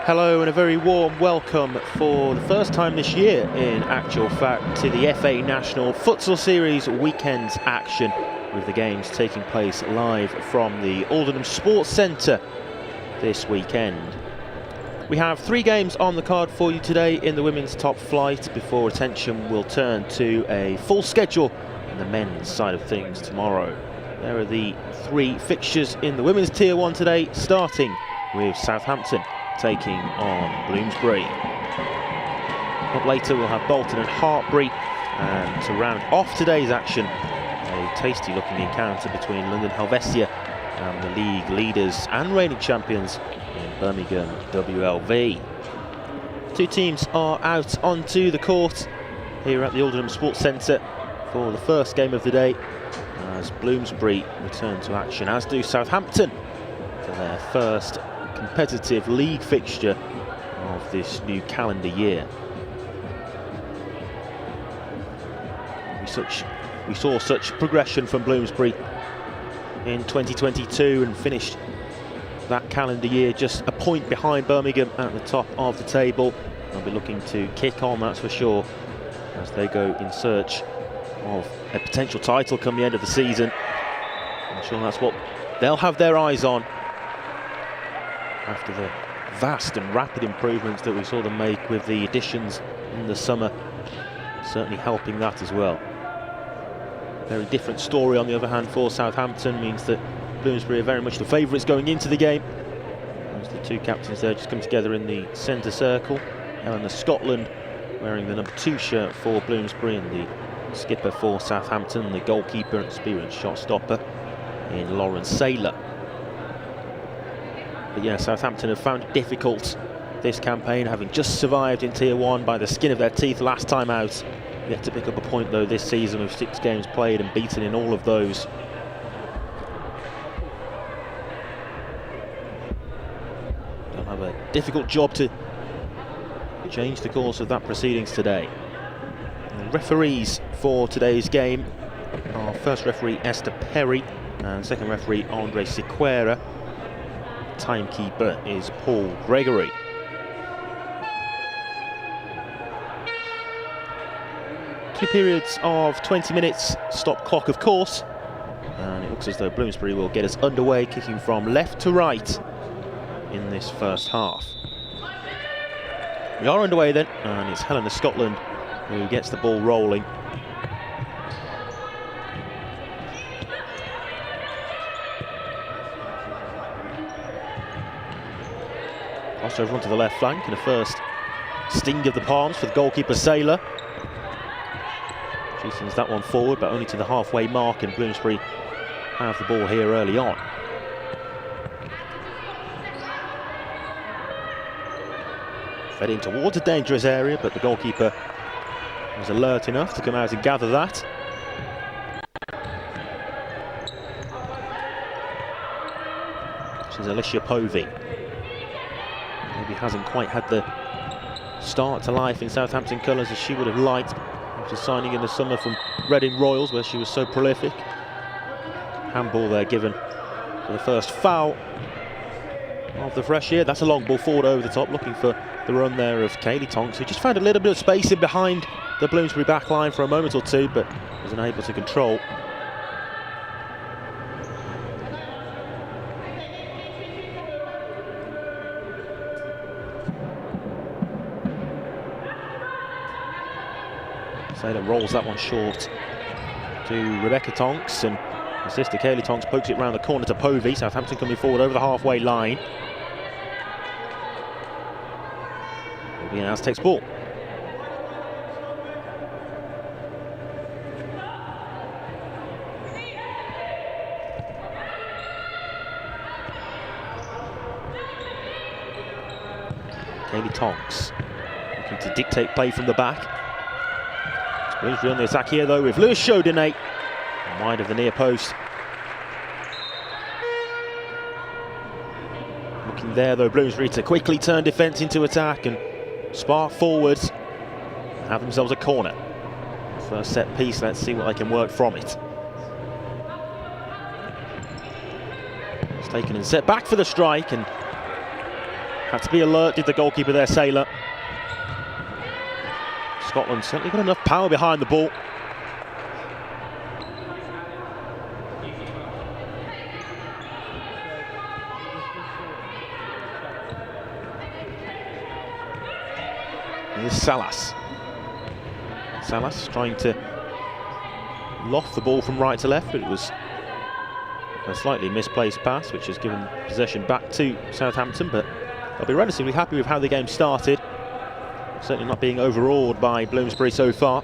Hello and a very warm welcome for the first time this year, in actual fact, to the FA National Futsal Series weekend's action, with the games taking place live from the Aldenham Sports Centre this weekend. We have 3 games on the card for you today in the women's top flight, before attention will turn to a full schedule in the men's side of things tomorrow. There are the 3 fixtures in the women's Tier 1 today, starting with Southampton taking on Bloomsbury. Up later we'll have Bolton and Hartpury, and to round off today's action, a tasty looking encounter between London Helvecia and the league leaders and reigning champions in Birmingham WLV. 2 teams are out onto the court here at the Aldenham Sports Centre for the first game of the day, as Bloomsbury return to action, as do Southampton, for their first competitive league fixture of this new calendar year. We saw such progression from Bloomsbury in 2022 and finished that calendar year just a point behind Birmingham at the top of the table. They'll be looking to kick on, that's for sure, as they go in search of a potential title come the end of the season. I'm sure that's what they'll have their eyes on, after the vast and rapid improvements that we saw them make with the additions in the summer, certainly helping that as well. Very different story on the other hand for Southampton, means that Bloomsbury are very much the favourites going into the game, as the 2 captains there just come together in the centre circle. Helena Scotland wearing the number 2 shirt for Bloomsbury, and the skipper for Southampton, the goalkeeper and experienced shot stopper in Lauren Saylor. But yeah, Southampton have found it difficult this campaign, having just survived in Tier 1 by the skin of their teeth last time out. Yet to pick up a point though this season, with 6 games played and beaten in all of those. They'll have a difficult job to change the course of that proceedings today. And referees for today's game are first referee Esther Perry and second referee Andre Sequeira. Timekeeper is Paul Gregory. Two periods of 20 minutes, stop clock of course, and it looks as though Bloomsbury will get us underway, kicking from left to right in this first half. We are underway then, and it's Helena Scotland who gets the ball rolling. Crossover onto the left flank, and a first sting of the palms for the goalkeeper Saylor. She sends that one forward, but only to the halfway mark, and Bloomsbury have the ball here early on. Fed in towards a dangerous area, but the goalkeeper was alert enough to come out and gather that. This is Alicia Povey. Maybe hasn't quite had the start to life in Southampton colours as she would have liked after signing in the summer from Reading Royals, where she was so prolific. Handball there given for the first foul of the fresh year. That's a long ball forward over the top, looking for the run there of Kayleigh Tonks, who just found a little bit of space in behind the Bloomsbury back line for a moment or two, but was unable to control. Saylor rolls that one short to Rebecca Tonks, and her sister Kayleigh Tonks pokes it round the corner to Povey. Southampton coming forward over the halfway line. It'll be an Aztecs ball. Kayleigh Tonks looking to dictate play from the back. Bloomsbury on the attack here though, with Lewis Chaudinay wide of the near post. Looking there though, Bloomsbury to quickly turn defence into attack and spark forwards and have themselves a corner. First set piece, let's see what they can work from it. It's taken and set back for the strike, and Had to be alert, did the goalkeeper there, Sailor. Scotland certainly got enough power behind the ball. Here's Salas. Salas trying to loft the ball from right to left, but it was a slightly misplaced pass, which has given possession back to Southampton, but they'll be relatively happy with how the game started. Certainly not being overawed by Bloomsbury so far.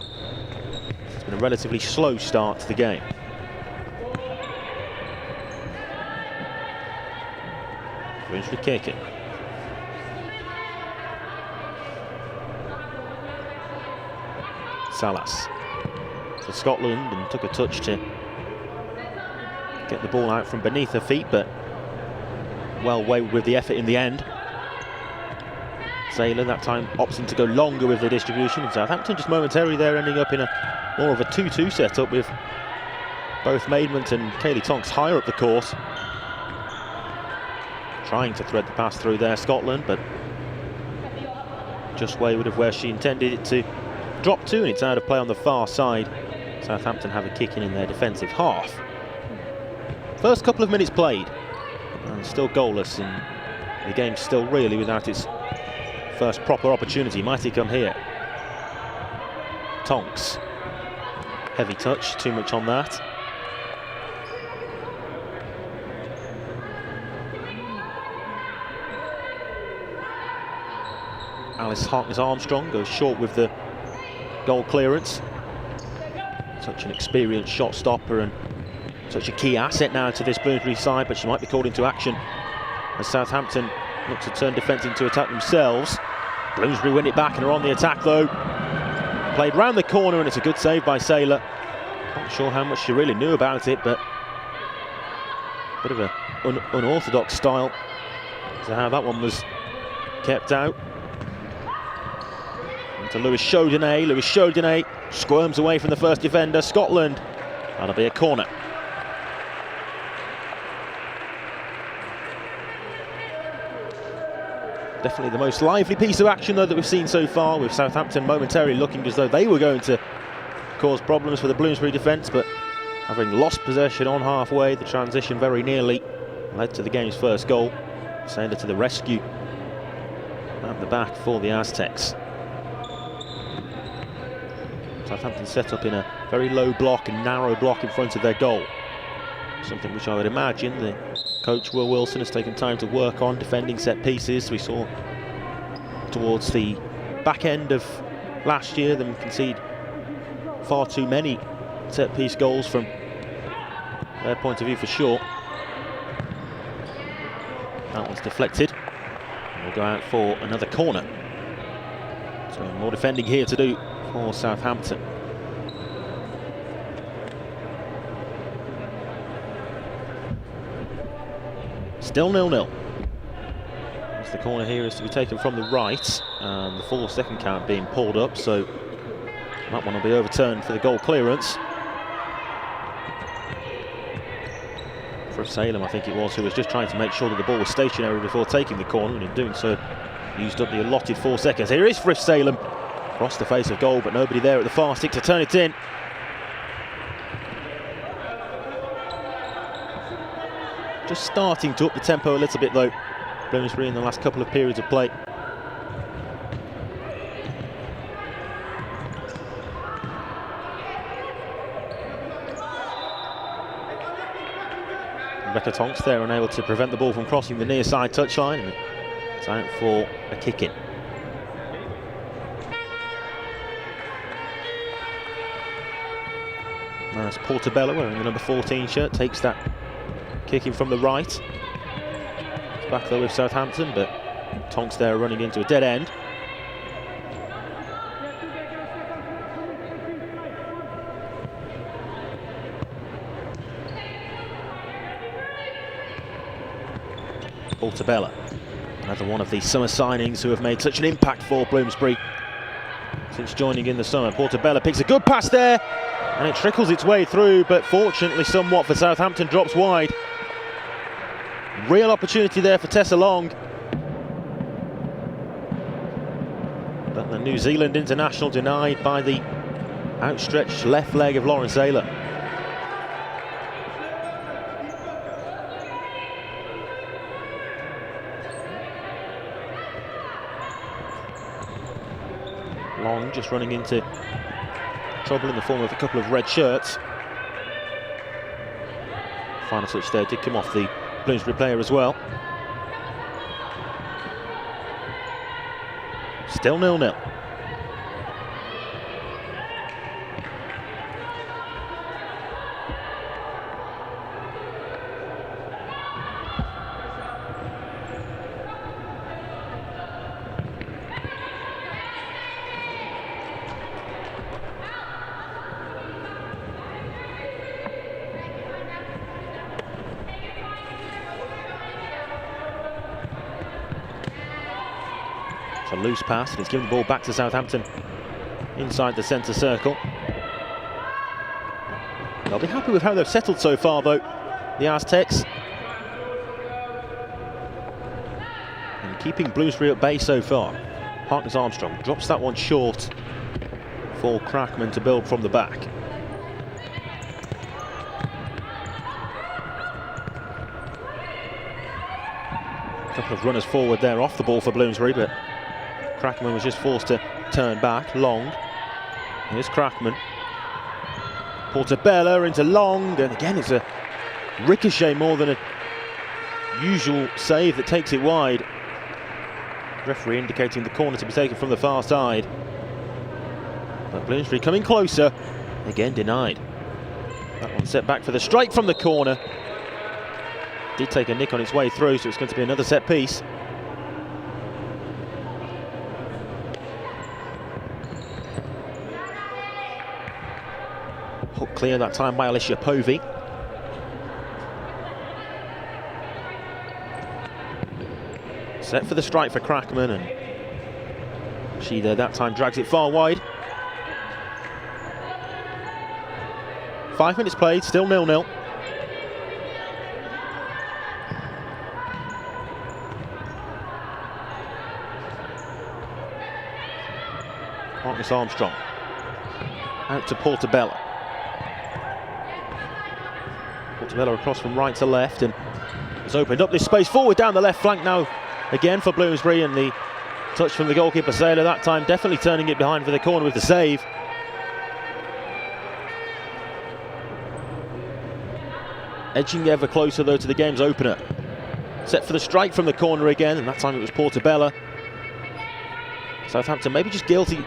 It's been a relatively slow start to the game. Bloomsbury kicking. Salas to Scotland and took a touch to get the ball out from beneath her feet, but well wavered with the effort in the end. Sailor that time opting to go longer with the distribution, and Southampton just momentarily there ending up in a more of a 2-2 setup with both Maidment and Kayleigh Tonks higher up the course. Trying to thread the pass through there, Scotland, but just wayward of where she intended it to drop to, and it's out of play on the far side. Southampton have a kick in their defensive half. First couple of minutes played, and still goalless, and the game's still really without its first proper opportunity. Might he come here? Tonks. Heavy touch, too much on that. Alice Hartness-Armstrong goes short with the goal clearance. Such an experienced shot stopper and such a key asset now to this Bloomsbury side, but she might be called into action as Southampton look to turn defence into attack themselves. Bloomsbury win it back and are on the attack though. Played round the corner and it's a good save by Sailor. Not sure how much she really knew about it, but a bit of an unorthodox style to how that one was kept out. To Lewis Chaudinay. Lewis Chaudinay squirms away from the first defender. Scotland. That'll be a corner. Definitely the most lively piece of action though that we've seen so far, with Southampton momentarily looking as though they were going to cause problems for the Bloomsbury defence, but having lost possession on halfway, the transition very nearly led to the game's first goal. Sailor to the rescue at the back for the Aztecs. Southampton set up in a very low block and narrow block in front of their goal. Something which I would imagine the coach Will Wilson has taken time to work on, defending set pieces. We saw towards the back end of last year them concede far too many set piece goals from their point of view for sure. That one's deflected. And we'll go out for another corner. So more defending here to do for Southampton. Still 0-0. As the corner here is to be taken from the right, and the full second count being pulled up, so that one will be overturned for the goal clearance. For Salem, I think it was, who was just trying to make sure that the ball was stationary before taking the corner, and in doing so used up the allotted 4 seconds. Here is Frith Salem, across the face of goal, but nobody there at the far stick to turn it in. Just starting to up the tempo a little bit though, Bloomsbury, in the last couple of periods of play. Rebecca Tonks there unable to prevent the ball from crossing the near side touchline, and it's out for a kick-in. As Portobello, wearing the number 14 shirt, takes that kicking from the right. It's back though with Southampton, but Tonks there running into a dead end. Portobello, another one of the summer signings who have made such an impact for Bloomsbury since joining in the summer. Portobello picks a good pass there, and it trickles its way through, but fortunately somewhat for Southampton, drops wide. Real opportunity there for Tessa Long. But the New Zealand international denied by the outstretched left leg of Lawrence Ayler. Long just running into trouble in the form of a couple of red shirts. Final touch there did come off the Bloomsbury player as well. Still 0-0. It's a loose pass, and he's given the ball back to Southampton inside the centre circle. They'll be happy with how they've settled so far, though, the Aztecs. And keeping Bloomsbury at bay so far. Hartpury drops that one short for Crackman to build from the back. A couple of runners forward there off the ball for Bloomsbury, but Crackman was just forced to turn back. Long. Here's Crackman. Portabella into Long, and again it's a ricochet more than a usual save that takes it wide. Referee indicating the corner to be taken from the far side. But Bloomsbury coming closer, again denied. That one set back for the strike from the corner. Did take a nick on its way through, so it's going to be another set piece. Hook clear that time by Alicia Povey. Set for the strike for Crackman, and she there that time drags it far wide. 5 minutes played, still 0-0. Armstrong out to Portabella. Portabella across from right to left, and has opened up this space forward down the left flank now again for Bloomsbury, and the touch from the goalkeeper Saylor that time definitely turning it behind for the corner with the save. Edging ever closer though to the game's opener. Set for the strike from the corner again, and that time it was Portabella. Southampton maybe just guilty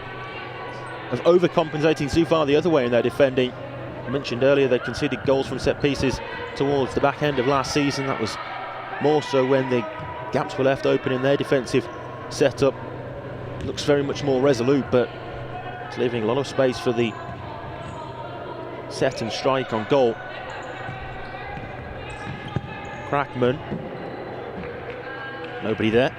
of overcompensating too far the other way in their defending. I mentioned earlier they conceded goals from set pieces towards the back end of last season. That was more so when the gaps were left open in their defensive setup. Looks very much more resolute, but it's leaving a lot of space for the set and strike on goal. Crackman, nobody there.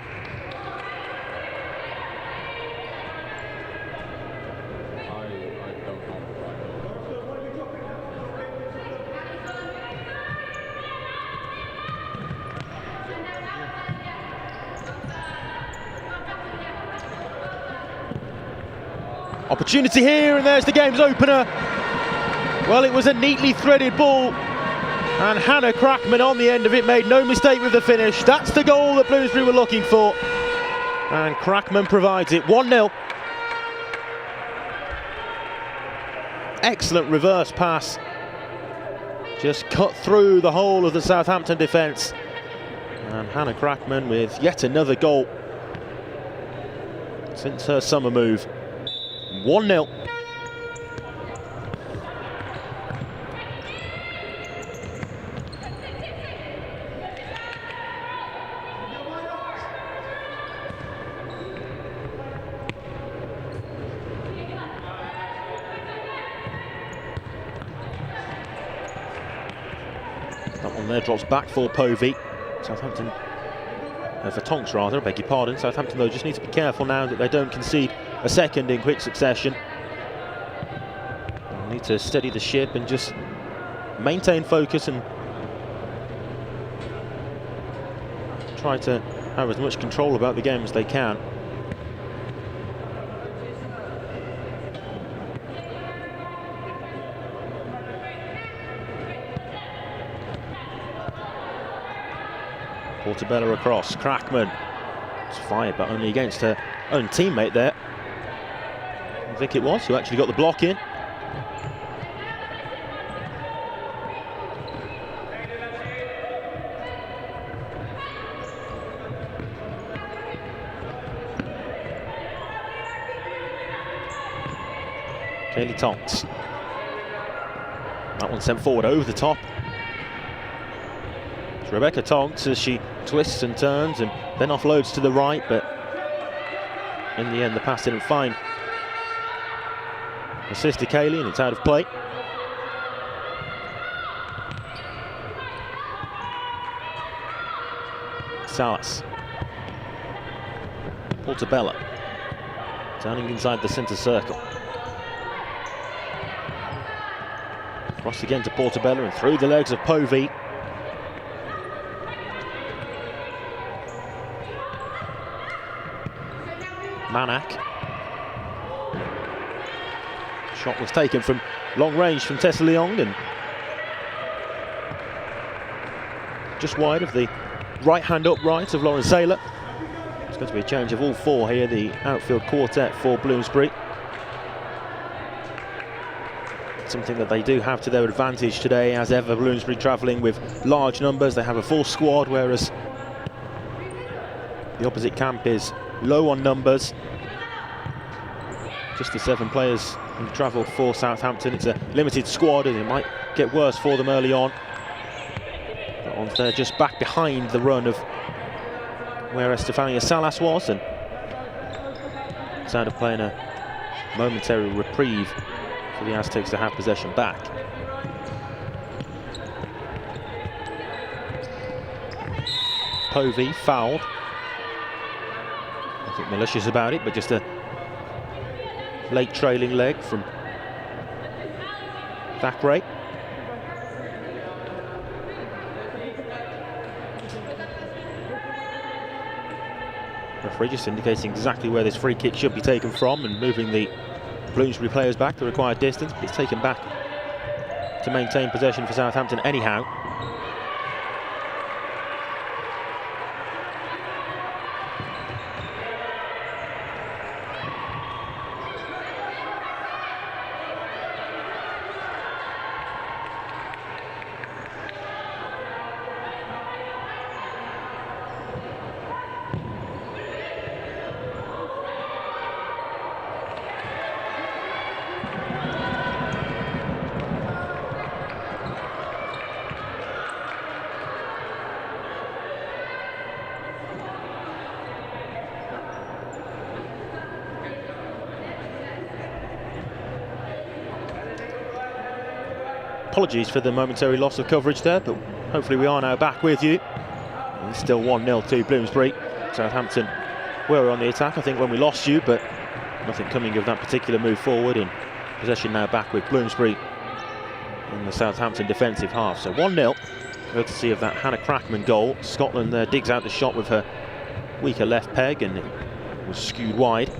Opportunity here, and there's the game's opener. Well, it was a neatly threaded ball, and Hannah Crackman on the end of it made no mistake with the finish. That's the goal that Bloomsbury were looking for, and Crackman provides it. 1-0. Excellent reverse pass, just cut through the whole of the Southampton defence, and Hannah Crackman with yet another goal since her summer move. 1-0. That one there drops back for Povey. Southampton, for Tonks rather, I beg your pardon. Southampton though just need to be careful now that they don't concede a second in quick succession. They'll need to steady the ship and just maintain focus and try to have as much control about the game as they can. Portobello across, Crackman. It's fired, but only against her own teammate there. I think it was, who actually got the block in. Kaylee Tonks. That one sent forward over the top. It's Rebecca Tonks as she twists and turns and then offloads to the right, but in the end the pass didn't find her sister Kaylee and it's out of play. Salas. Portobello. Turning inside the centre circle. Cross again to Portobello and through the legs of Povey. Manak. Shot was taken from long range from Tessa Leong and just wide of the right hand upright of Lauren Saylor. It's going to be a change of all four here, the outfield quartet for Bloomsbury. Something that they do have to their advantage today, as ever. Bloomsbury travelling with large numbers. They have a full squad, whereas the opposite camp is low on numbers. Just the 7 players who travel for Southampton. It's a limited squad and it might get worse for them early on. But they're just back behind the run of where Estefania Salas was, and it's out of play in a momentary reprieve for the Aztecs to have possession back. Povey fouled. Nothing malicious about it, but just a late trailing leg from Thackeray. Referee just indicating exactly where this free kick should be taken from and moving the Bloomsbury players back the required distance, but it's taken back to maintain possession for Southampton anyhow. Apologies for the momentary loss of coverage there, but hopefully we are now back with you. It's still 1-0 to Bloomsbury. Southampton were on the attack, I think, when we lost you, but nothing coming of that particular move forward, and possession now back with Bloomsbury in the Southampton defensive half. So 1-0, courtesy of that Hannah Crackman goal. Scotland there digs out the shot with her weaker left peg, and it was skewed wide.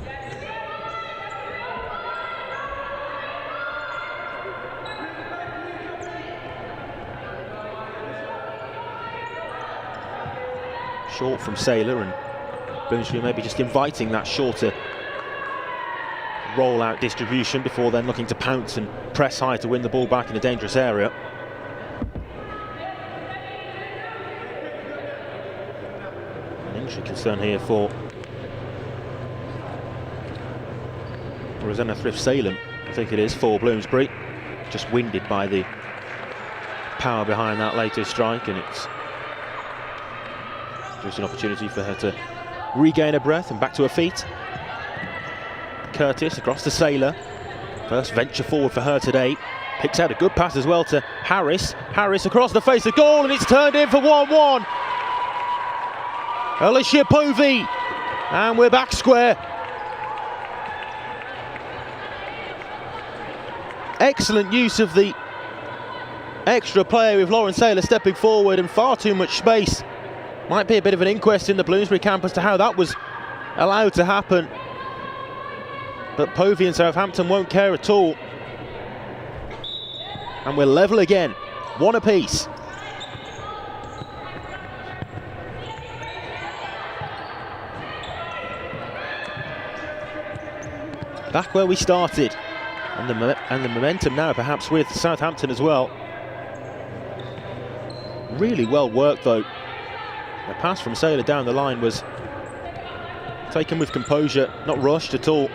Short from Saylor, and Bloomsbury maybe just inviting that shorter roll-out distribution before then looking to pounce and press high to win the ball back in a dangerous area. An injury concern here for Rosanna Thrift-Salem, I think it is, for Bloomsbury. Just winded by the power behind that latest strike, and it's just an opportunity for her to regain her breath and back to her feet. Curtis across to Saylor. First venture forward for her today. Picks out a good pass as well to Harris. Harris across the face of goal, and it's turned in for 1-1. Alicia Povey, and we're back square. Excellent use of the extra player with Lauren Saylor stepping forward, and far too much space. Might be a bit of an inquest in the Bloomsbury camp as to how that was allowed to happen. But Povey and Southampton won't care at all. And we're level again, 1 apiece. back where we started, and the momentum now perhaps with Southampton as well. Really well worked though. The pass from Saylor down the line was taken with composure, not rushed at all.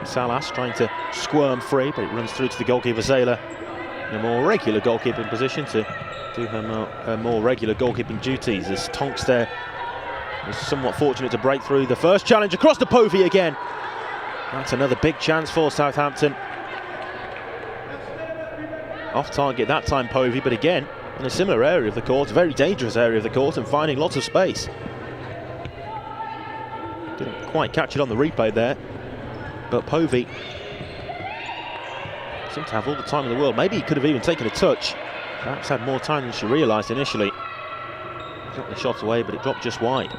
Salas trying to squirm free, but it runs through to the goalkeeper Saylor in a more regular goalkeeping position to do her more regular goalkeeping duties, as Tonks there was somewhat fortunate to break through. The first challenge across to Povey again. That's another big chance for Southampton. Off target that time, Povey, but again in a similar area of the court, a very dangerous area of the court, and finding lots of space. Didn't quite catch it on the replay there, but Povey seemed to have all the time in the world. Maybe he could have even taken a touch. Perhaps had more time than she realised initially. Got the shot away, but it dropped just wide.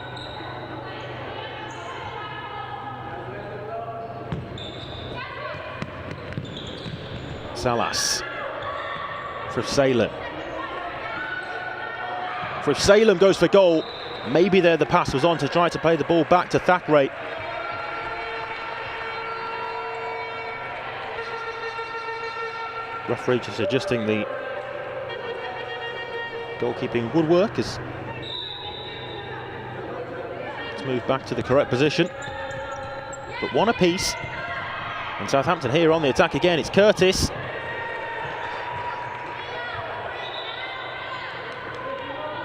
Salas. Frith Salem. Frith Salem goes for goal. Maybe there the pass was on to try to play the ball back to Thackeray. Referee just adjusting the goalkeeping woodwork as it's moved back to the correct position. But one apiece. And Southampton here on the attack again. It's Curtis.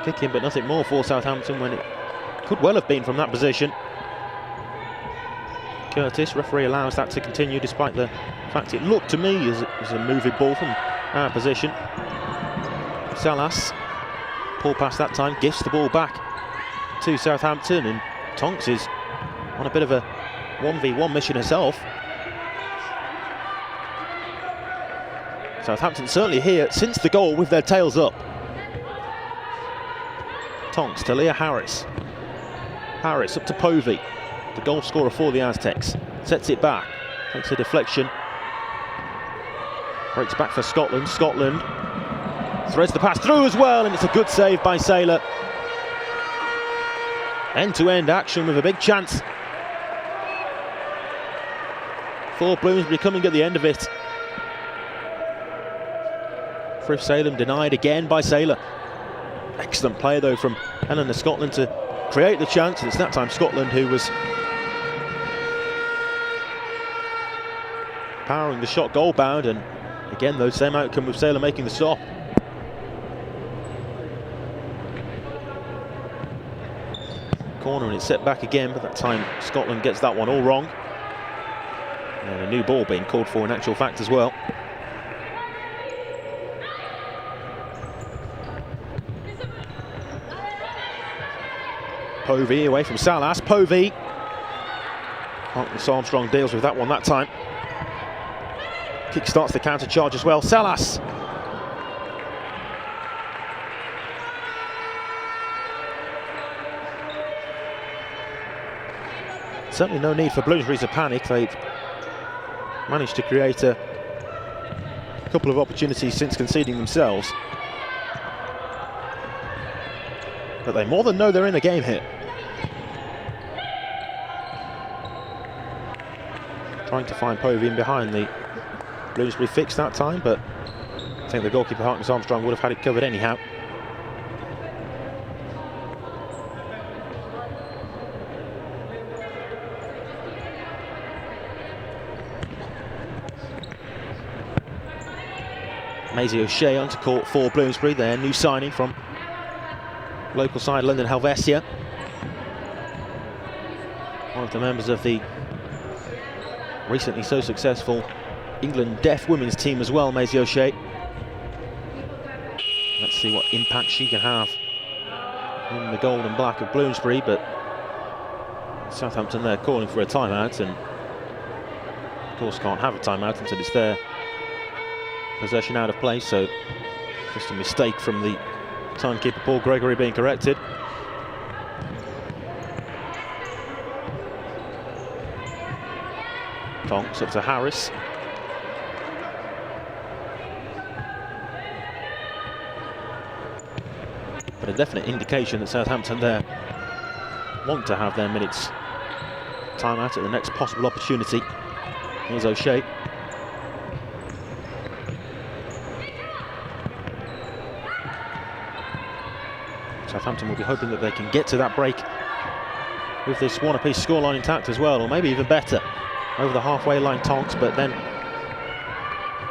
Kicking, but nothing more for Southampton when it could well have been from that position. Curtis, referee allows that to continue despite the fact it looked to me as a moving ball from our position. Salas, pull past that time, gifts the ball back to Southampton, and Tonks is on a bit of a 1v1 mission herself. Southampton certainly here since the goal with their tails up. Tonks to Leah Harris. Harris up to Povey, the goal scorer for the Aztecs. Sets it back, takes a deflection. Breaks back for Scotland. Scotland threads the pass through as well, and it's a good save by Saylor. End-to-end action with a big chance for Bloomsbury coming at the end of it. Frith Salem denied again by Saylor. Excellent play though from Helena Scotland to create the chance, and it's that time Scotland who was powering the shot goal bound, and again though same outcome with Saylor making the stop. Corner, and it's set back again, but that time Scotland gets that one all wrong. And a new ball being called for in actual fact as well. Povey away from Salas. Povey. Armstrong deals with that one that time. Kick starts the counter charge as well. Salas. Certainly no need for Bloomsbury to panic. They've managed to create a couple of opportunities since conceding themselves. But they more than know they're in a game here. Trying to find Povey in behind the Bloomsbury fix that time, but I think the goalkeeper Armstrong would have had it covered anyhow. Maisie O'Shea onto court for Bloomsbury, their new signing from local side London Helvecia. One of the members of the recently so successful England deaf women's team as well, Maisie O'Shea. Let's see what impact she can have in the gold and black of Bloomsbury, but Southampton there calling for a timeout, and of course can't have a timeout until it's their possession out of play, so just a mistake from the timekeeper Paul Gregory being corrected. Tonks up to Harris. but a definite indication that Southampton there want to have their minutes time out at the next possible opportunity. Here's O'Shea. Southampton will be hoping that they can get to that break with this one-apiece scoreline intact as well, or maybe even better. Over the halfway line Tonks, but then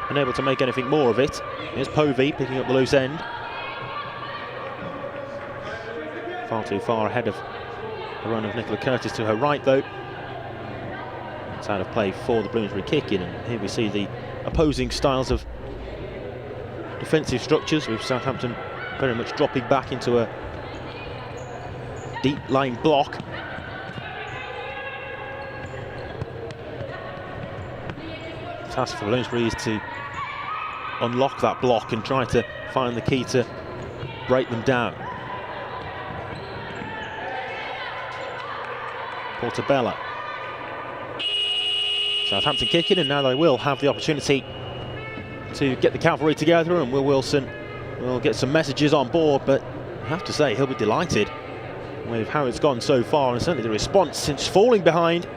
unable to make anything more of it. Here's Povey picking up the loose end. Far too far ahead of the run of Nicola Curtis to her right though. It's out of play for the Bloomsbury kick-in, and here we see the opposing styles of defensive structures, with Southampton very much dropping back into a deep line block. The task for Bloomsbury is to unlock that block and try to find the key to break them down. Portobello. Southampton kicking, and now they will have the opportunity to get the cavalry together, and Will Wilson will get some messages on board, but I have to say he'll be delighted with how it's gone so far, and certainly the response since falling behind.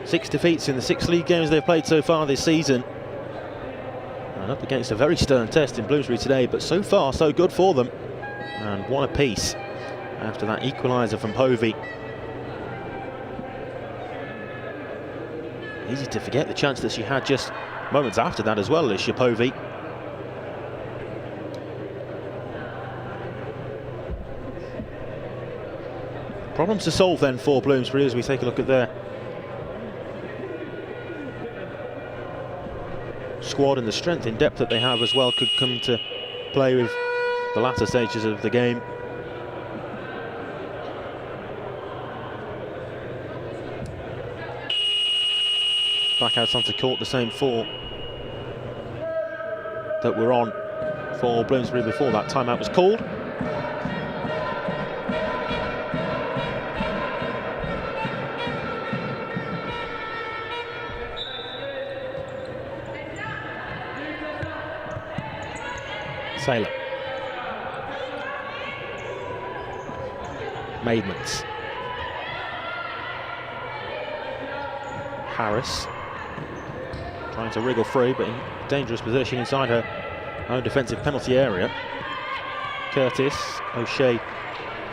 6 defeats in the 6 league games they've played so far this season, and up against a very stern test in Bloomsbury today, but so far so good for them, and one apiece after that equaliser from Povey. Easy to forget the chance that she had just moments after that as well, Alicia Povey. Problems to solve then for Bloomsbury as we take a look at their squad, and the strength in depth that they have as well could come to play with the latter stages of the game. Back out onto court, the same 4 that were on for Bloomsbury before that timeout was called. Saylor. Maidmans. Harris trying to wriggle free, but in dangerous position inside her own defensive penalty area. Curtis, O'Shea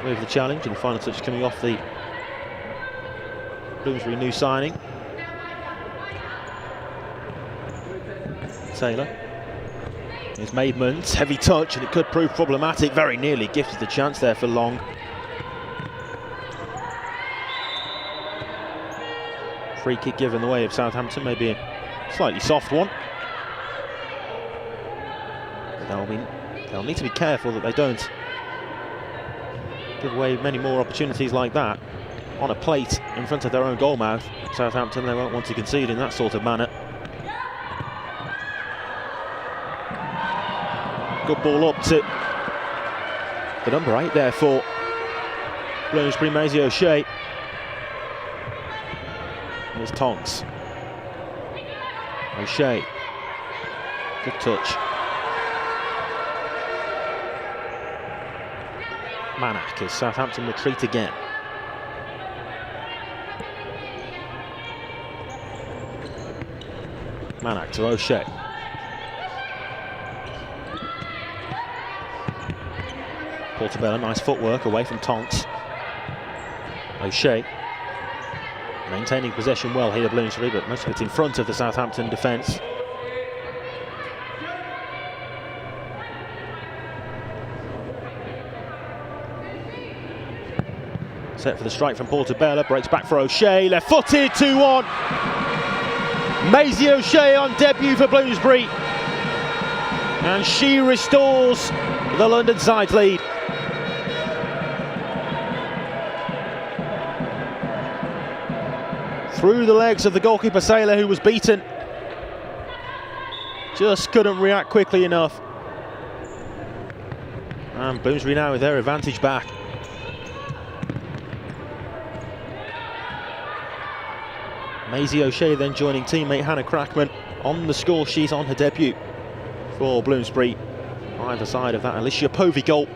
with the challenge, and the final touch coming off the Bloomsbury new signing. Taylor. Here's Maidmans, heavy touch, and it could prove problematic. Very nearly gifted the chance there for Long. Free kick given the way of Southampton, maybe a slightly soft one. They'll need to be careful that they don't give away many more opportunities like that on a plate in front of their own goal mouth. Southampton, they won't want to concede in that sort of manner. Good ball up to the number 8 there for Bloomsbury, Maisie O'Shea. Here's Tonks. O'Shea. Good touch. Manak as Southampton retreat again. Manak to O'Shea. Portobello, nice footwork away from Tonks. O'Shea maintaining possession well here, Bloomsbury, but most of it in front of the Southampton defence. Set for the strike from Portobello, breaks back for O'Shea, left-footed, 2-1. Maisie O'Shea on debut for Bloomsbury, and she restores the London side's lead. Through the legs of the goalkeeper Saylor, who was beaten. Just couldn't react quickly enough. And Bloomsbury now with their advantage back. Maisie O'Shea then joining teammate Hannah Crackman on the score sheet on her debut for Bloomsbury. Either side of that Alicia Povey goal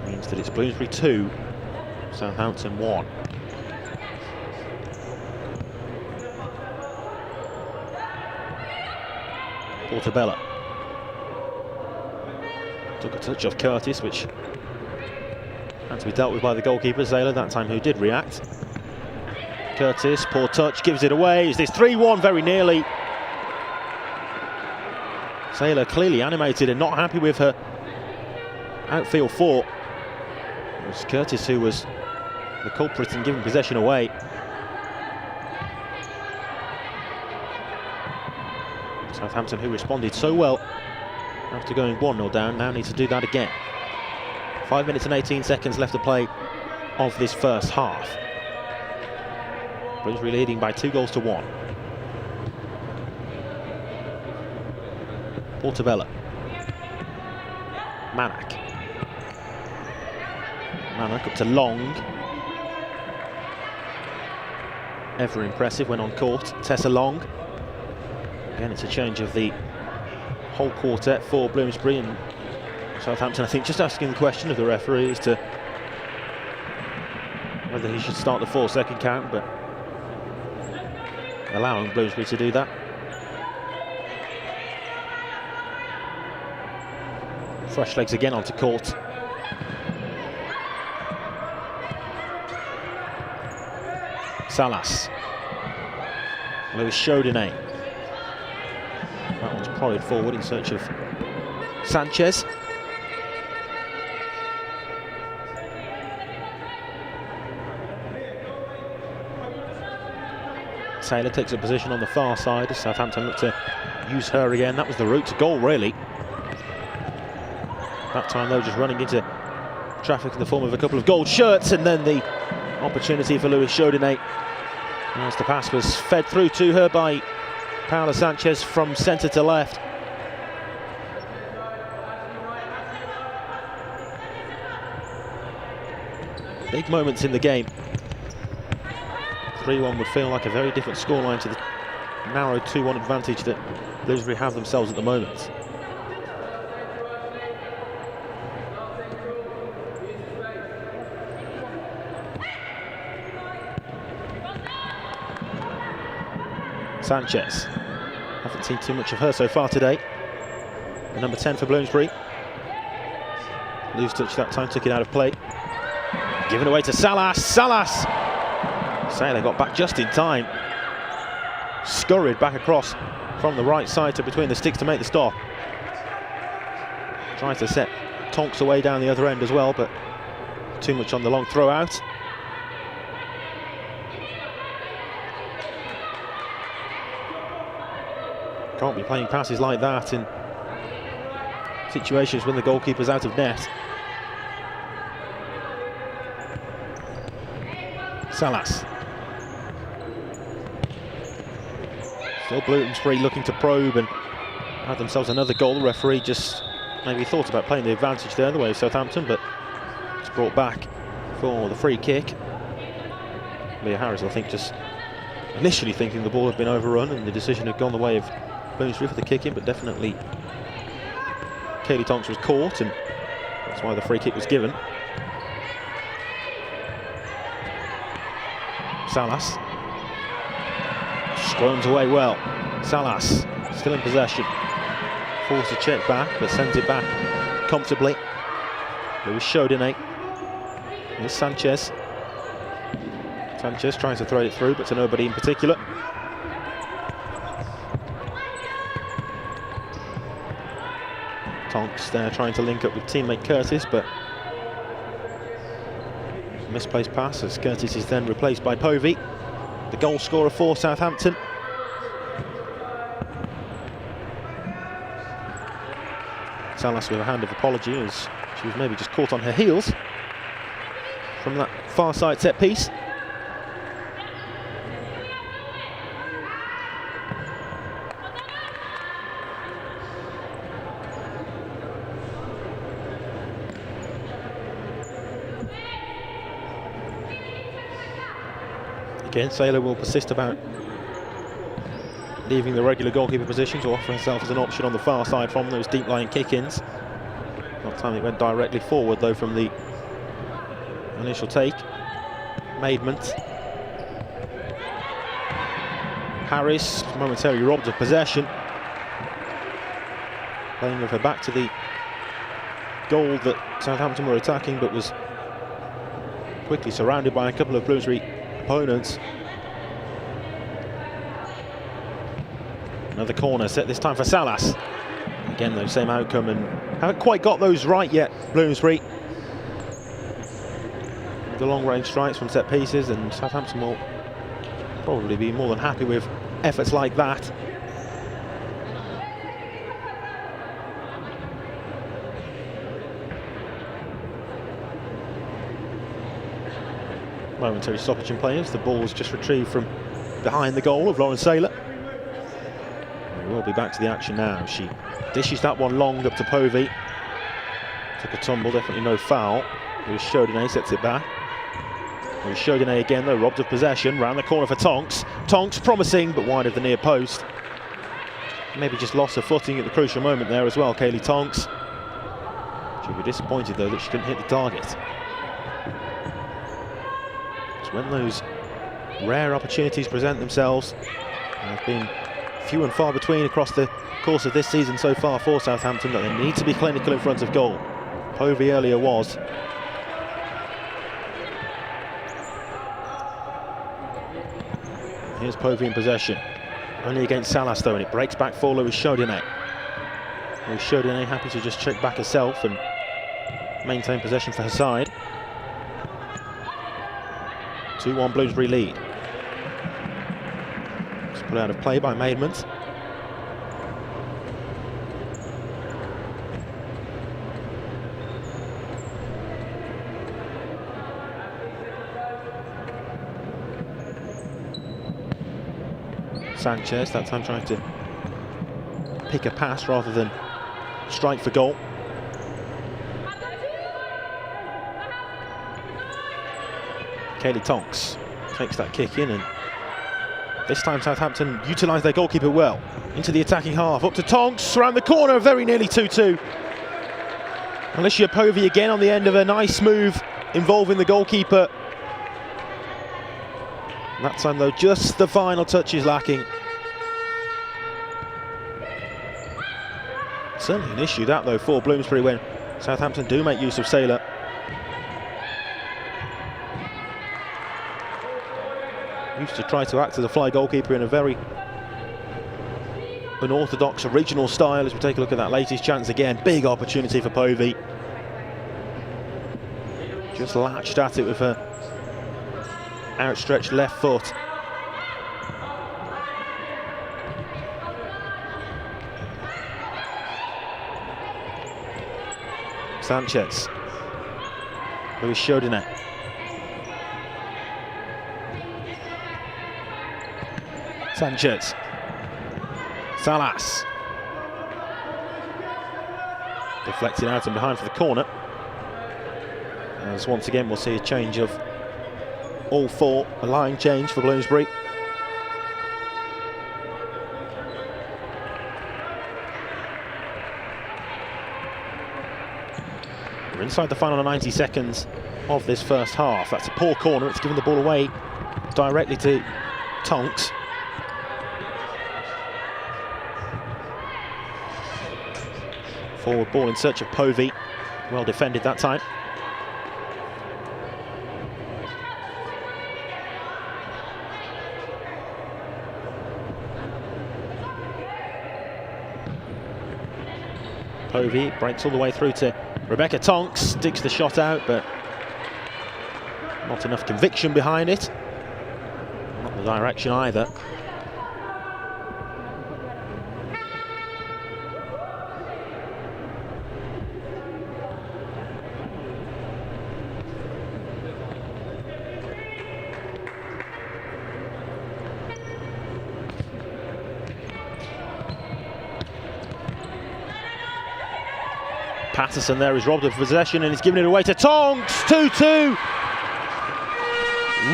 means that it's Bloomsbury 2, Southampton 1. Portabella took a touch off Curtis, which had to be dealt with by the goalkeeper, Zayler, that time, who did react. Curtis, poor touch, gives it away. Is this 3-1? Very nearly. Zayler clearly animated and not happy with her outfield four. It was Curtis who was the culprit in giving possession away. Southampton, who responded so well after going 1-0 down, now need to do that again. 5 minutes and 18 seconds left to play of this first half. Bloomsbury leading by 2-1. Portabella. Manak up to Long. Ever impressive when on court. Tessa Long. Again, it's a change of the whole quartet for Bloomsbury, and Southampton, I think, just asking the question of the referee as to whether he should start the 4-second count, but allowing Bloomsbury to do that. Fresh legs again onto court. Salas. Lewis Chodinay. That one's prodded forward in search of Sanchez. Taylor takes a position on the far side as Southampton look to use her again. That was the route to goal, really. That time, though, just running into traffic in the form of a couple of gold shirts, and then the opportunity for Lewis Chodinay as the pass was fed through to her by Paola Sanchez from centre to left. Big moments in the game. 3-1 would feel like a very different scoreline to the narrow 2-1 advantage that Bloomsbury have themselves at the moment. Sanchez. Haven't seen too much of her so far today. The number 10 for Bloomsbury. Loose touch that time, took it out of play. Given away to Salas. Salas! Saylor got back just in time. Scurried back across from the right side to between the sticks to make the stop. Tries to set Tonks away down the other end as well, but too much on the long throw out. Can't be playing passes like that in situations when the goalkeeper's out of net. Salas. Still Bloomsbury looking to probe and have themselves another goal. The referee just maybe thought about playing the advantage there, the way of Southampton, but it's brought back for the free kick. Leah Harris, I think, just initially thinking the ball had been overrun and the decision had gone the way of Bloomsbury for the kick in, but definitely Kaylee Tonks was caught, and that's why the free kick was given. Salas scrums away well. Salas still in possession, forced a check back but sends it back comfortably. Lewis Chodinay. Here's Sanchez. Sanchez trying to throw it through, but to nobody in particular. Tonks there trying to link up with teammate Curtis, but misplaced pass as Curtis is then replaced by Povey, the goal scorer for Southampton. Salas with a hand of apology as she was maybe just caught on her heels from that far side set piece. Again, Saylor will persist about leaving the regular goalkeeper position to offer himself as an option on the far side from those deep-lying kick-ins. Not time it went directly forward though from the initial take. Maidment. Harris momentarily robbed of possession. Playing with her back to the goal that Southampton were attacking, but was quickly surrounded by a couple of Bloomsbury opponents. Another corner set this time for Salas. Again, though, same outcome, and haven't quite got those right yet, Bloomsbury. The long-range strikes from set pieces, and Southampton will probably be more than happy with efforts like that. Momentary stoppage in play as the ball's just retrieved from behind the goal of Lauren Saylor. We'll be back to the action now. She dishes that one long up to Povey. Took a tumble, definitely no foul. It was Chodinay, sets it back. It was Chodinay again though, robbed of possession. Round the corner for Tonks. Tonks promising, but wide of the near post. Maybe just lost her footing at the crucial moment there as well, Kayleigh Tonks. She'll be disappointed though that she couldn't hit the target. It's when those rare opportunities present themselves. They've been few and far between across the course of this season so far for Southampton, that they need to be clinical in front of goal. Povey earlier was. Here's Povey in possession. Only against Salas though, and it breaks back for Louise Chodinay. Louise Chodinay happy to just check back herself and maintain possession for her side. 2-1 Bloomsbury lead. It's put out of play by Maidment. Sanchez, that time trying to pick a pass rather than strike for goal. Kayleigh Tonks takes that kick in, and this time Southampton utilised their goalkeeper well. Into the attacking half, up to Tonks, around the corner, very nearly 2-2. Alicia Povey again on the end of a nice move involving the goalkeeper. That time though, just the final touch is lacking. Certainly an issue that though for Bloomsbury when Southampton do make use of Saylor. Used to try to act as a fly goalkeeper in a very unorthodox original style. As we take a look at that latest chance again, big opportunity for Povey. Just latched at it with her outstretched left foot. Sanchez. Louise Chodinay. Sanchez. Salas. Deflected out and behind for the corner. As once again we'll see a change of all four, a line change for Bloomsbury. We're inside the final 90 seconds of this first half. That's a poor corner, it's given the ball away directly to Tonks. Forward ball in search of Povey, well defended that time. Povey breaks all the way through to Rebecca Tonks, digs the shot out, but not enough conviction behind it. Not the direction either. Patterson there is robbed of possession and he's given it away to Tonks. 2-2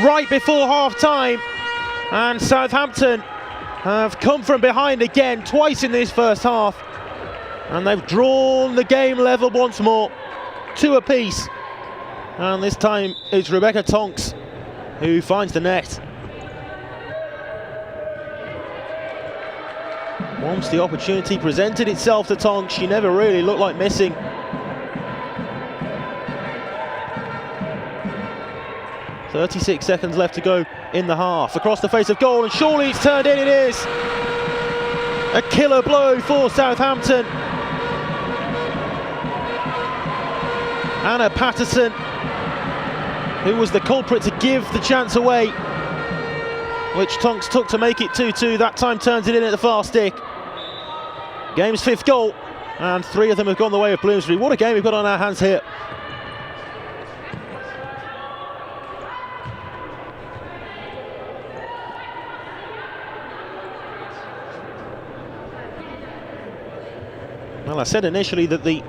right before half time, and Southampton have come from behind again, twice in this first half. And they've drawn the game level once more, 2 apiece. And this time it's Rebecca Tonks who finds the net. Once the opportunity presented itself to Tonks, she never really looked like missing. .36 seconds left to go in the half. Across the face of goal, and surely it's turned in. It is a killer blow for Southampton. Anna Patterson, who was the culprit to give the chance away, which Tonks took to make it 2-2. That time turns it in at the far stick. Game's 5th goal, and 3 of them have gone the way of Bloomsbury. What a game we've got on our hands here. Well, I said initially that the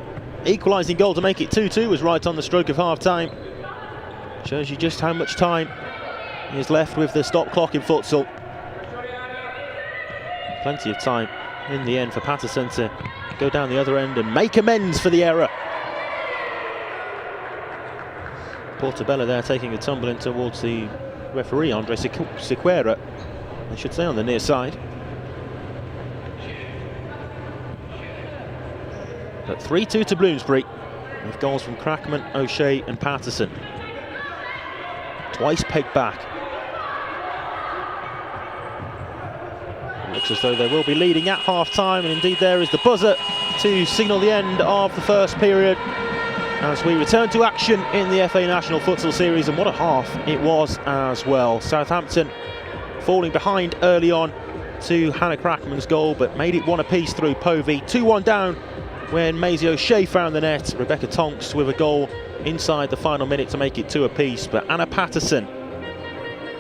equalising goal to make it 2-2 was right on the stroke of half-time. Shows you just how much time is left with the stop clock in futsal. Plenty of time in the end for Patterson to go down the other end and make amends for the error. Portobello there taking a tumble in towards the referee, Andre Sequeira, I should say, on the near side. But 3-2 to Bloomsbury, with goals from Crackman, O'Shea and Patterson. Twice pegged back. It looks as though they will be leading at half-time, and indeed there is the buzzer to signal the end of the first period as we return to action in the FA National Futsal Series. And what a half it was as well. Southampton falling behind early on to Hannah Crackman's goal, but made it 1 apiece through Povey. 2-1 down when Maisie O'Shea found the net. Rebecca Tonks with a goal inside the final minute to make it 2 apiece, but Anna Patterson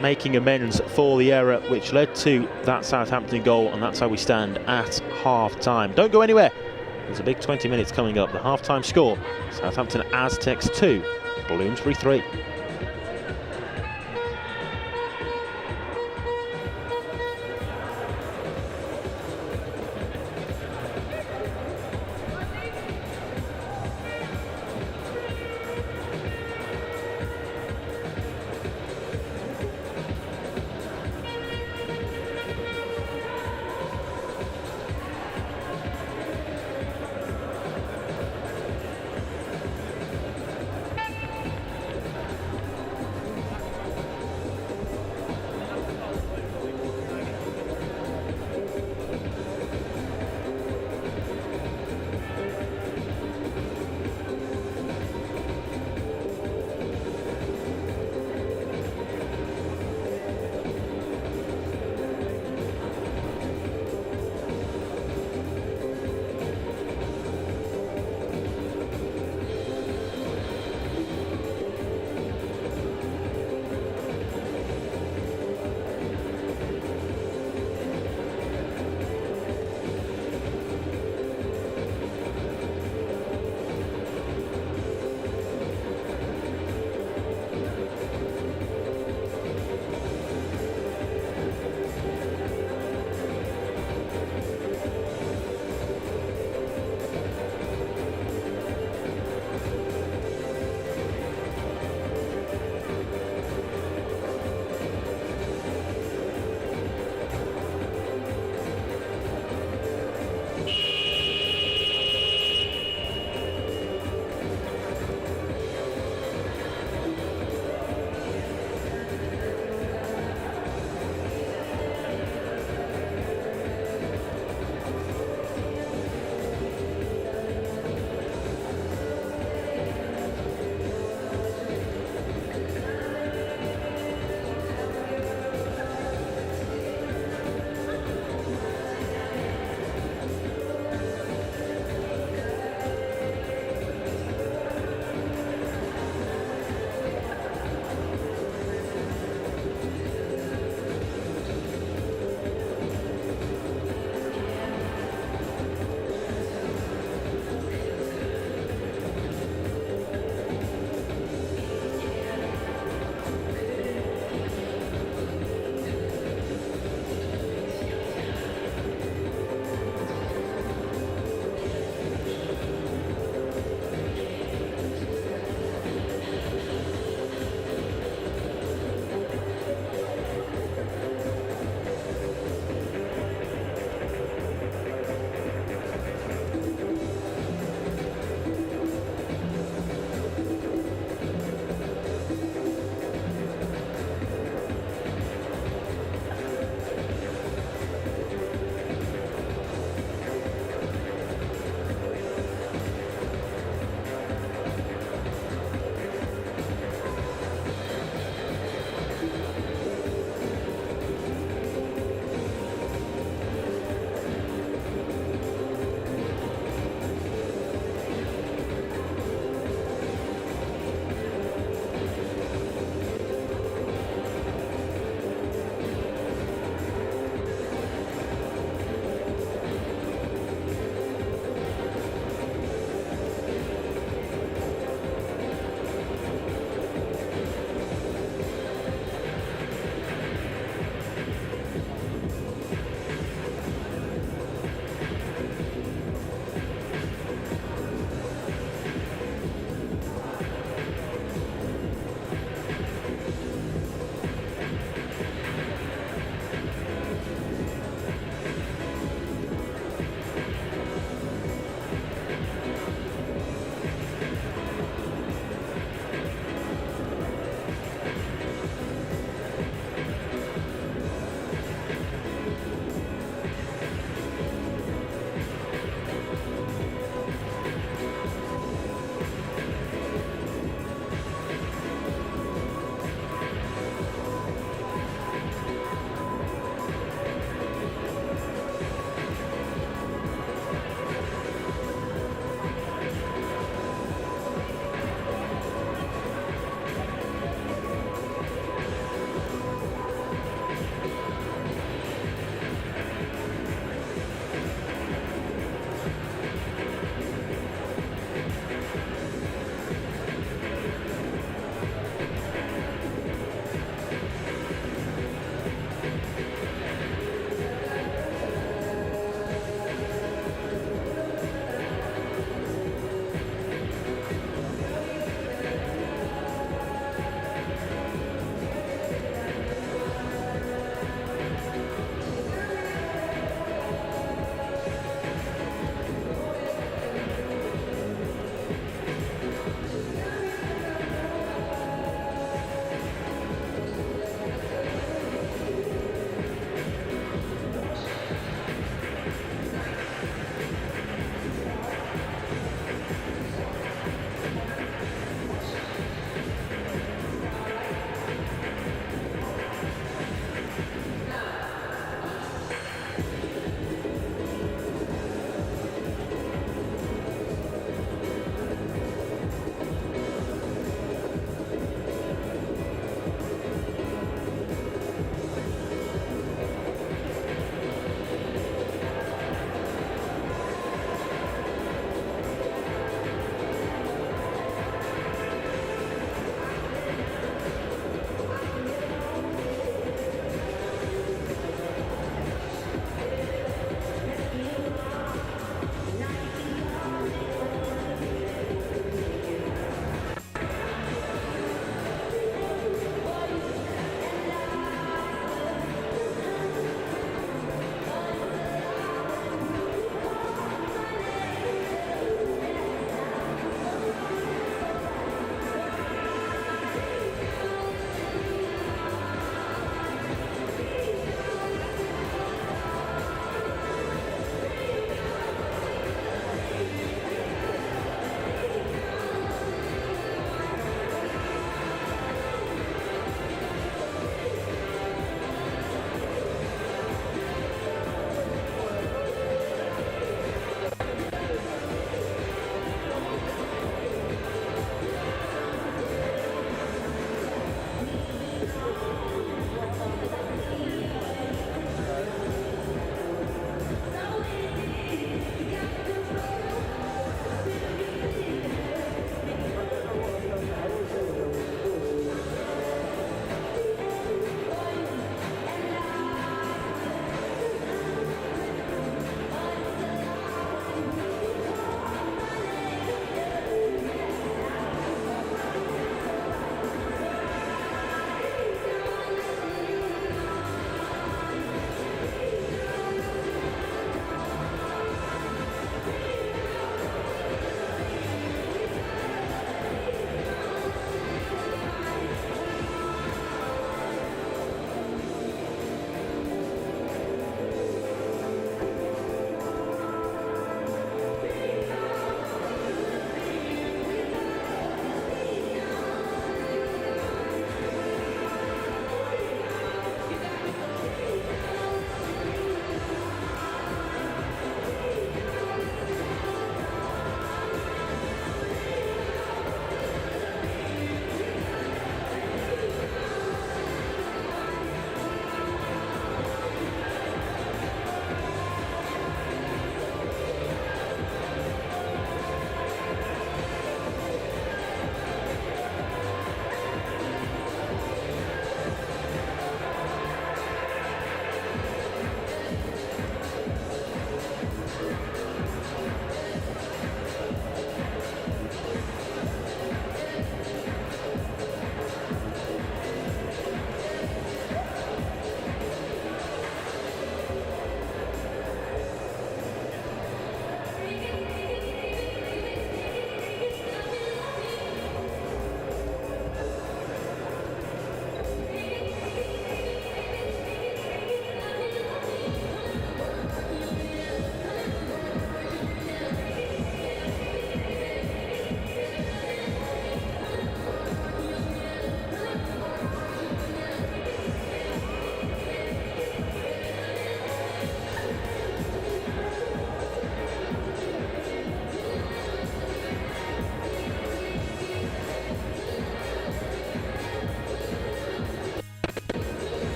making amends for the error which led to that Southampton goal, and that's how we stand at half-time. Don't go anywhere, there's a big 20 minutes coming up. The half-time score, Southampton Aztecs 2, Bloomsbury 3.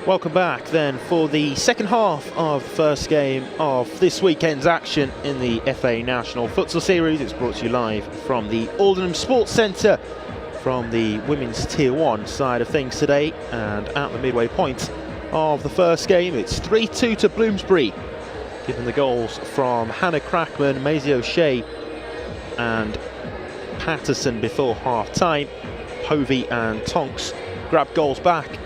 Welcome back then for the second half of the first game of this weekend's action in the FA National Futsal Series. It's brought to you live from the Aldenham Sports Centre from the Women's Tier 1 side of things today, and at the midway point of the first game it's 3-2 to Bloomsbury, given the goals from Hannah Crackman, Maisie O'Shea and Patterson before half-time. Hovey and Tonks grabbed goals back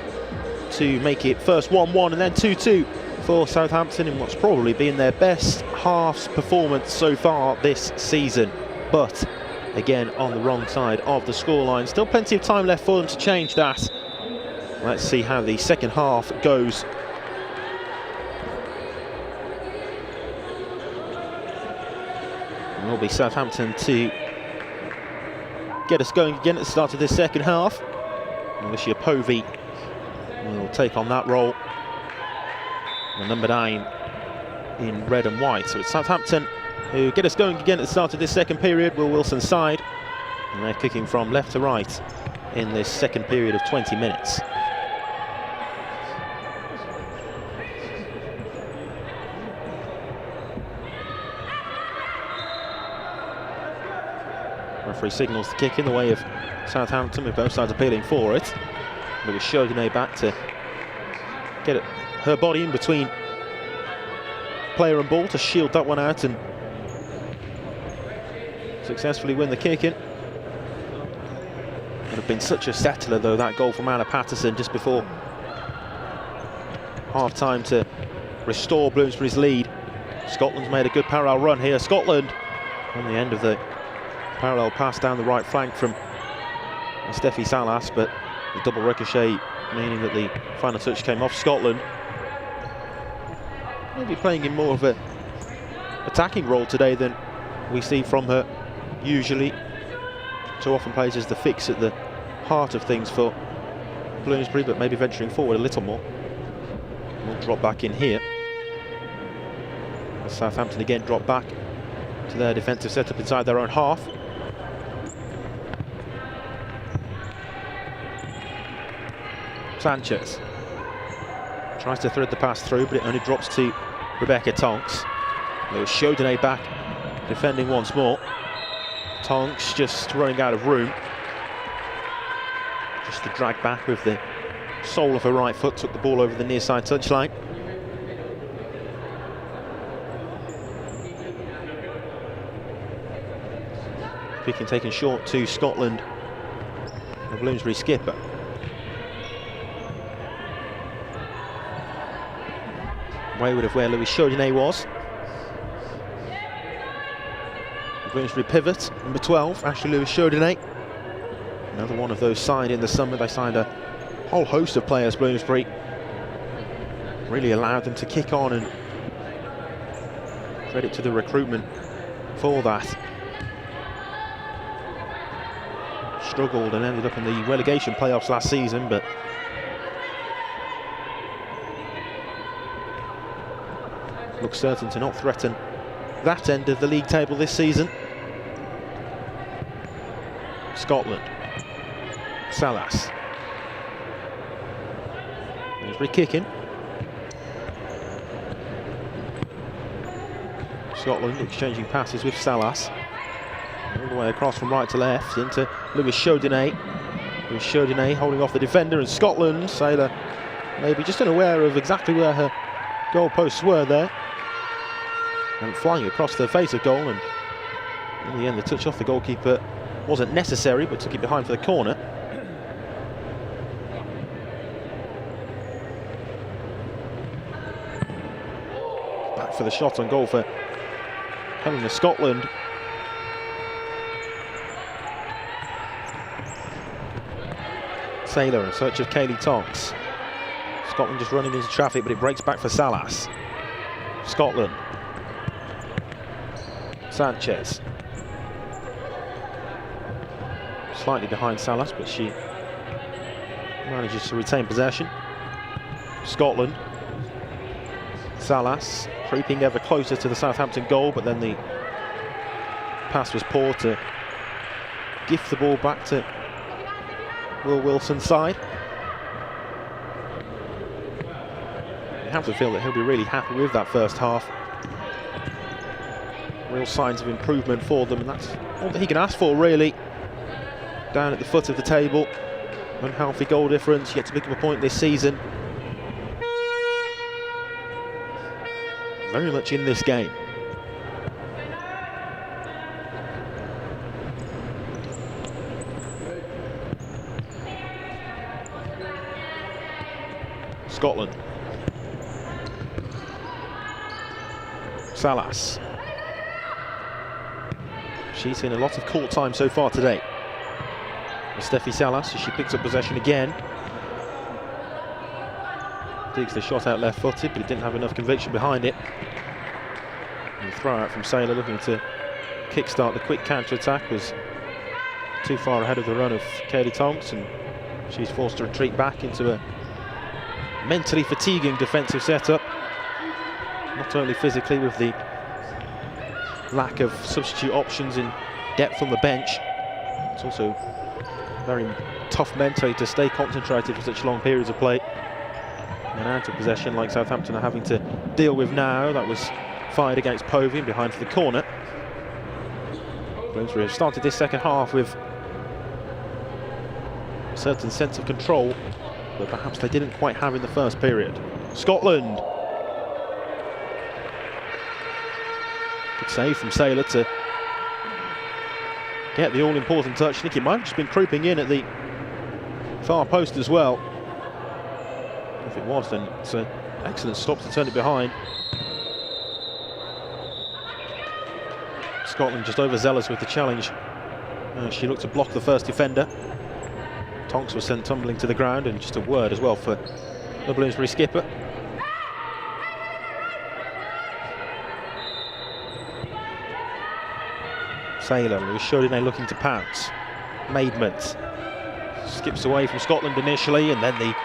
to make it first 1-1 and then 2-2 for Southampton in what's probably been their best half's performance so far this season. But again, on the wrong side of the scoreline. Still plenty of time left for them to change that. Let's see how the second half goes. It will be Southampton to get us going again at the start of this second half. Alicia Povey will take on that role. The number 9 in red and white. So it's Southampton who get us going again at the start of this second period. Will Wilson's side, and they're kicking from left to right in this second period of 20 minutes. Referee signals the kick in the way of Southampton, with both sides appealing for it. Louis Chaudinet back to get it, her body in between player and ball to shield that one out and successfully win the kick in. Would have been such a settler though, that goal from Anna Patterson just before half time to restore Bloomsbury's lead. Scotland's made a good parallel run here. Scotland on the end of the parallel pass down the right flank from Steffi Salas, but the double ricochet meaning that the final touch came off Scotland. Maybe playing in more of a attacking role today than we see from her usually. Too often plays as the fix at the heart of things for Bloomsbury, but maybe venturing forward a little more. We'll drop back in here. As Southampton again drop back to their defensive setup inside their own half. Sanchez tries to thread the pass through, but it only drops to Rebecca Tonks. There was Chaudinet back defending once more. Tonks just running out of room. Just to drag back with the sole of her right foot, took the ball over the near side touchline. Kicking taken short to Scotland, the Bloomsbury skipper. Wayward of where Louis Chaudinet was. The Bloomsbury pivot, number 12, Ashley Louis Chaudinet. Another one of those signed in the summer. They signed a whole host of players, Bloomsbury. Really allowed them to kick on, and credit to the recruitment for that. Struggled and ended up in the relegation playoffs last season, but looks certain to not threaten that end of the league table this season. Scotland. Salas. Bloomsbury kicking. Scotland exchanging passes with Salas. All the way across from right to left into Louis Chaudinet. Louis Chaudinet holding off the defender, and Scotland, Sailor maybe just unaware of exactly where her goalposts were there. And flying across the face of goal, and in the end the touch off the goalkeeper wasn't necessary, but took it behind for the corner. Back for the shot on goal for Helena Scotland. Sailor in search of Kaylee Tonks. Scotland just running into traffic, but it breaks back for Salas. Scotland. Sanchez. Slightly behind Salas, but she manages to retain possession. Scotland. Salas creeping ever closer to the Southampton goal, but then the pass was poor to gift the ball back to Will Wilson's side. You have to feel that he'll be really happy with that first half. Real signs of improvement for them, and that's all that he can ask for, really. Down at the foot of the table, unhealthy goal difference, yet to pick up a point this season. Very much in this game. Scotland. Salas. She's seen a lot of court time so far today. Steffi Salas, as she picks up possession again. Digs the shot out left-footed, but it didn't have enough conviction behind it. And the throw out from Saylor, looking to kick-start the quick counter-attack, was too far ahead of the run of Kaylee Tonks, and she's forced to retreat back into a mentally fatiguing defensive setup. Not only physically, with the lack of substitute options in depth on the bench, it's also very tough mentally to stay concentrated for such long periods of play. And out of possession, like Southampton are having to deal with now. That was fired against Povey and behind for the corner. Bloomsbury have started this second half with a certain sense of control that perhaps they didn't quite have in the first period. Scotland. Good save from Saylor to get the all-important touch. I think he might have just been creeping in at the far post as well. If it was, then it's an excellent stop to turn it behind. Scotland just overzealous with the challenge. She looked to block the first defender. Tonks was sent tumbling to the ground, and just a word as well for the Bloomsbury skipper. Saylor, Lewis Chodinay looking to pounce. Maidment skips away from Scotland initially, and then the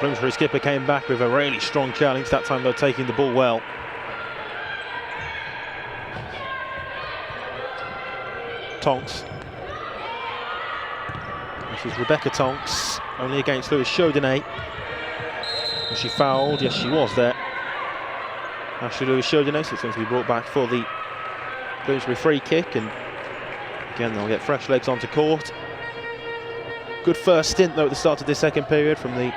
Bloomsbury skipper came back with a really strong challenge. That time, though, taking the ball well. Tonks. This is Rebecca Tonks, only against Lewis Chodinay. Was she fouled? Yes, she was there. Ashley Lewis Chodinay, so it's going to be brought back for the Bloomsbury free kick, and again they'll get fresh legs onto court. Good first stint though at the start of this second period from the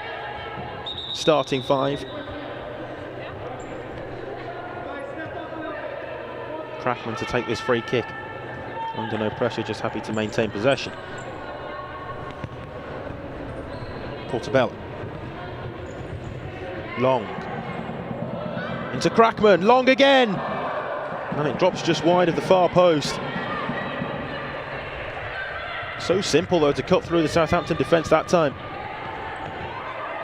starting five. Crackman to take this free kick. Under no pressure, just happy to maintain possession. Portobello. Long. Into Crackman, Long again! And it drops just wide of the far post. So simple though to cut through the Southampton defence that time.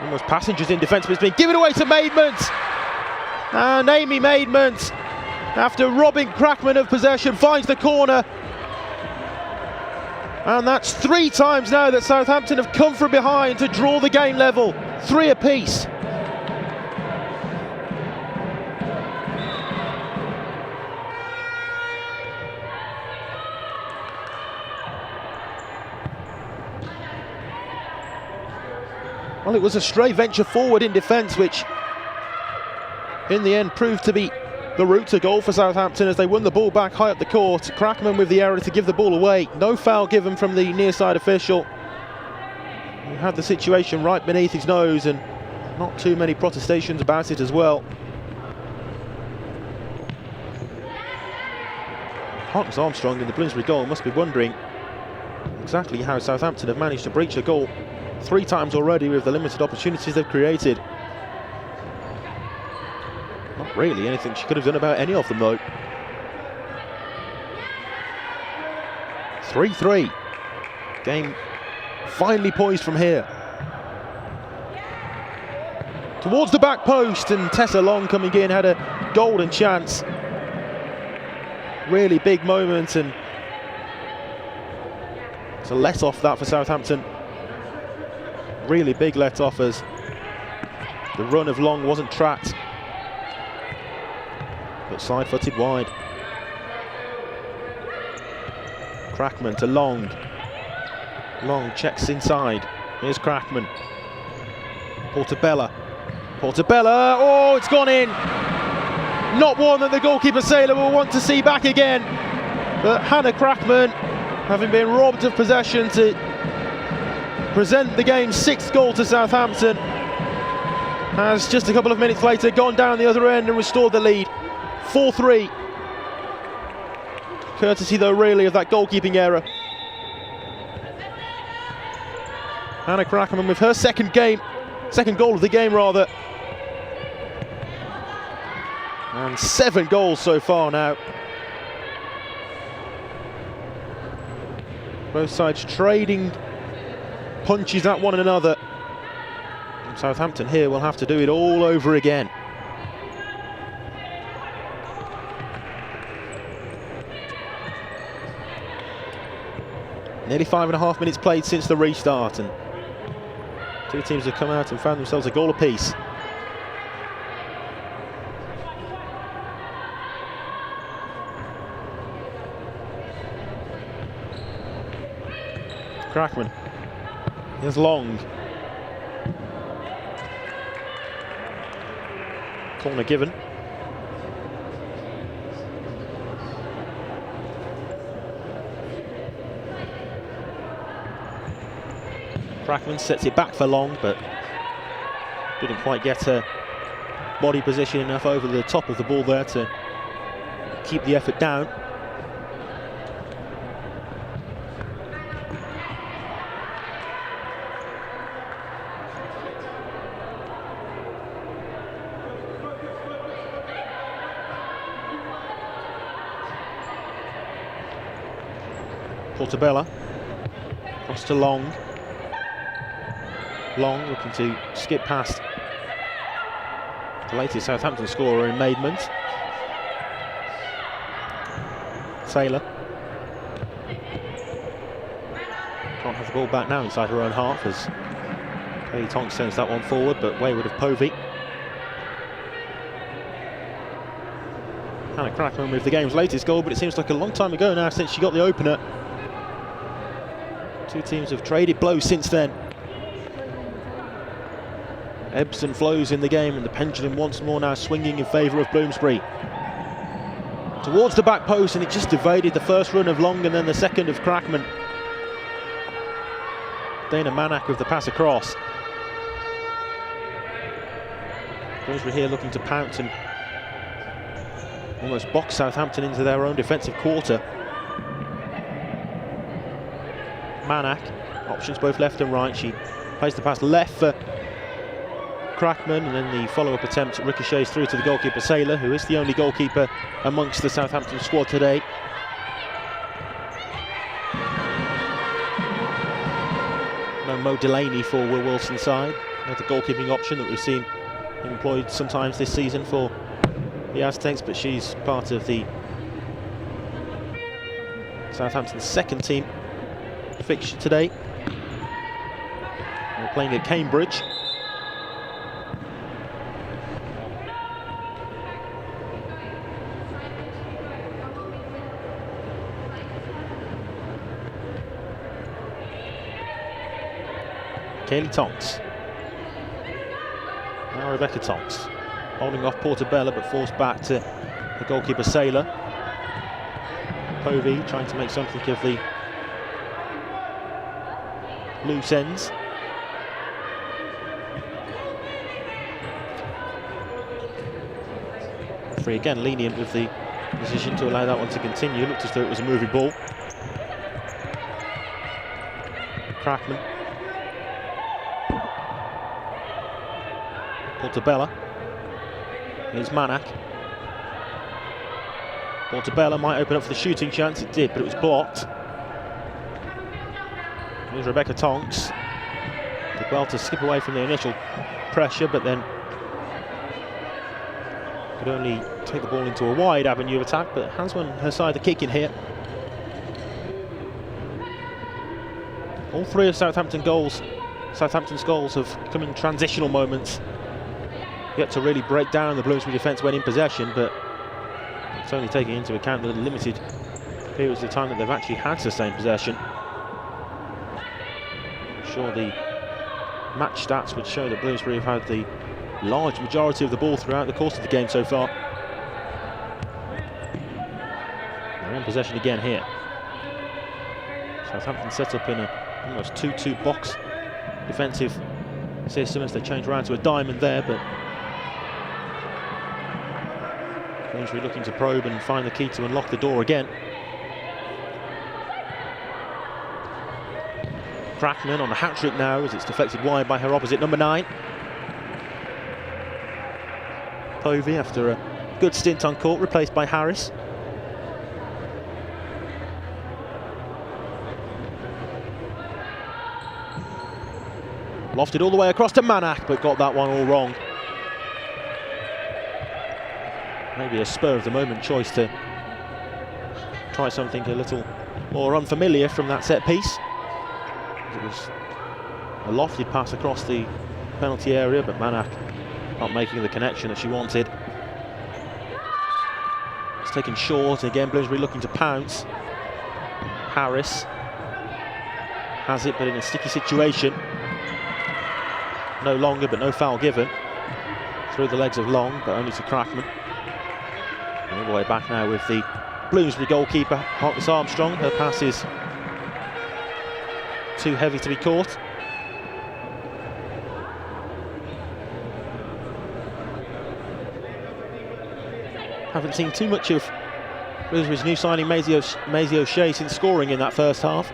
Almost passengers in defence, but it's been given away to Maidment. And Amy Maidment, after robbing Crackman of possession, finds the corner. And that's 3 times now that Southampton have come from behind to draw the game level. 3 apiece. Well, it was a stray venture forward in defence, which in the end proved to be the route to goal for Southampton as they won the ball back high up the court. Crackman with the error to give the ball away. No foul given from the near side official. He had the situation right beneath his nose, and not too many protestations about it as well. Marcus Armstrong in the Bloomsbury goal must be wondering exactly how Southampton have managed to breach a goal 3 times already with the limited opportunities they've created. Not really anything she could have done about any of them though. 3-3. Game finally poised from here. Towards the back post, and Tessa Long coming in had a golden chance. Really big moment, and it's a let off that for Southampton. Really big let off as the run of Long wasn't tracked, but side-footed wide. Crackman to Long. Long checks inside. Here's Crackman. Portobello Portabella, oh, it's gone in. Not one that the goalkeeper Sailor will want to see back again. But Hannah Crackman, having been robbed of possession to present the game's 6th goal to Southampton, has just a couple of minutes later gone down the other end and restored the lead. 4-3. Courtesy, though, really of that goalkeeping error. Hannah Crackman with her second goal of the game rather. And 7 goals so far now. Both sides trading punches at one another. And Southampton here will have to do it all over again. Nearly 5.5 minutes played since the restart, and two teams have come out and found themselves a goal apiece. Crackman. Here's Long. Corner given. Crackman sets it back for Long, but didn't quite get her body position enough over the top of the ball there to keep the effort down. Portabella across to Long. Long looking to skip past the latest Southampton scorer in Maidment. Taylor can't have the ball back now inside her own half as Kelly Tonks sends that one forward, but wayward of Povey. Hannah Crackman with the game's latest goal, but it seems like a long time ago now since she got the opener. Two teams have traded blows since then. Ebbs and flows in the game, and the pendulum once more now swinging in favour of Bloomsbury. Towards the back post, and it just evaded the first run of Long and then the second of Crackman. Dana Manak with the pass across. Bloomsbury here looking to pounce and almost box Southampton into their own defensive quarter. Manak, options both left and right. She plays the pass left for Crackman, and then the follow-up attempt ricochets through to the goalkeeper Sailor, who is the only goalkeeper amongst the Southampton squad today. No Mo Delaney for Will Wilson's side, another goalkeeping option that we've seen employed sometimes this season for the Aztecs, but she's part of the Southampton second team fixture today. We're playing at Cambridge. Kaylee Tonks. Now Rebecca Tonks. Holding off Portabella, but forced back to the goalkeeper Sailor. Povey trying to make something of the loose ends. Referee again lenient with the decision to allow that one to continue. Looked as though it was a moving ball. Crackman. Portabella. Here's Manak. Portabella might open up for the shooting chance. It did, but it was blocked. Here's Rebecca Tonks. Did well to skip away from the initial pressure, but then could only take the ball into a wide avenue of attack, but has won her side the kick in here. All three of Southampton's goals have come in transitional moments. Yet to really break down the Bloomsbury defence when in possession, but it's only taking into account the limited periods of time that they've actually had sustained possession. I'm sure the match stats would show that Bloomsbury have had the large majority of the ball throughout the course of the game so far. They're in possession again here. Southampton set up in a almost 2-2 box defensive system as they change around to a diamond there, but Bloomsbury looking to probe and find the key to unlock the door again. Crackman on a hat-trick now as it's deflected wide by her opposite, number 9. Povey, after a good stint on court, replaced by Harris. Lofted all the way across to Manak, but got that one all wrong. Maybe a spur-of-the-moment choice to try something a little more unfamiliar from that set piece. It was a lofted pass across the penalty area, but Manak not making the connection that she wanted. It's taken short, again Bloomsbury looking to pounce. Harris has it, but in a sticky situation. No longer, but no foul given. Through the legs of Long, but only to Crackman. All the way back now with the Bloomsbury goalkeeper, Hartpury Armstrong. Her pass is too heavy to be caught. Haven't seen too much of Bloomsbury's new signing Maisie O'Shea since scoring in that first half.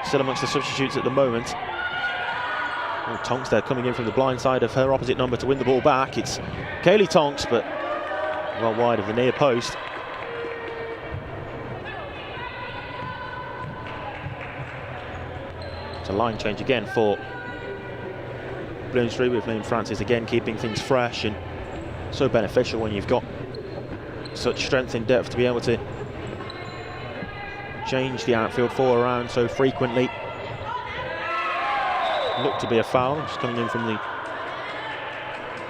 Still amongst the substitutes at the moment. Oh, Tonks there coming in from the blind side of her opposite number to win the ball back. It's Kayleigh Tonks, but well wide of the near post. It's a line change again for Bloomsbury, with Liam Francis again keeping things fresh, and so beneficial when you've got such strength in depth to be able to change the outfield four around so frequently. Looked to be a foul, just coming in from the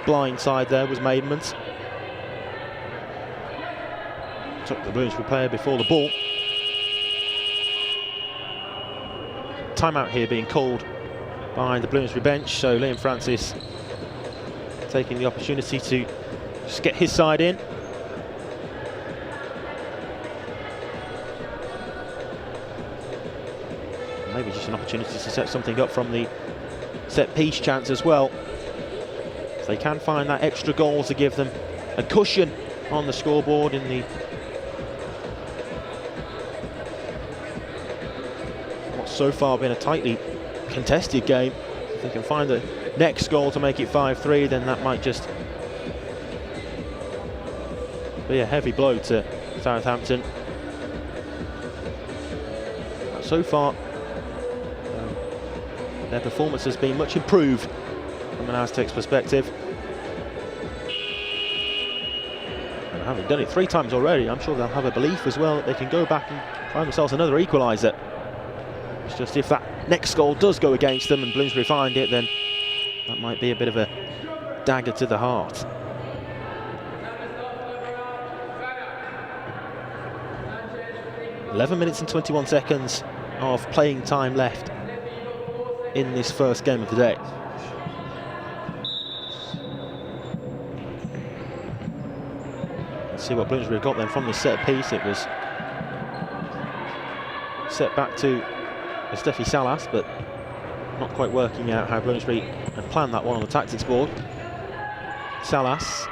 blind side there was Maidment. Took the Bloomsbury player before the ball. Timeout here being called by the Bloomsbury bench, so Liam Francis taking the opportunity to just get his side in. Maybe just an opportunity to set something up from the set piece chance as well. If they can find that extra goal to give them a cushion on the scoreboard in the what's so far been a tightly contested game. If they can find the next goal to make it 5-3, then that might just be a heavy blow to Southampton. But so far their performance has been much improved from an Aztecs perspective. And having done it 3 times already, I'm sure they'll have a belief as well that they can go back and find themselves another equaliser. It's just if that next goal does go against them and Bloomsbury find it, then that might be a bit of a dagger to the heart. .11 minutes and 21 seconds of playing time left in this first game of the day. Let's see what Bloomsbury have got then from this set piece. It was set back to Steffi Salas, but not quite working out how Bloomsbury had planned that one on the tactics board. Salas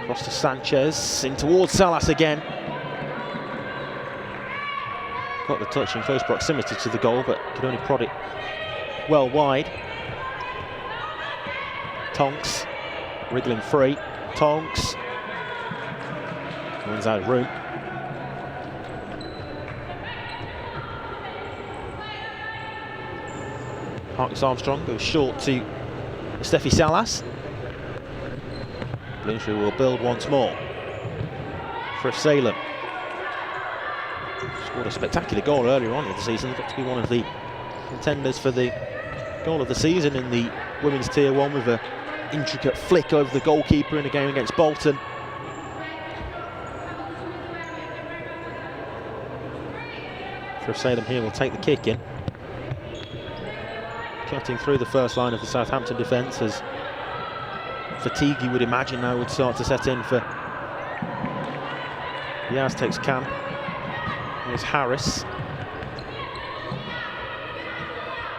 across to Sanchez, in towards Salas again. Got the touch in close proximity to the goal, but could only prod it well wide. Tonks wriggling free. Tonks runs out of room. Hartpury Armstrong goes short to Steffi Salas. Bloomsbury will build once more. For Salem. Scored a spectacular goal earlier on in the season. Got to be one of the contenders for the goal of the season in the women's tier 1 with an intricate flick over the goalkeeper in a game against Bolton. For Salem here will take the kick in. cutting through the first line of the Southampton defence, as fatigue, you would imagine, now would start to set in for the Aztecs camp. Here's Harris.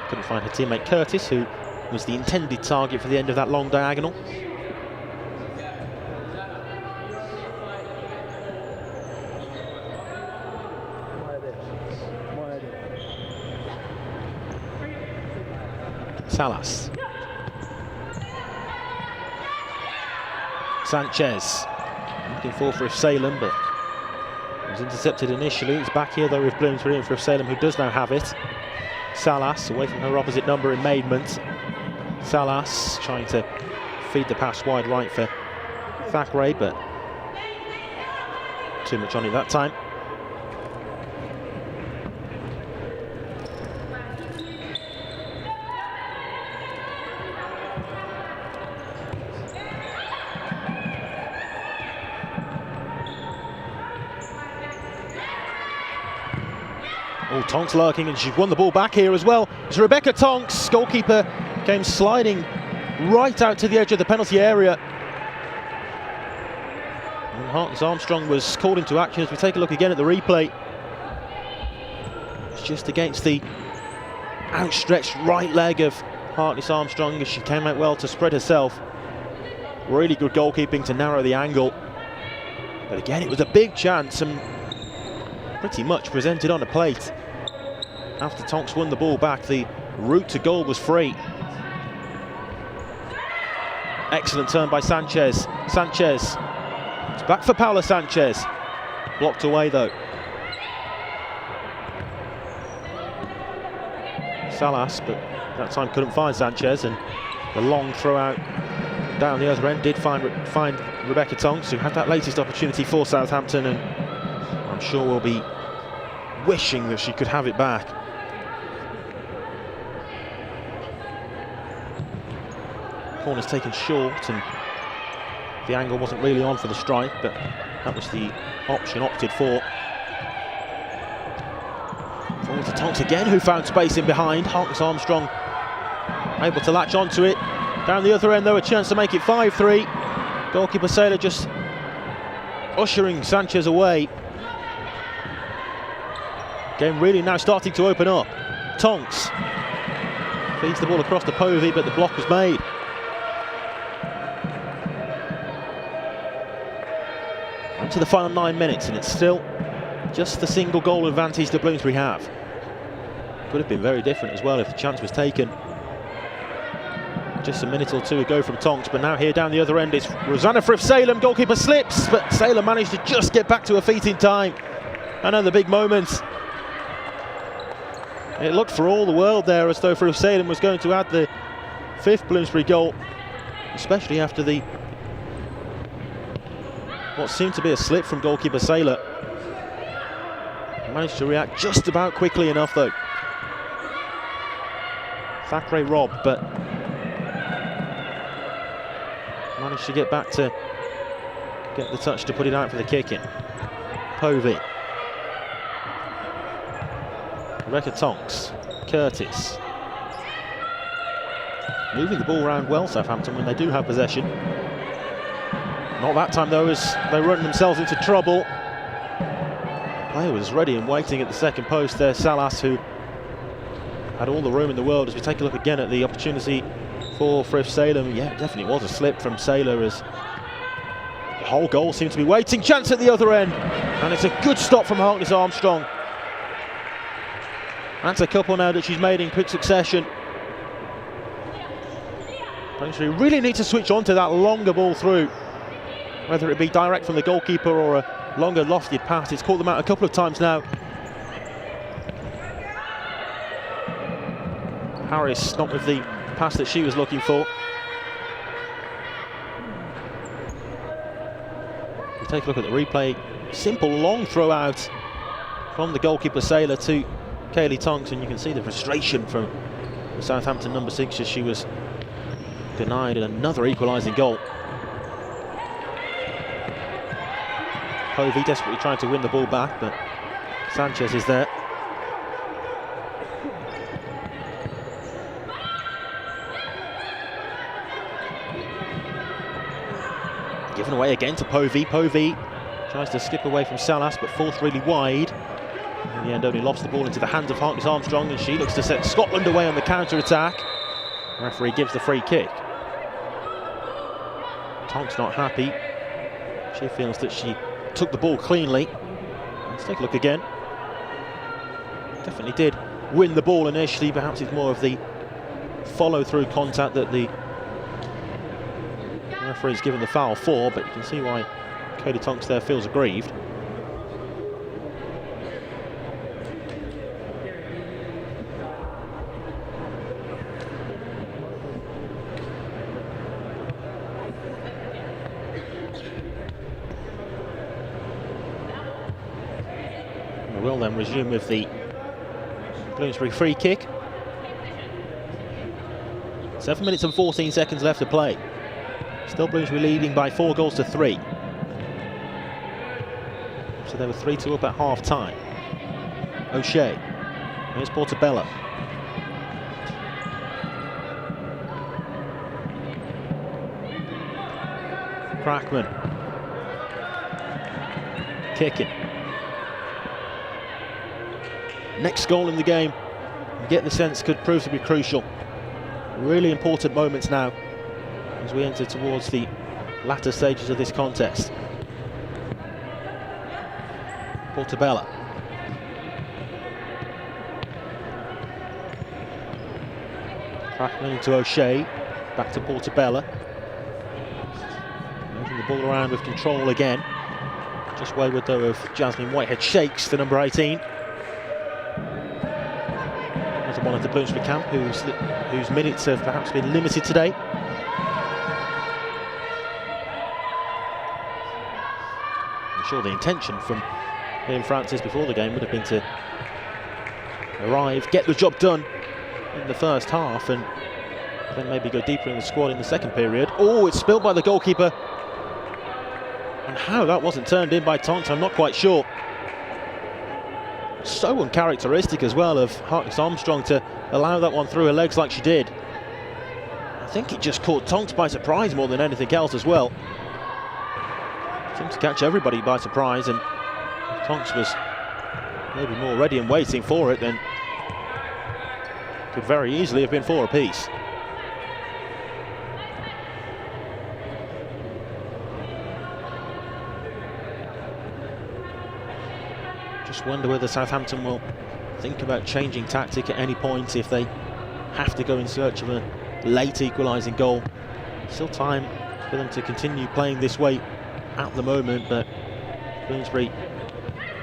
Couldn't find her teammate Curtis, who was the intended target for the end of that long diagonal. Salas. Sanchez looking for Salem, but was intercepted initially. It's back here though with Bloomsbury and for Salem, who does now have it. Salas away from her opposite number in Maidment. Salas trying to feed the pass wide right for Thackeray, but too much on it that time. Oh, Tonks lurking, and she's won the ball back here as well. It's Rebecca Tonks, goalkeeper, came sliding right out to the edge of the penalty area. And Hartness Armstrong was called into action. As we take a look again at the replay, it's just against the outstretched right leg of Hartness Armstrong, as she came out well to spread herself. Really good goalkeeping to narrow the angle. But again, it was a big chance and pretty much presented on a plate. After Tonks won the ball back, the route to goal was free. Excellent turn by Sanchez. Sanchez. It's back for Paula Sanchez. Blocked away though. Salas, but that time couldn't find Sanchez, and the long throw out down the other end did find Rebecca Tonks, who had that latest opportunity for Southampton, and I'm sure will be wishing that she could have it back. Corner's taken short, and the angle wasn't really on for the strike, but that was the option opted for. Forward to Tonks again, who found space in behind. Hartness Armstrong able to latch onto it. Down the other end though, a chance to make it 5-3. Goalkeeper Saylor just ushering Sanchez away. Game really now starting to open up. Tonks feeds the ball across to Povey, but the block was made. To the final 9 minutes, and it's still just the single goal advantage that Bloomsbury have. Could have been very different as well if the chance was taken. Just a minute or two ago from Tonks, but now here down the other end it's Rosanna Frith Salem. Goalkeeper slips, but Salem managed to just get back to her feet in time. Another big moment. It looked for all the world there as though Frith Salem was going to add the 5th Bloomsbury goal, especially after the what seemed to be a slip from goalkeeper Saylor. Managed to react just about quickly enough though. Thackeray robbed, but managed to get back to get the touch to put it out for the kick in. Povey. Rebecca Tonks. Curtis. Moving the ball around well, Southampton, when they do have possession. Not that time though, as they run themselves into trouble. The player was ready and waiting at the second post there, Salas, who had all the room in the world. As we take a look again at the opportunity for Frith Salem, yeah, it definitely was a slip from Saylor, as the whole goal seemed to be waiting. Chance at the other end, and it's a good stop from Hartness Armstrong. That's a couple now that she's made in quick succession. Bloomsbury really need to switch on to that longer ball through, whether it be direct from the goalkeeper or a longer lofted pass. It's caught them out a couple of times now. Harris not with the pass that she was looking for. We take a look at the replay. Simple long throw out from the goalkeeper Saylor to Kayleigh Tonks, and you can see the frustration from the Southampton number 6 as she was denied another equalising goal. Povey desperately trying to win the ball back, but Sanchez is there. Given away again to Povey. Povey tries to skip away from Salas, but falls really wide. In the end, only lobs the ball into the hands of Hartpury Armstrong, and she looks to set Scotland away on the counter-attack. The referee gives the free kick. Tonks not happy. She feels that she took the ball cleanly. Let's take a look again. Definitely did win the ball initially. Perhaps it's more of the follow-through contact that the referee's given the foul for, but you can see why Cody Tonks there feels aggrieved. We will then resume with the Bloomsbury free kick. 7 minutes and 14 seconds left to play. Still Bloomsbury leading by 4 goals to 3. So they were 3-2 up at half time. O'Shea. Here's Portobello. Crackman. Kicking. Next goal in the game, you get the sense, could prove to be crucial. Really important moments now as we enter towards the latter stages of this contest. Portobello. Crackman into O'Shea, back to Portobello. Moving the ball around with control again. Just wayward though of Jasmine Whitehead Shakes, the number 18. One of the Bloomsbury camp whose minutes have perhaps been limited today. I'm sure the intention from Liam Francis before the game would have been to arrive, get the job done in the first half, and then maybe go deeper in the squad in the second period. Oh, it's spilled by the goalkeeper. And how that wasn't turned in by Tonks, I'm not quite sure. So uncharacteristic as well of Hartpury Armstrong to allow that one through her legs like she did. I think it just caught Tonks by surprise more than anything else as well. Seemed to catch everybody by surprise, and Tonks was maybe more ready and waiting for it than could very easily have been 4 apiece. Just wonder whether Southampton will think about changing tactic at any point if they have to go in search of a late equalising goal. Still time for them to continue playing this way at the moment, but Bloomsbury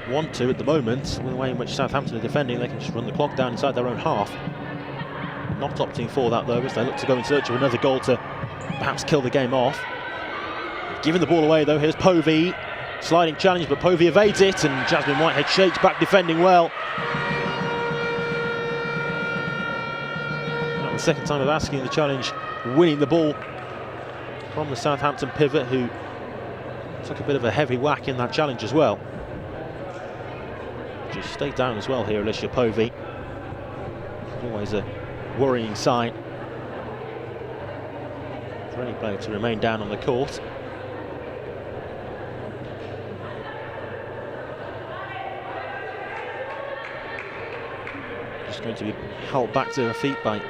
want to at the moment. With the way in which Southampton are defending, they can just run the clock down inside their own half. Not opting for that though, as they look to go in search of another goal to perhaps kill the game off. Giving the ball away though, here's Povey. Sliding challenge, but Povey evades it, and Jasmine Whitehead Shakes back defending well. Not the second time of asking the challenge, winning the ball from the Southampton pivot, who took a bit of a heavy whack in that challenge as well. Just stayed down as well here, Alicia Povey. Always a worrying sign for any player to remain down on the court. Going to be held back to her feet by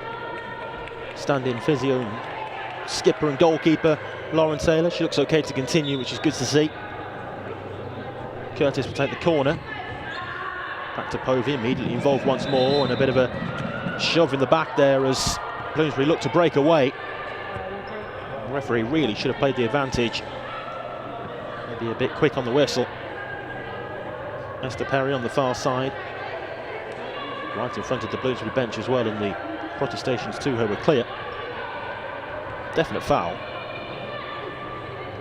stand-in physio and skipper and goalkeeper Lauren Taylor. She looks okay to continue, which is good to see. Curtis will take the corner. Back to Povey, immediately involved once more, and a bit of a shove in the back there as Bloomsbury look to break away. The referee really should have played the advantage. Maybe a bit quick on the whistle. Esther Perry on the far side, right in front of the Bloomsbury bench as well, and the protestations to her were clear. Definite foul.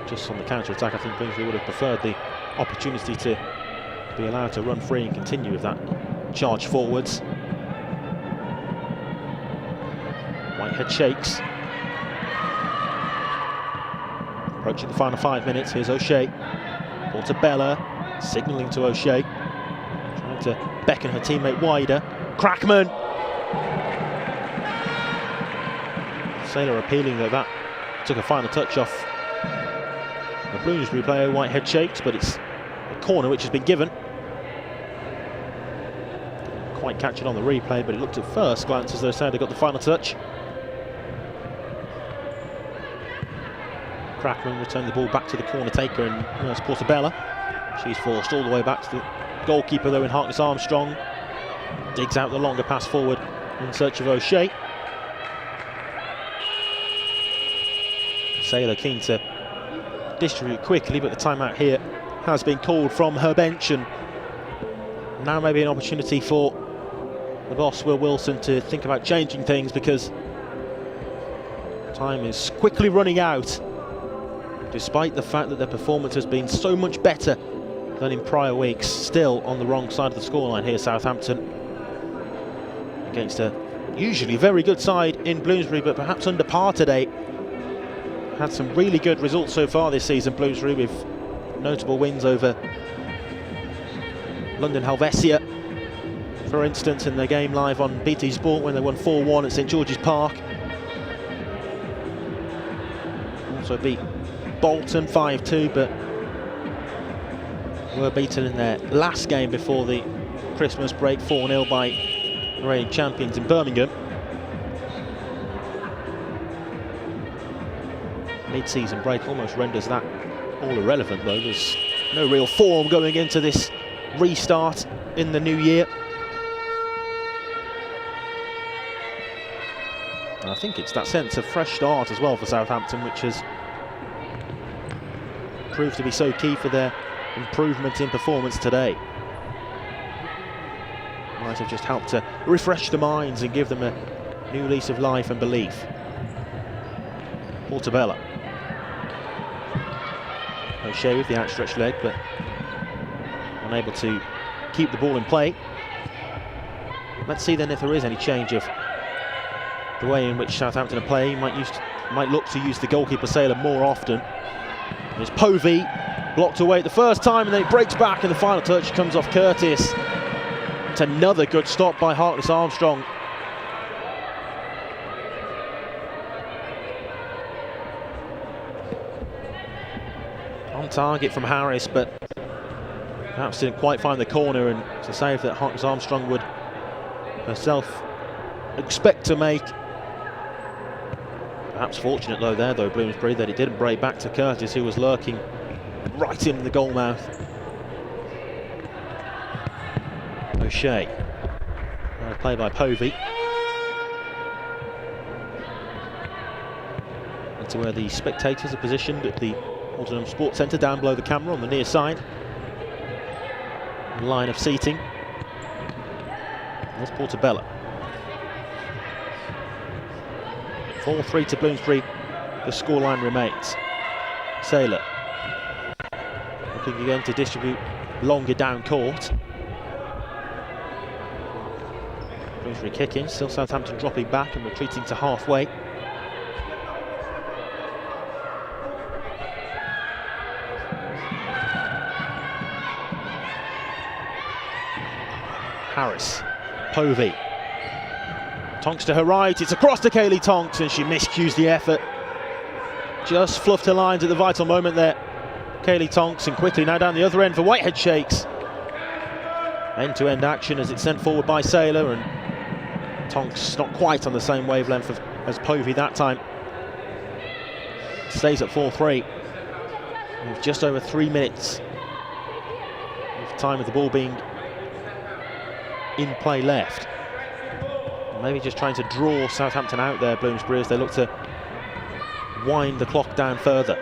Just on the counter-attack, I think Bloomsbury would have preferred the opportunity to be allowed to run free and continue with that charge forwards. Whitehead Shakes. Approaching the final 5 minutes, here's O'Shea. Portobello signalling to O'Shea, trying to beckon her teammate wider. Crackman! Saylor appealing that took a final touch off the a Bloomsbury player, Whitehead shakes, but it's a corner which has been given. Didn't quite catch it on the replay, but it looked at first glance as though Sailor got the final touch. Crackman returned the ball back to the corner taker, and there's Portabella. She's forced all the way back to the goalkeeper though in Hartness Armstrong. Digs out the longer pass forward in search of O'Shea. Sailor keen to distribute quickly, but the timeout here has been called from her bench, and now maybe an opportunity for the boss Will Wilson to think about changing things, because time is quickly running out, despite the fact that their performance has been so much better than in prior weeks. Still on the wrong side of the scoreline here, Southampton, against a usually very good side in Bloomsbury, but perhaps under par today. Had some really good results so far this season, Bloomsbury, with notable wins over London Helvecia, for instance, in their game live on BT Sport when they won 4-1 at St George's Park. Also beat Bolton 5-2, but were beaten in their last game before the Christmas break 4-0 by the reigning champions in Birmingham. Mid-season break almost renders that all irrelevant though. There's no real form going into this restart in the new year. And I think it's that sense of fresh start as well for Southampton, which has proved to be so key for their improvement in performance today. Might have just helped to refresh the minds and give them a new lease of life and belief. Portabella. O'Shea with the outstretched leg, but unable to keep the ball in play. Let's see then if there is any change of the way in which Southampton are playing. Might look to use the goalkeeper Sailor more often. There's Povey, blocked away at the first time, and then it breaks back, and the final touch comes off Curtis. It's another good stop by Hartness Armstrong. On target from Harris, but perhaps didn't quite find the corner, and it's a save that Hartness Armstrong would herself expect to make. Perhaps fortunate though Bloomsbury, that it didn't break back to Curtis, who was lurking right in the goal mouth. O'Shea, play by Povey. Into where the spectators are positioned at the Aldenham Sports Centre, down below the camera on the near side. Line of seating. There's Portabella. 4-3 to Bloomsbury, the scoreline remains. Sailor looking again to distribute longer down court. Bloomsbury kicking, still Southampton dropping back and retreating to halfway. Harris, Povey. Tonks to her right, it's across to Kayleigh Tonks, and she miscues the effort. Just fluffed her lines at the vital moment there. Kayleigh Tonks, and quickly now down the other end for Whitehead shakes. End-to-end action as it's sent forward by Sailor, and Tonks not quite on the same wavelength as Povey that time. Stays at 4-3. With just over 3 minutes of time with the ball being in play left. Maybe just trying to draw Southampton out there, Bloomsbury, as they look to wind the clock down further.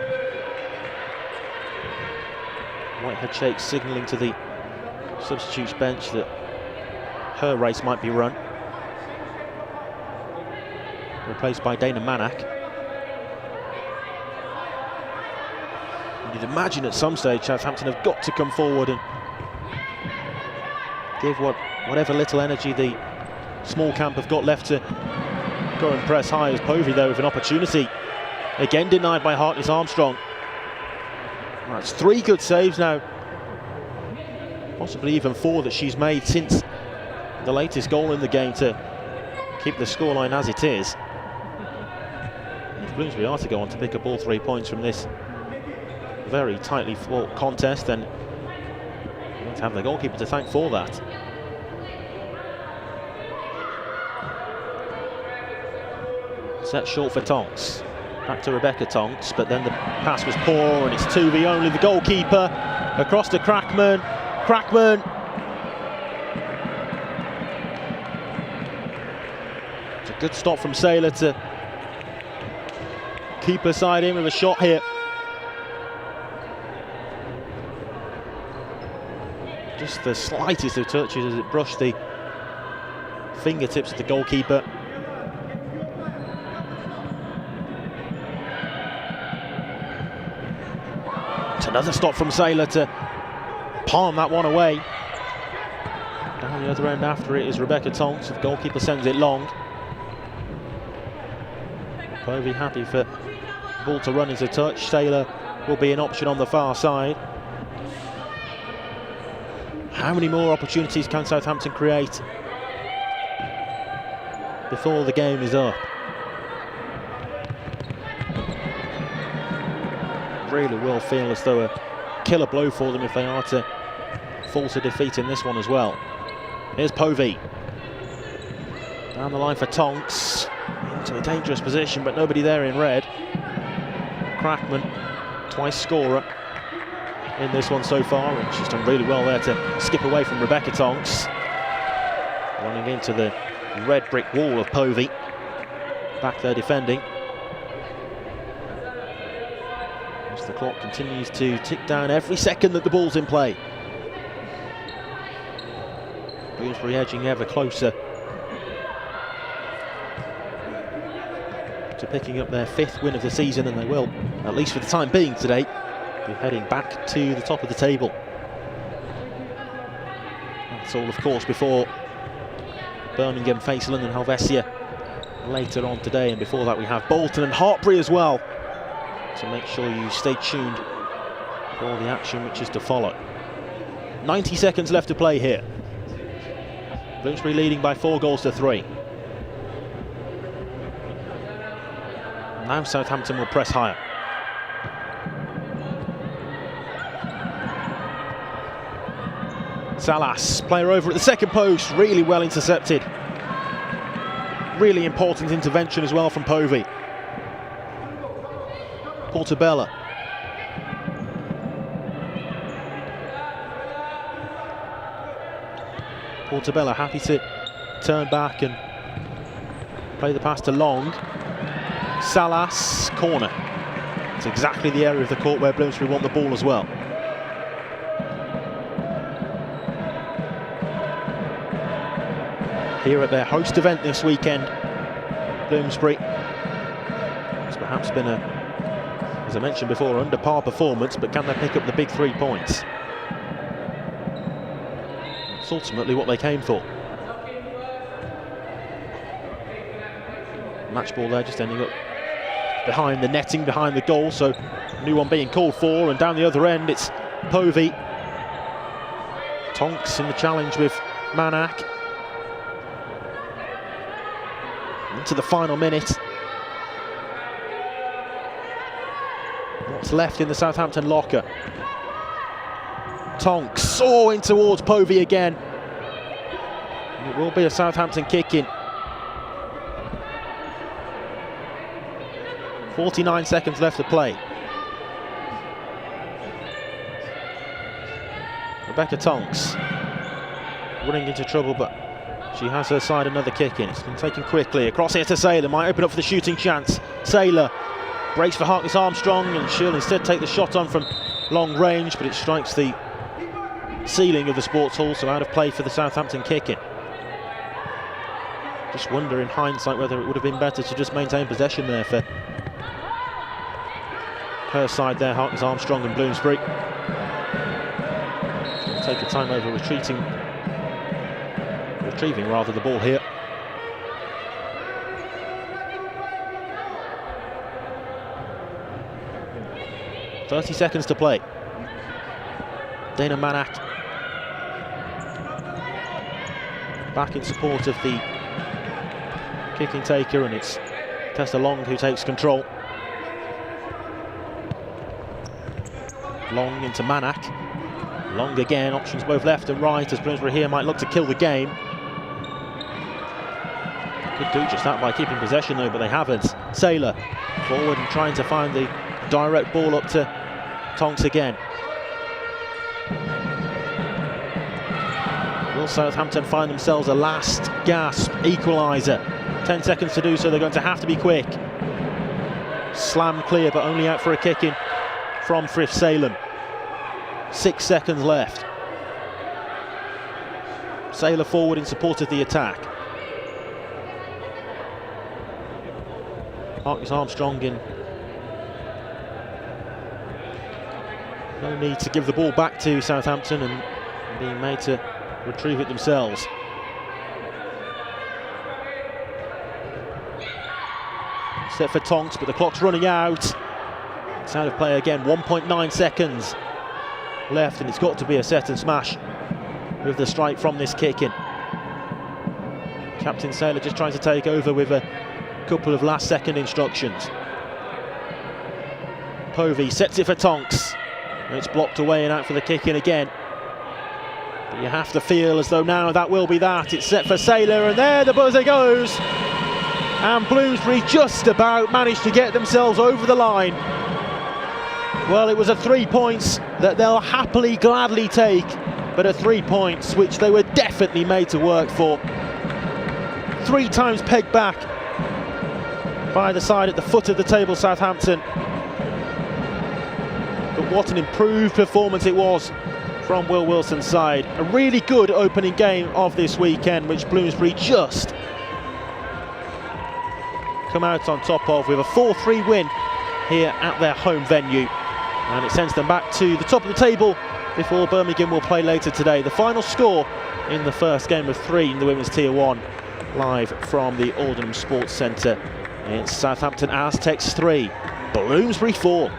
Whitehead shakes, signalling to the substitutes bench that her race might be run. Replaced by Dana Manak. You'd imagine at some stage Southampton have got to come forward and give whatever little energy the small camp have got left to go and press high. As Povey though with an opportunity, again denied by Hartness Armstrong. That's 3 good saves now, possibly even 4 that she's made since the latest goal in the game to keep the scoreline as it is. And if Bloomsbury are to go on to pick up all 3 points from this very tightly fought contest, and to have the goalkeeper to thank for that. Set short for Tonks. Back to Rebecca Tonks, but then the pass was poor, and it's 2v only. The goalkeeper across to Crackman. Crackman. It's a good stop from Saylor to keep her side in with a shot here. Just the slightest of touches as it brushed the fingertips of the goalkeeper. It's another stop from Saylor to palm that one away. Down the other end after it is Rebecca Tonks. The goalkeeper sends it long. Povey happy for the ball to run into touch. Saylor will be an option on the far side. How many more opportunities can Southampton create before the game is up? Really will feel as though a killer blow for them if they are to fall to defeat in this one as well. Here's Povey. Down the line for Tonks. Into a dangerous position, but nobody there in red. Crackman, twice scorer in this one so far, and she's done really well there to skip away from Rebecca Tonks. Running into the red brick wall of Povey. Back there defending. As the clock continues to tick down every second that the ball's in play. Bloomsbury edging ever closer to picking up their 5th win of the season, and they will, at least for the time being today, be heading back to the top of the table. That's all, of course, before Birmingham face London Helvecia later on today, and before that we have Bolton and Hartpury as well. So make sure you stay tuned for the action which is to follow. 90 seconds left to play here. Bloomsbury leading by 4 goals to 3. Now Southampton will press higher. Salas, player over at the second post, really well intercepted. Really important intervention as well from Povey. Portabella. Portabella happy to turn back and play the pass to Long. Salas, corner. It's exactly the area of the court where Bloomsbury want the ball as well. Here at their host event this weekend, Bloomsbury. It's perhaps been a, as I mentioned before, under par performance, but can they pick up the big 3 points? It's ultimately what they came for. Match ball there, just ending up behind the netting, behind the goal, so new one being called for, and down the other end it's Povey. Tonks in the challenge with Manak. Into the final minute. What's left in the Southampton locker? Tonks, in towards Povey again. And it will be a Southampton kick-in. 49 seconds left to play. Rebecca Tonks running into trouble, but she has her side another kick in. It's been taken quickly. Across here to Saylor, might open up for the shooting chance. Saylor breaks for Hartness Armstrong, and she'll instead take the shot on from long range, but it strikes the ceiling of the sports hall, so out of play for the Southampton kick in. Just wonder in hindsight whether it would have been better to just maintain possession there for her side there, Hartness Armstrong and Bloomsbury. She'll take her time over retrieving rather the ball here. .30 seconds to play. Dana Manak back in support of the kicking taker, and it's Tessa Long who takes control. Long into Manak. Long again, options both left and right as Bloomsbury here might look to kill the game. Could do just that by keeping possession though, but they haven't. Saylor forward and trying to find the direct ball up to Tonks again. Will Southampton find themselves a last gasp equaliser? 10 seconds to do so, they're going to have to be quick. Slam clear, but only out for a kick in from Frith Salem. 6 seconds left. Saylor forward in support of the attack. Marcus Armstrong in. No need to give the ball back to Southampton and being made to retrieve it themselves. Set for Tonks, but the clock's running out. It's out of play again. 1.9 seconds left, and it's got to be a set and smash with the strike from this kick in. Captain Saylor just trying to take over with a couple of last second instructions. Povey sets it for Tonks. It's blocked away and out for the kick in again. But you have to feel as though now that will be that. It's set for Saylor, and there the buzzer goes. And Bloomsbury just about managed to get themselves over the line. Well, it was a 3 points that they'll happily, gladly take, but a 3 points which they were definitely made to work for. 3 times pegged back by the side at the foot of the table, Southampton. But what an improved performance it was from Will Wilson's side. A really good opening game of this weekend, which Bloomsbury just come out on top of with a 4-3 win here at their home venue, and it sends them back to the top of the table before Birmingham will play later today. The final score in the first game of 3 in the Women's Tier 1, live from the Aldenham Sports Centre. It's Southampton Aztecs 3, Bloomsbury 4.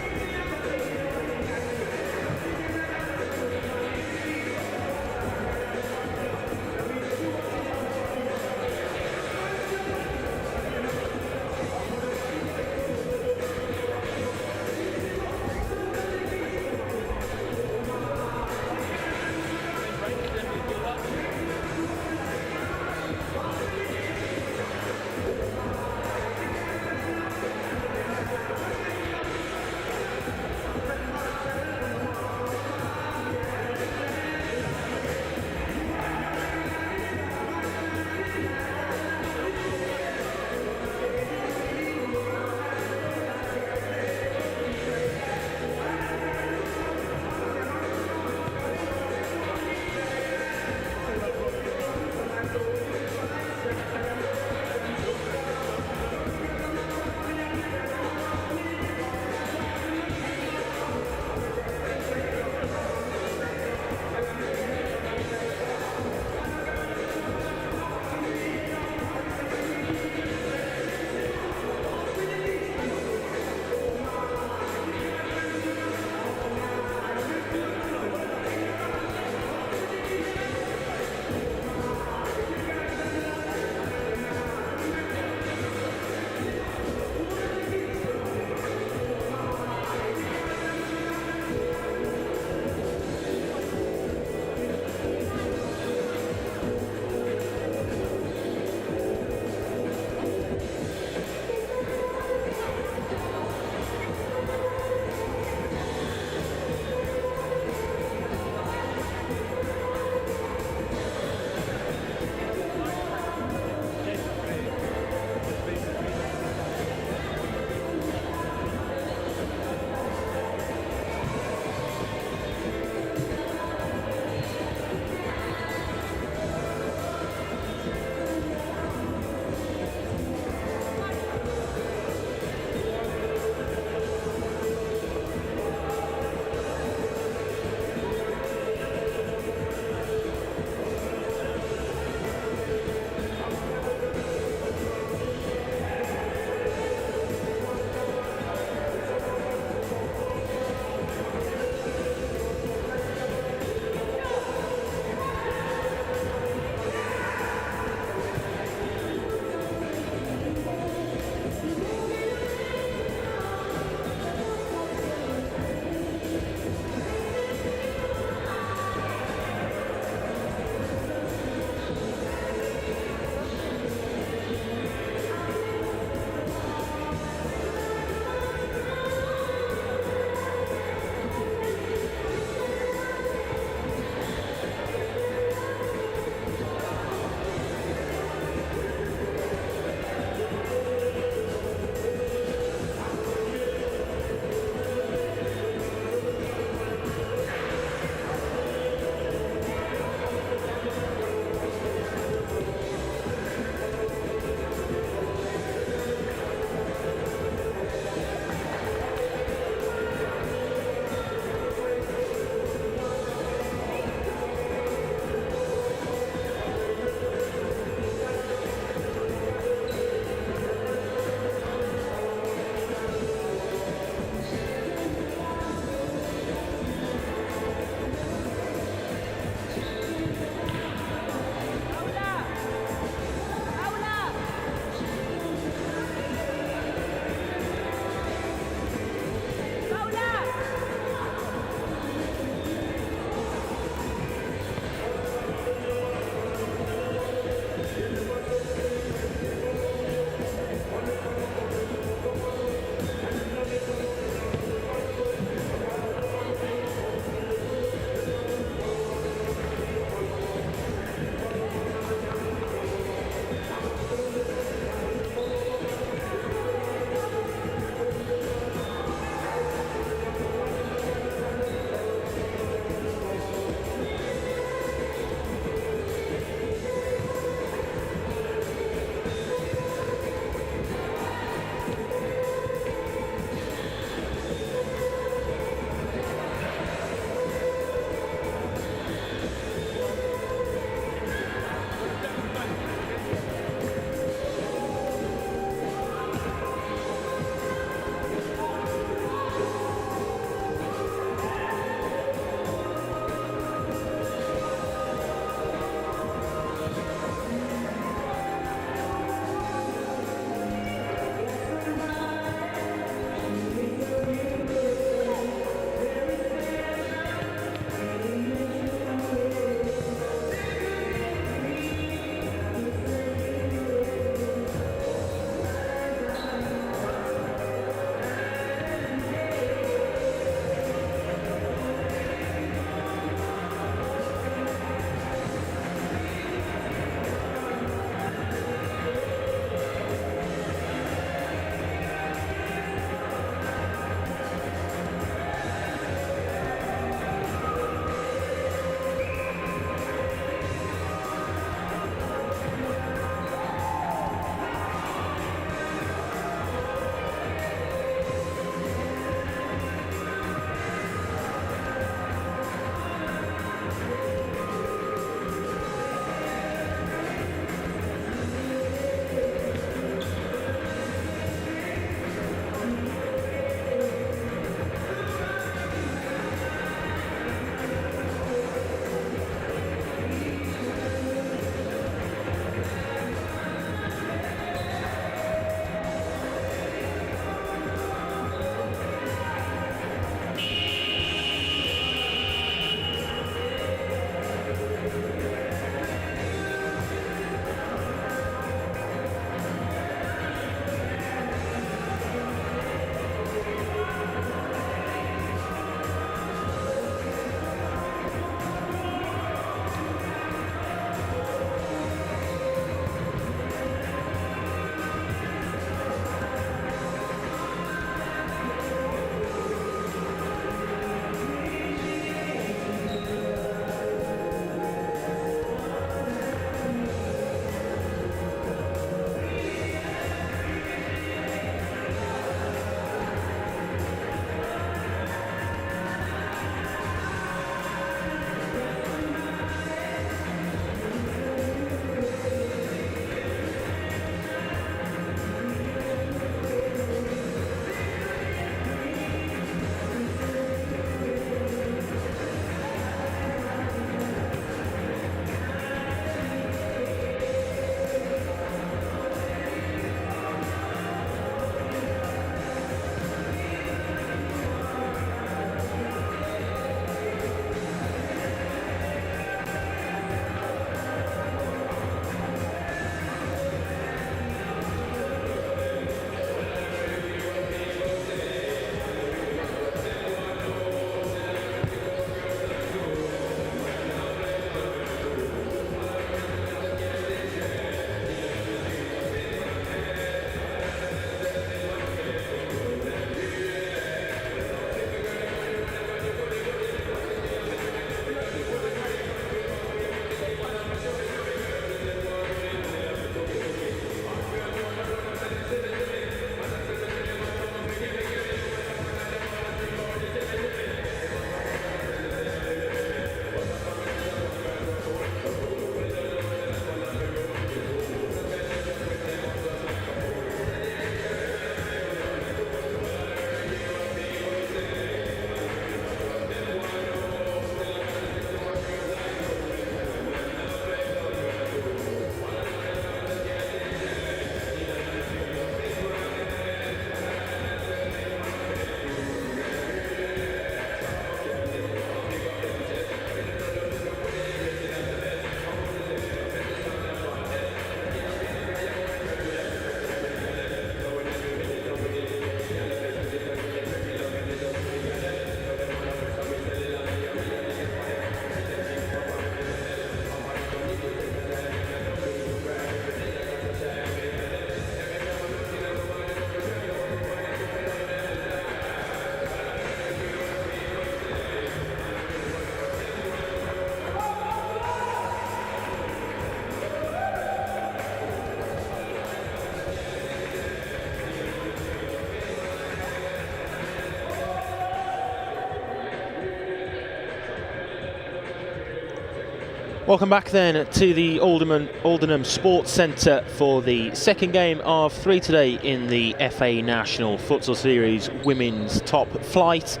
Welcome back then to the Aldenham Sports Centre for the second game of 3 today in the FA National Futsal Series Women's Top Flight.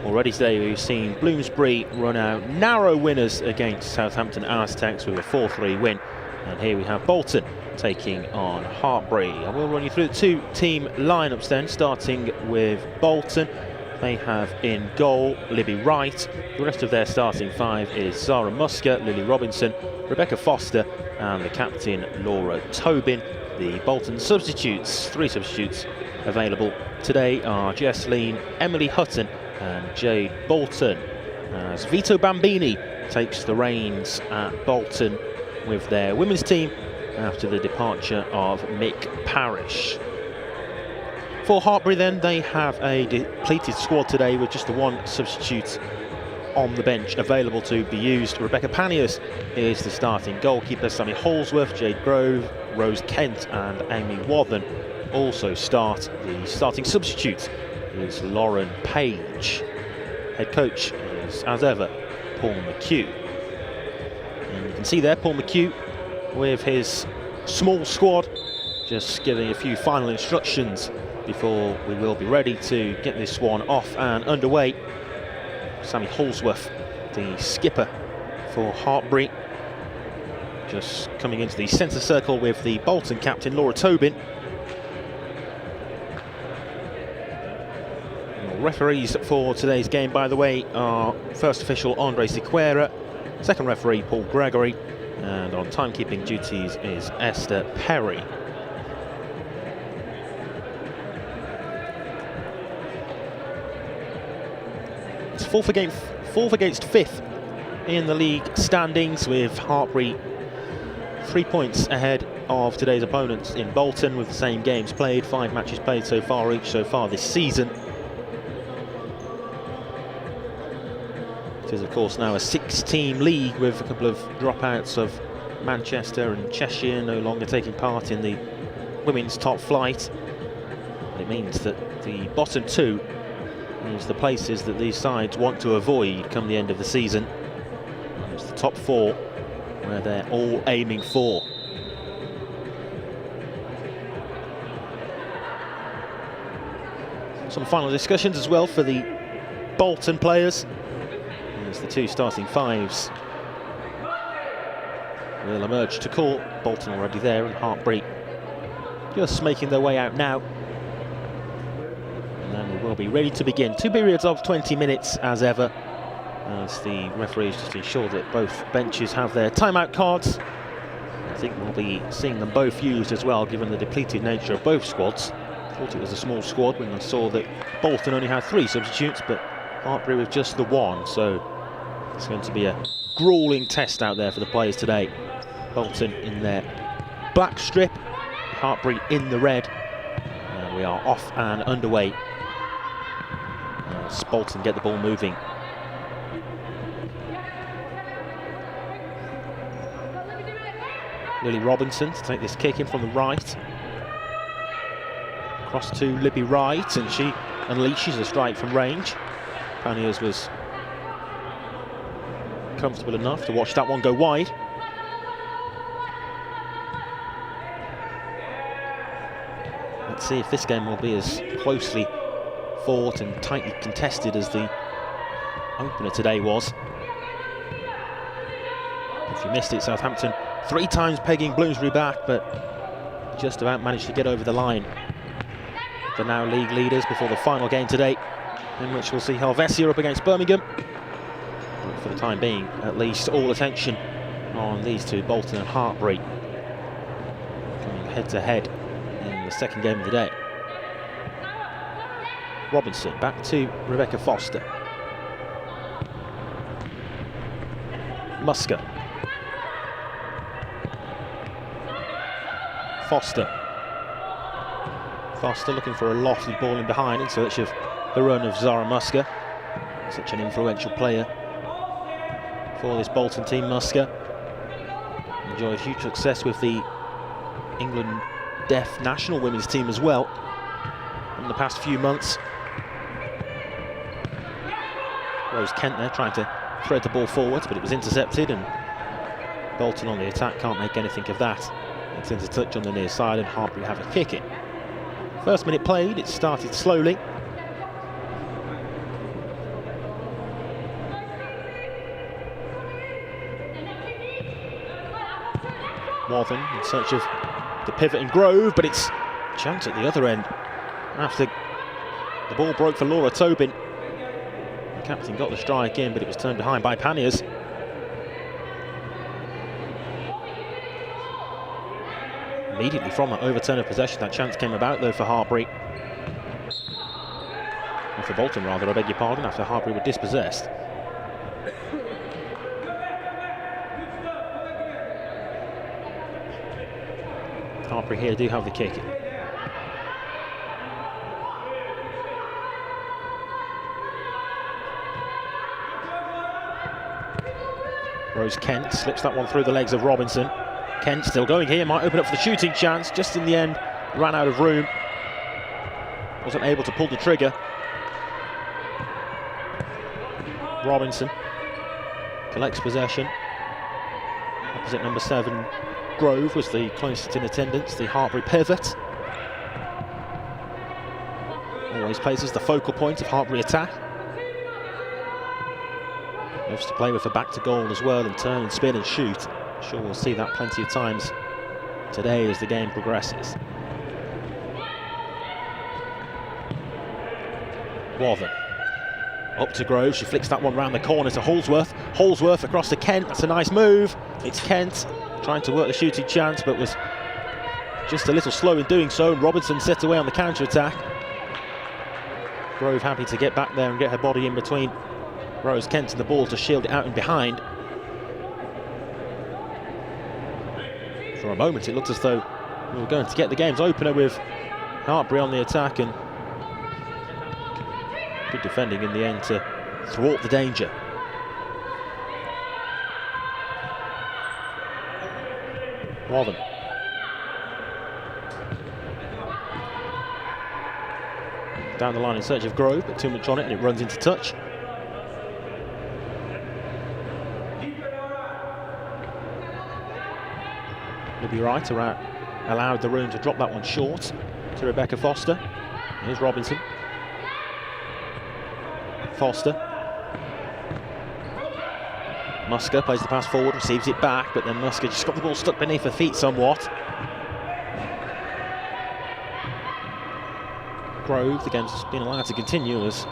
Already today we've seen Bloomsbury run out narrow winners against Southampton Aztecas with a 4-3 win. And here we have Bolton taking on Hartpury. I will run you through the two team lineups then, starting with Bolton. They have in goal Libby Wright. The rest of their starting five is Zara Musker, Lily Robinson, Rebecca Foster and the captain Laura Tobin. The Bolton substitutes, 3 substitutes available today are Jesseline, Emily Hutton and Jade Bolton. As Vito Bambini takes the reins at Bolton with their women's team after the departure of Mick Parrish. For Hartpury then, they have a depleted squad today with just the 1 substitute on the bench available to be used. Rebecca Panius is the starting goalkeeper. Sammy Holsworth, Jade Grove, Rose Kent and Amy Wathen also start. The starting substitute is Lauren Page. Head coach is, as ever, Paul McHugh. And you can see there Paul McHugh with his small squad just giving a few final instructions before we will be ready to get this one off and underway. Sammy Holsworth, the skipper for Hartpury, just coming into the centre circle with the Bolton captain Laura Tobin. Referees for today's game, by the way, are first official Andre Siqueira, second referee Paul Gregory, and on timekeeping duties is Esther Perry. It's fourth against fifth in the league standings, with Hartpury 3 points ahead of today's opponents in Bolton with the same games played, 5 matches played so far each so far this season. It is of course now a 6-team league with a couple of dropouts of Manchester and Cheshire no longer taking part in the women's top flight. It means that the bottom 2 is the places that these sides want to avoid come the end of the season. It's the top 4 where they're all aiming for. Some final discussions as well for the Bolton players, as the 2 starting fives will emerge to call. Bolton already there and Hartpury just making their way out now. And then we will be ready to begin. 2 periods of 20 minutes as ever, as the referees just ensure that both benches have their timeout cards. I think we'll be seeing them both used as well, given the depleted nature of both squads. Thought it was a small squad when I saw that Bolton only had 3 substitutes, but Hartpury with just the 1, so it's going to be a gruelling test out there for the players today. Bolton in their black strip, Hartpury in the red, and we are off and underway as Bolton get the ball moving. Lily Robinson to take this kick in from the right. Cross to Libby Wright, and she unleashes a strike from range. Paniers was comfortable enough to watch that one go wide. Let's see if this game will be as closely fought and tightly contested as the opener today was. If you missed it, Southampton 3 times pegging Bloomsbury back, but just about managed to get over the line. They're now league leaders before the final game today, in which we'll see Helvecia up against Birmingham. But for the time being, at least, all attention on these 2, Bolton and Hartpury, coming head to head in the second game of the day. Robinson back to Rebecca Foster. Musker. Foster looking for a lofty ball in behind in search of the run of Zara Musker. Such an influential player for this Bolton team. Musker enjoyed huge success with the England Deaf national women's team as well in the past few months. Rose Kent there trying to thread the ball forward, but it was intercepted, and Bolton on the attack, can't make anything of that. It's into touch on the near side and Hartpury have a kick it. First minute played, it started slowly. Wathen in search of the pivot in Grove, but it's a chance at the other end after the ball broke for Laura Tobin. The captain got the strike in, but it was turned behind by Panniers. Immediately from that overturn of possession, that chance came about though for Hartpury. Or for Bolton rather, I beg your pardon, after Hartpury were dispossessed. Hartpury here do have the kick. Rose Kent slips that one through the legs of Robinson. Kent still going here, might open up for the shooting chance, just in the end ran out of room, wasn't able to pull the trigger. Robinson collects possession. Opposite number 7 Grove was the closest in attendance, the Hartpury pivot. Always places the focal point of Hartpury attack. Loves to play with a back to goal as well, and turn and spin and shoot. Sure we'll see that plenty of times today as the game progresses. Wathen up to Grove, she flicks that one round the corner to Holsworth. Holsworth across to Kent, that's a nice move. It's Kent trying to work the shooting chance, but was just a little slow in doing so, and Robinson set away on the counter-attack. Grove happy to get back there and get her body in between Rose Kent and the ball to shield it out and behind. For a moment it looked as though we were going to get the game's opener with Hartpury on the attack, and good defending in the end to thwart the danger. Wathen. Down the line in search of Grove, but too much on it and it runs into touch. Libby Wright allowed the room to drop that one short to Rebecca Foster. Here's Robinson. Foster. Musker plays the pass forward, receives it back, but then Musker just got the ball stuck beneath her feet somewhat. Grove, the game's been allowed to continue as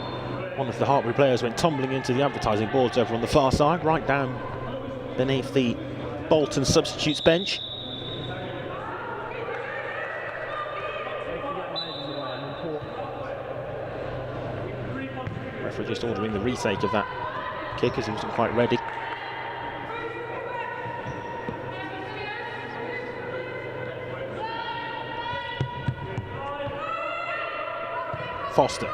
one of the Hartpury players went tumbling into the advertising boards over on the far side, right down beneath the Bolton substitutes bench. Referee just ordering the retake of that kick as he wasn't quite ready. Foster.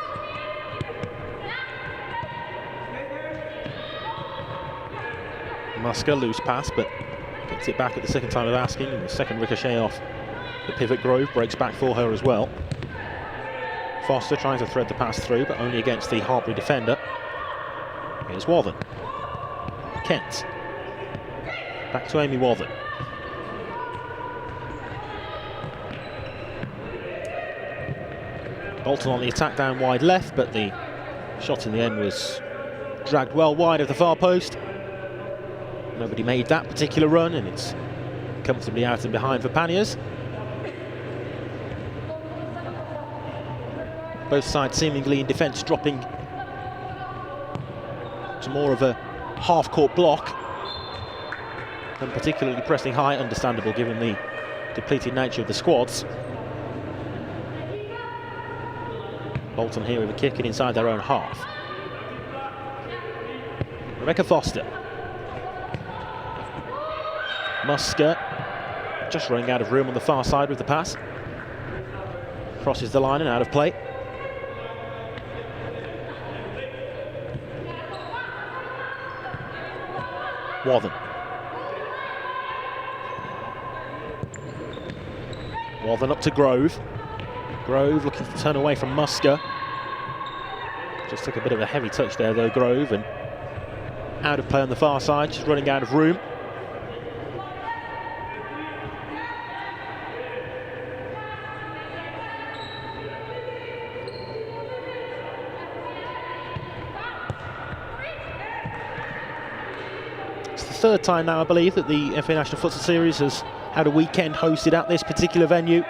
Musker, loose pass, but gets it back at the second time of asking, and the second ricochet off the pivot. Grove breaks back for her as well. Foster trying to thread the pass through, but only against the Hartpury defender. Here's Wathen. Kent. Back to Amy Wathen. Bolton on the attack down wide left, but the shot in the end was dragged well wide of the far post. Nobody made that particular run, and it's comfortably out and behind for Panniers. Both sides seemingly in defence, dropping to more of a half-court block than particularly pressing high. Understandable given the depleted nature of the squads. Bolton here with a kick in inside their own half. Rebecca Foster. Musker just running out of room on the far side with the pass. Crosses the line and out of play. Wathen. Wathen up to Grove. Grove looking to turn away from Musker. Just took a bit of a heavy touch there though, Grove, and out of play on the far side, just running out of room. third time now, I believe, that the FA National Futsal Series has had a weekend hosted at this particular venue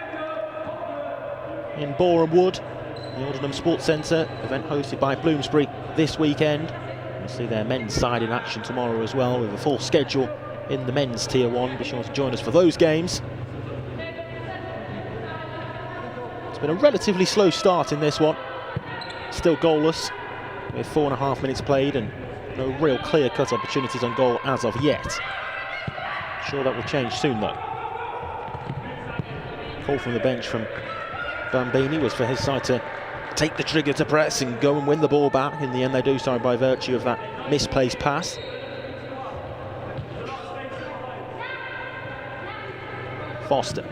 in Boreham Wood, the Aldenham Sports Centre, event hosted by Bloomsbury this weekend. We'll see their men's side in action tomorrow as well, with a full schedule in the men's Tier 1. Be sure to join us for those games. It's been a relatively slow start in this one, still goalless, with 4.5 minutes played and no real clear-cut opportunities on goal as of yet. Sure that will change soon though. Call from the bench from Bambini was for his side to take the trigger to press and go and win the ball back. In the end they do so by virtue of that misplaced pass. Foster.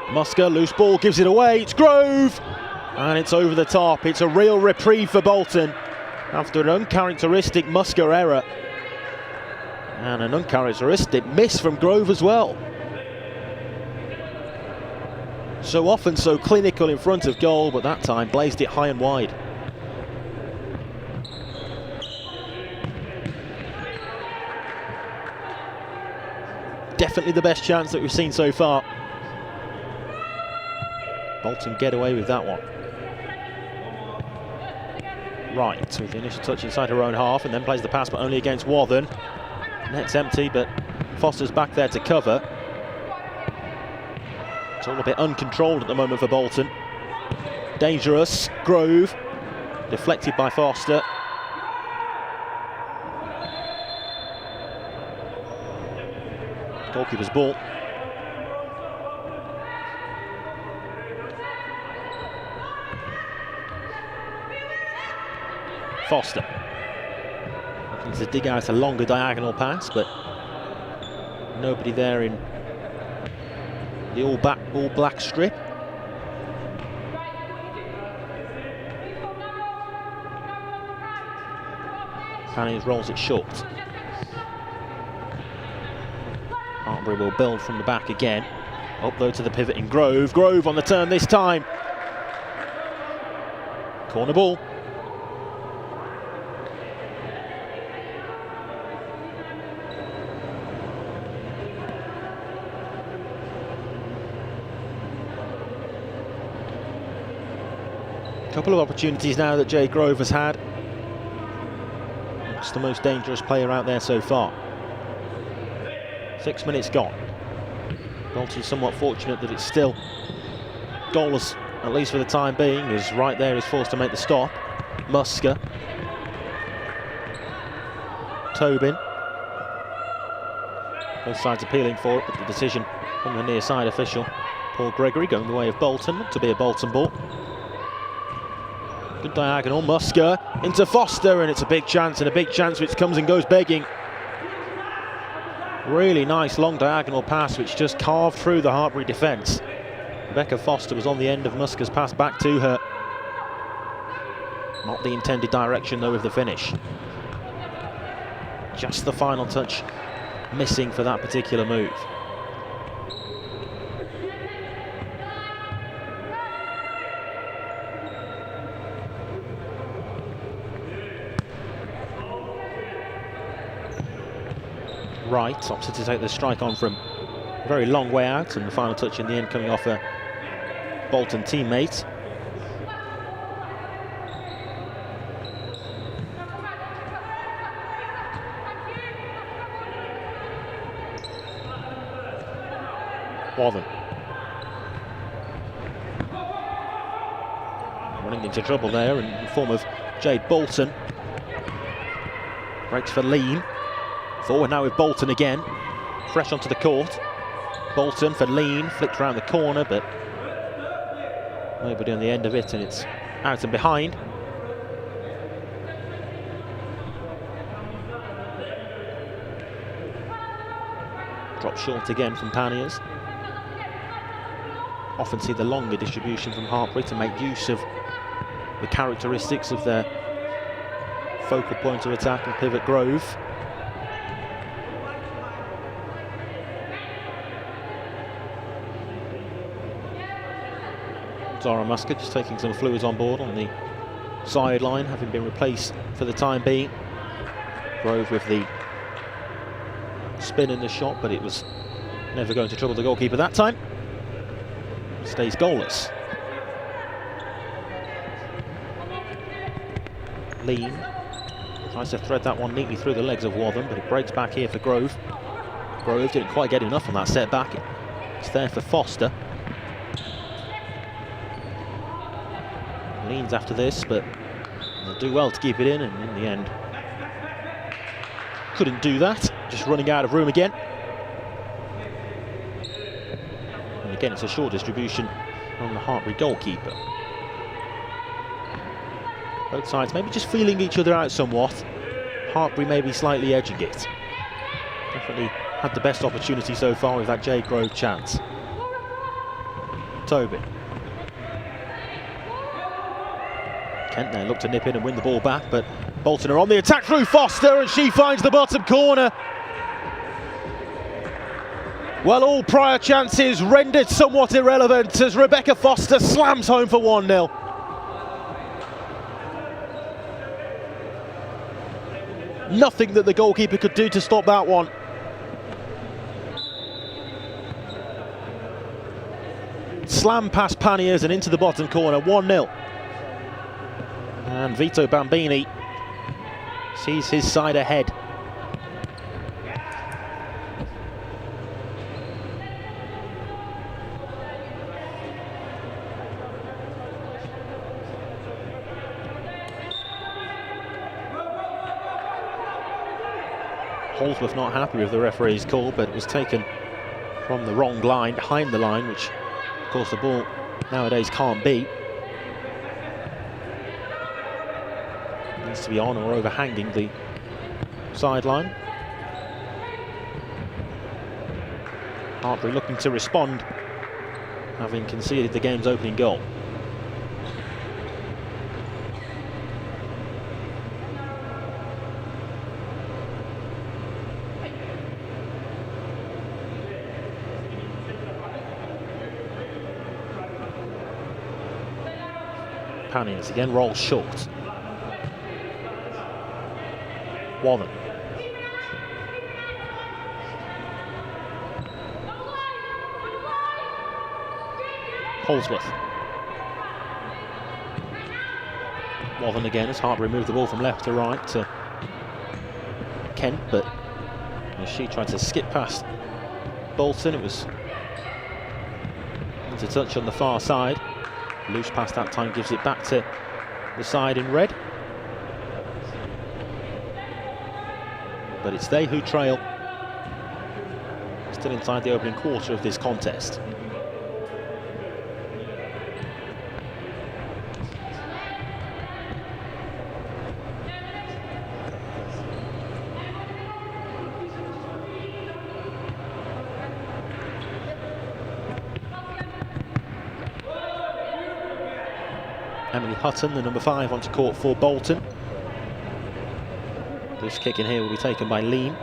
Musker, loose ball, gives it away, it's Grove! And it's over the top. It's a real reprieve for Bolton after an uncharacteristic Musker error. And an uncharacteristic miss from Grove as well. So often so clinical in front of goal, but that time blazed it high and wide. Definitely the best chance that we've seen so far. Bolton get away with that one. Right, with the initial touch inside her own half and then plays the pass, but only against Wathen. Net's empty, but Foster's back there to cover. It's all a bit uncontrolled at the moment for Bolton. Dangerous, Grove, deflected by Foster. Goalkeeper's ball. Foster looking to dig out a longer diagonal pass, but nobody there in the all black strip. Panniers rolls it short. Hartpury will build from the back again. Up though to the pivot in Grove. Grove on the turn this time. Corner ball. Couple of opportunities now that Jay Grove has had. It's the most dangerous player out there so far. 6 minutes gone. Bolton somewhat fortunate that it's still goalless, at least for the time being, as right there is forced to make the stop. Musker. Tobin. Both sides appealing for it, but the decision from the near side official, Paul Gregory, going the way of Bolton, to be a Bolton ball. Good diagonal, Musker into Foster, and it's a big chance, which comes and goes begging. Really nice long diagonal pass which just carved through the Hartpury defence. Rebecca Foster was on the end of Musker's pass back to her. Not the intended direction though of the finish. Just the final touch missing for that particular move. Right, opted to take the strike on from a very long way out, and the final touch in the end coming off a Bolton teammate. Wathen running into trouble there in the form of Jade Bolton. Breaks for Lean. Forward now with Bolton again, fresh onto the court. Bolton for Lean, flicked around the corner, but nobody on the end of it, and it's out and behind. Drop short again from Panniers. Often see the longer distribution from Hartpury to make use of the characteristics of their focal point of attack and pivot Grove. Zara Musker just taking some fluids on board on the sideline, having been replaced for the time being. Grove with the spin in the shot, but it was never going to trouble the goalkeeper that time. Stays goalless. Lean tries to thread that one neatly through the legs of Wathen, but it breaks back here for Grove. Grove didn't quite get enough on that setback. It's there for Foster. Leans after this, but they'll do well to keep it in, and in the end couldn't do that, just running out of room again. And again, it's a short distribution on the Hartpury goalkeeper. Both sides maybe just feeling each other out somewhat. Hartpury maybe slightly edging it. Definitely had the best opportunity so far with that Jade Grove chance. Tobin. Kent there looked to nip in and win the ball back, but Bolton are on the attack through Foster, and she finds the bottom corner. Well, all prior chances rendered somewhat irrelevant as Rebecca Foster slams home for 1-0. Nothing that the goalkeeper could do to stop that one. Slam past Panniers and into the bottom corner, 1-0. And Vito Bambini sees his side ahead. Holdsworth not happy with the referee's call, but it was taken from the wrong line, behind the line, which of course the ball nowadays can't be. Needs to be on or overhanging the sideline. Hartpury looking to respond, having conceded the game's opening goal. Panniers again rolls short. Wathen. Holdsworth. Wathen again as Hartpury moved the ball from left to right to Kent, but as she tried to skip past Bolton, it was into touch on the far side. Loose pass that time gives it back to the side in red. But it's they who trail. Still inside the opening quarter of this contest. Emily Hutton, the number 5, onto court for Bolton. This kick in here will be taken by Lean.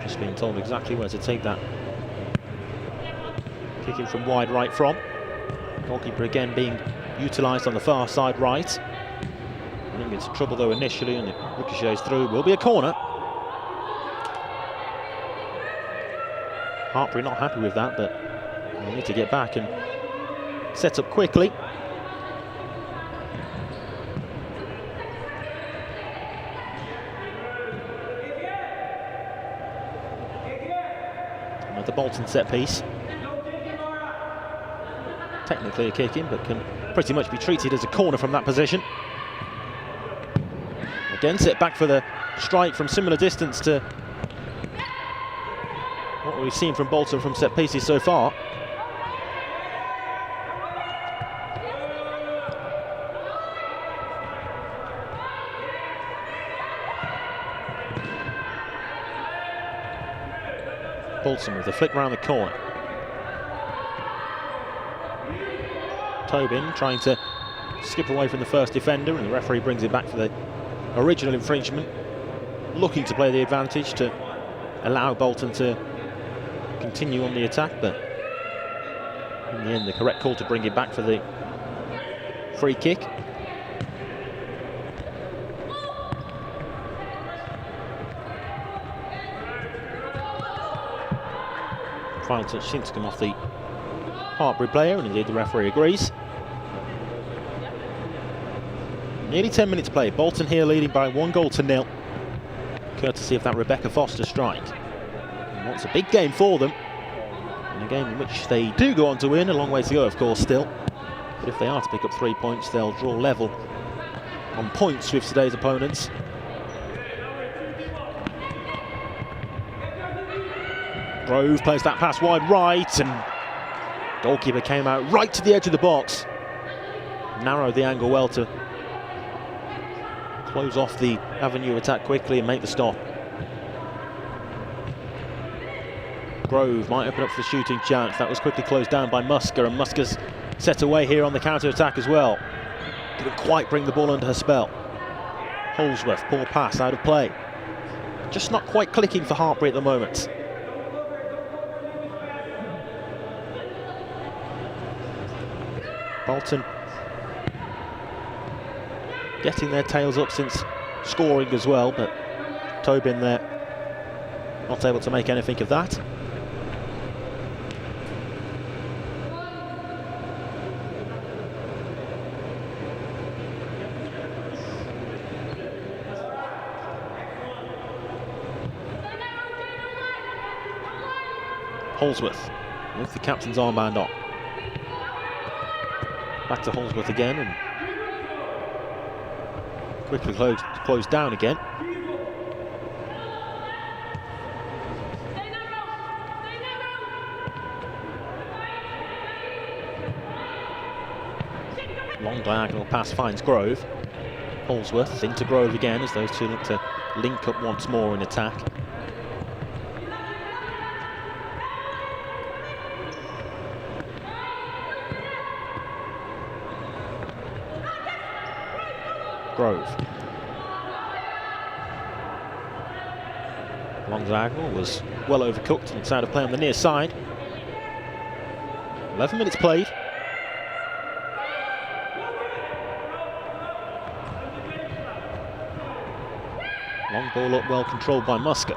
Just being told exactly where to take that. Kicking from wide right from. Goalkeeper again being utilised on the far side right. Running into trouble though initially, and it ricochets through. Will be a corner. Hartpury not happy with that, but we'll need to get back and set up quickly. The Bolton set piece. Technically a kick in, but can pretty much be treated as a corner from that position. Again, set back for the strike from similar distance to what we've seen from Bolton from set pieces so far. Bolton with the flick round the corner. Tobin trying to skip away from the first defender, and the referee brings it back for the original infringement. Looking to play the advantage to allow Bolton to continue on the attack, but in the end the correct call to bring it back for the free kick. Final touch seems to come off the Hartpury player, and indeed the referee agrees. Nearly 10 minutes played. Bolton here leading by 1-0, courtesy of that Rebecca Foster strike. And that's a big game for them, and a game in which they do go on to win. A long way to go, of course, still. But if they are to pick up 3 points, they'll draw level on points with today's opponents. Grove plays that pass wide right, and goalkeeper came out right to the edge of the box. Narrowed the angle well to close off the avenue attack quickly and make the stop. Grove might open up for the shooting chance. That was quickly closed down by Musker, and Musker's set away here on the counter-attack as well. Didn't quite bring the ball under her spell. Holsworth, poor pass, out of play. Just not quite clicking for Hartpury at the moment. Bolton getting their tails up since scoring as well, but Tobin there not able to make anything of that. Holsworth with the captain's armband on. Back to Holsworth again, and quickly closed down again. Long diagonal pass finds Grove. Holsworth into Grove again as those two look to link up once more in attack. Grove. Long diagonal was well overcooked and it's out of play on the near side. 11 minutes played. Long ball up, well controlled by Musker.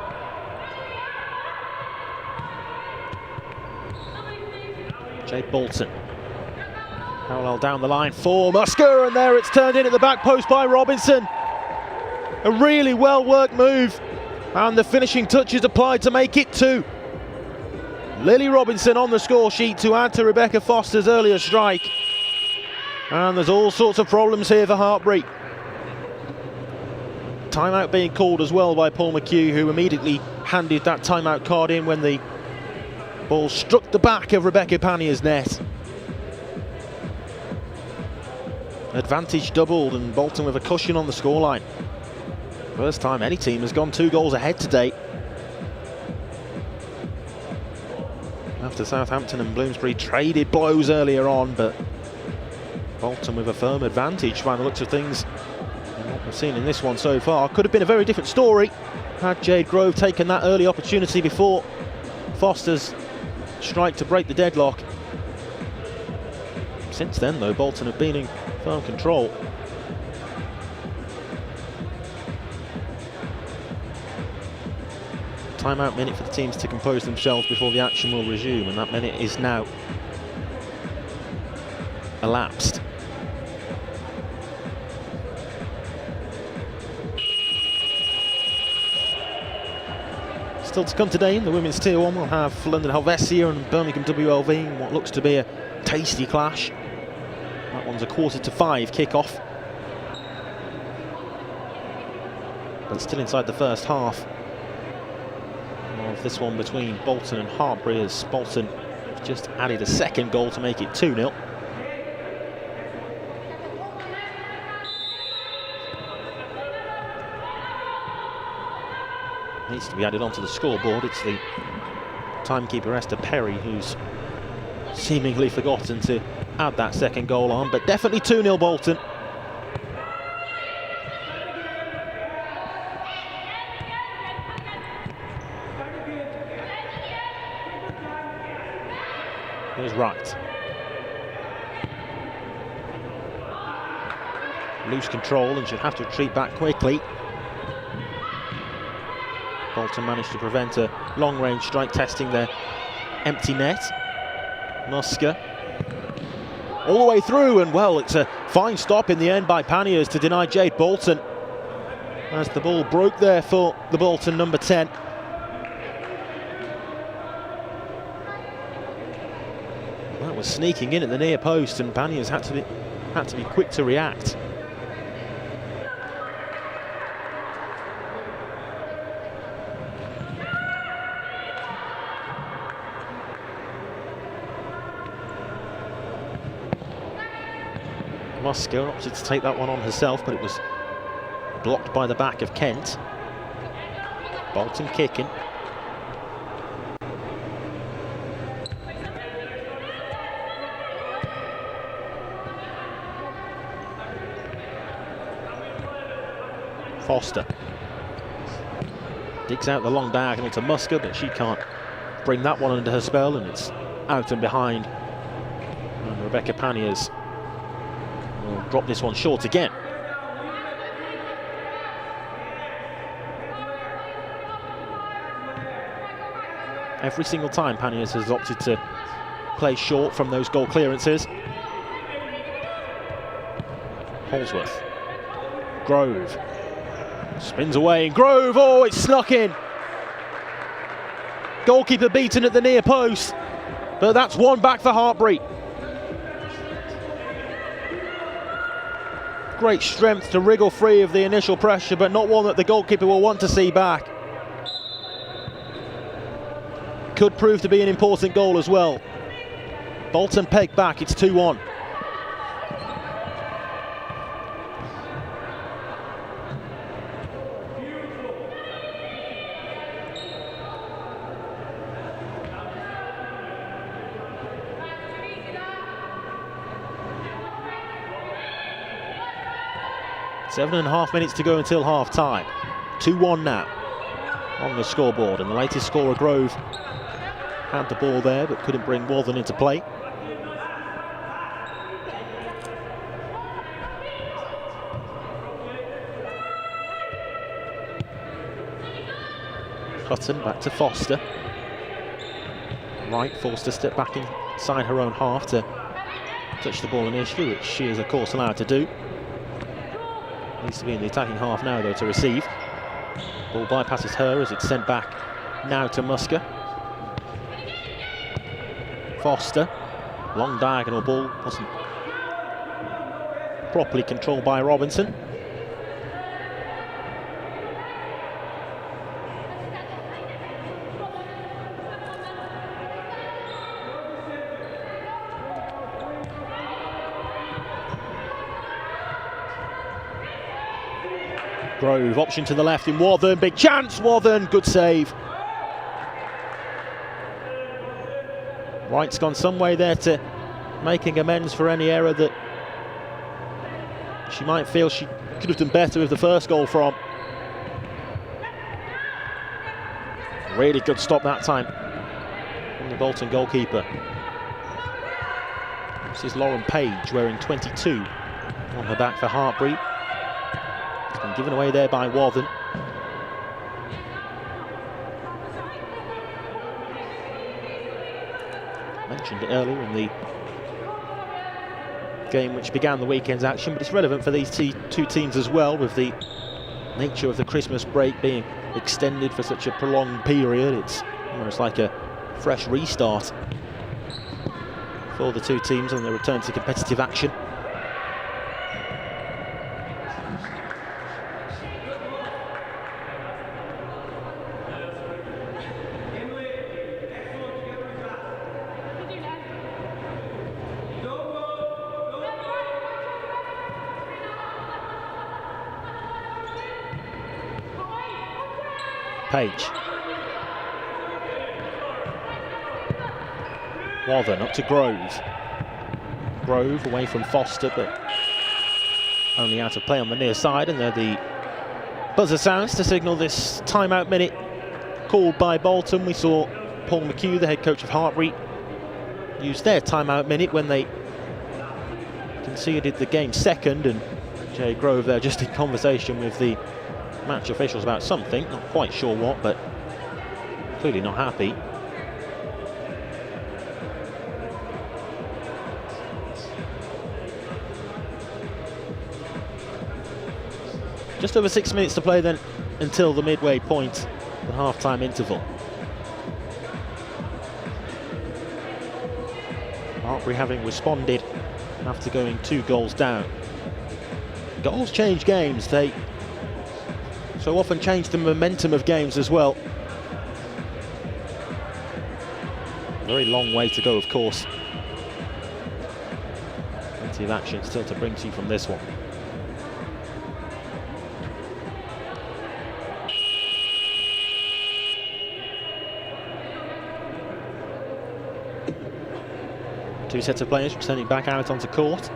Jade Bolton. Parallel down the line for Musker, and there it's turned in at the back post by Robinson. A really well worked move, and the finishing touch is applied to make it 2. Lily Robinson on the score sheet to add to Rebecca Foster's earlier strike. And there's all sorts of problems here for Hartpury. Timeout being called as well by Paul McHugh, who immediately handed that timeout card in when the ball struck the back of Rebecca Panier's net. Advantage doubled, and Bolton with a cushion on the scoreline. First time any team has gone 2 goals ahead today. After Southampton and Bloomsbury traded blows earlier on, but Bolton with a firm advantage by the looks of things. And what we've seen in this one so far could have been a very different story had Jade Grove taken that early opportunity before Foster's strike to break the deadlock. Since then, though, Bolton have been in firm control. Timeout minute for the teams to compose themselves before the action will resume, and that minute is now elapsed. Still to come today in the women's tier 1, we'll have London Helvecia and Birmingham WLV in what looks to be a tasty clash. That one's a 4:45 kick-off, but still inside the first half of this one between Bolton and Hartpury, as Bolton just added a second goal to make it 2-0. Needs to be added onto the scoreboard. It's the timekeeper Esther Perry who's seemingly forgotten to add that second goal on, but definitely 2-0 Bolton. Here's Wright. Loose control and should have to retreat back quickly. Bolton managed to prevent a long-range strike, testing their empty net. Musker all the way through, and well, it's a fine stop in the end by Panniers to deny Jade Bolton, as the ball broke there for the Bolton number 10. That was sneaking in at the near post, and Panniers had to be quick to react. Musker opted to take that one on herself, but it was blocked by the back of Kent. Bolton kicking. Foster digs out the long diagonal to Musker, but she can't bring that one under her spell, and it's out and behind. And Rebecca Panniers will drop this one short again. Every single time Panniers has opted to play short from those goal clearances. Holsworth. Grove. Spins away, and Grove, oh, it's snuck in. Goalkeeper beaten at the near post, but that's one back for Hartpury. Great strength to wriggle free of the initial pressure, but not one that the goalkeeper will want to see back. Could prove to be an important goal as well. Bolton pegged back, it's 2-1. Seven and a half minutes to go until half time. 2-1 now on the scoreboard, and the latest scorer, Grove, had the ball there but couldn't bring Walden into play. Hutton back to Foster. Wright forced to step back inside her own half to touch the ball initially, which she is of course allowed to do. Needs to be in the attacking half now though to receive. Ball bypasses her as it's sent back now to Musker. Foster, long diagonal ball, wasn't properly controlled by Robinson. Grove, option to the left in Warthern, big chance, Warthern, good save. Wright's gone some way there to making amends for any error that she might feel she could have done better with the first goal from. Really good stop that time from the Bolton goalkeeper. This is Lauren Page wearing 22 on her back for Hartpury. It's been given away there by Warthern. Mentioned it earlier in the game which began the weekend's action, but it's relevant for these two teams as well, with the nature of the Christmas break being extended for such a prolonged period. It's almost like a fresh restart for the two teams on their return to competitive action. Page. Warthern up to Grove. Grove away from Foster, but only out of play on the near side, and there the buzzer sounds to signal this timeout minute called by Bolton. We saw Paul McHugh, the head coach of Hartpury, use their timeout minute when they conceded the game second, and Jay Grove there just in conversation with the match officials about something, not quite sure what, but clearly not happy. Just over 6 minutes to play then until the midway point, the half-time interval. Hartpury having responded after going 2 goals down. Goals change games, they so often change the momentum of games as well. Very long way to go, of course. Plenty of action still to bring to you from this one. Two sets of players returning back out onto court.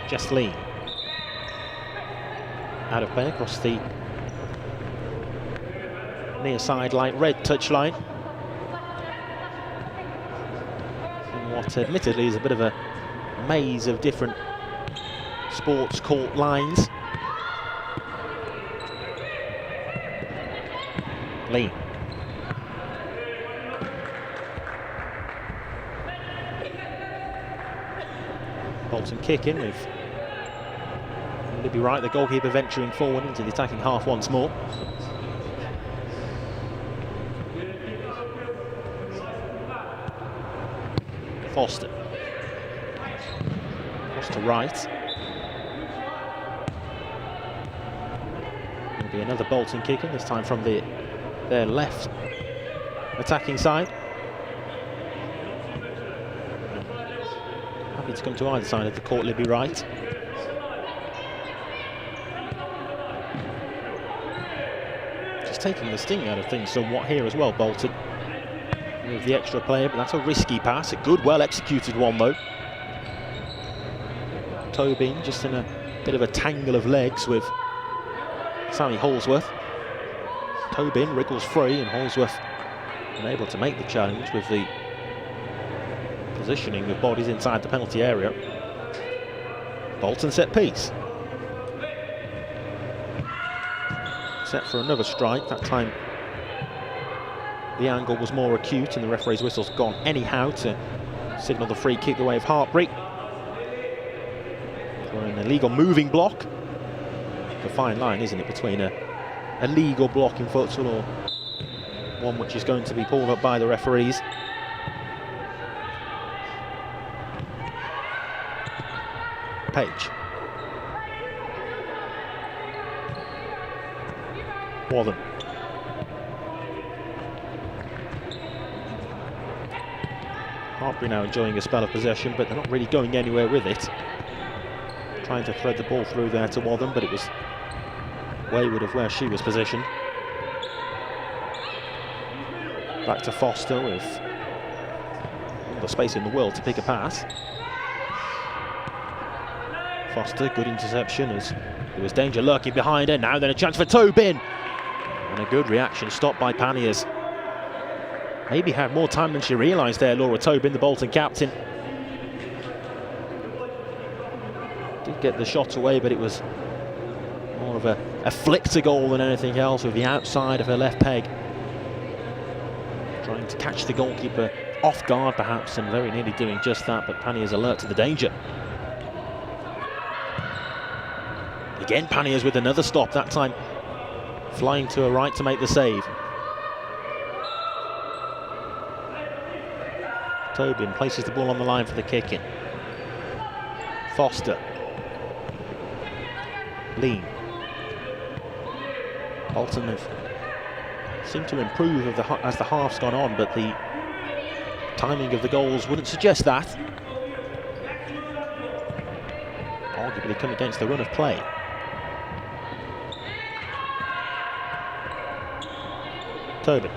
Just Lee. Out of play across the near sideline, red touchline. In what admittedly is a bit of a maze of different sports court lines. Lee. Bolton kicking with Libby Wright, the goalkeeper, venturing forward into the attacking half once more. Foster. Foster right. Will be another Bolton kicking, this time from their left attacking side. Happy to come to either side of the court, Libby Wright. Just taking the sting out of things somewhat here as well, Bolton. With the extra player, but that's a risky pass. A good, well-executed one, though. Tobin just in a bit of a tangle of legs with Sammy Holsworth. Tobin wriggles free, and Holsworth unable to make the challenge with the positioning of bodies inside the penalty area. Bolton set piece. Set for another strike, that time the angle was more acute and the referee's whistle's gone anyhow to signal the free kick the way of Hartpury. For an illegal moving block. A fine line, isn't it, between a legal block in futsal or one which is going to be pulled up by the referees. Page. Warden. Hartpury now enjoying a spell of possession, but they're not really going anywhere with it. Trying to thread the ball through there to Warden, but it was wayward of where she was positioned. Back to Foster with all the space in the world to pick a pass. Foster, good interception as there was danger lurking behind her. Now then a chance for Tobin. And a good reaction, stopped by Panniers. Maybe had more time than she realised there, Laura Tobin, the Bolton captain. Did get the shot away, but it was more of a flick to goal than anything else, with the outside of her left peg. Trying to catch the goalkeeper off guard perhaps, and very nearly doing just that, but Panniers alert to the danger. Again Panniers with another stop, that time flying to her right to make the save. Tobin places the ball on the line for the kick in. Foster. Lean. Bolton have seemed to improve as the half's gone on, but the timing of the goals wouldn't suggest that. Arguably come against the run of play. Tobin.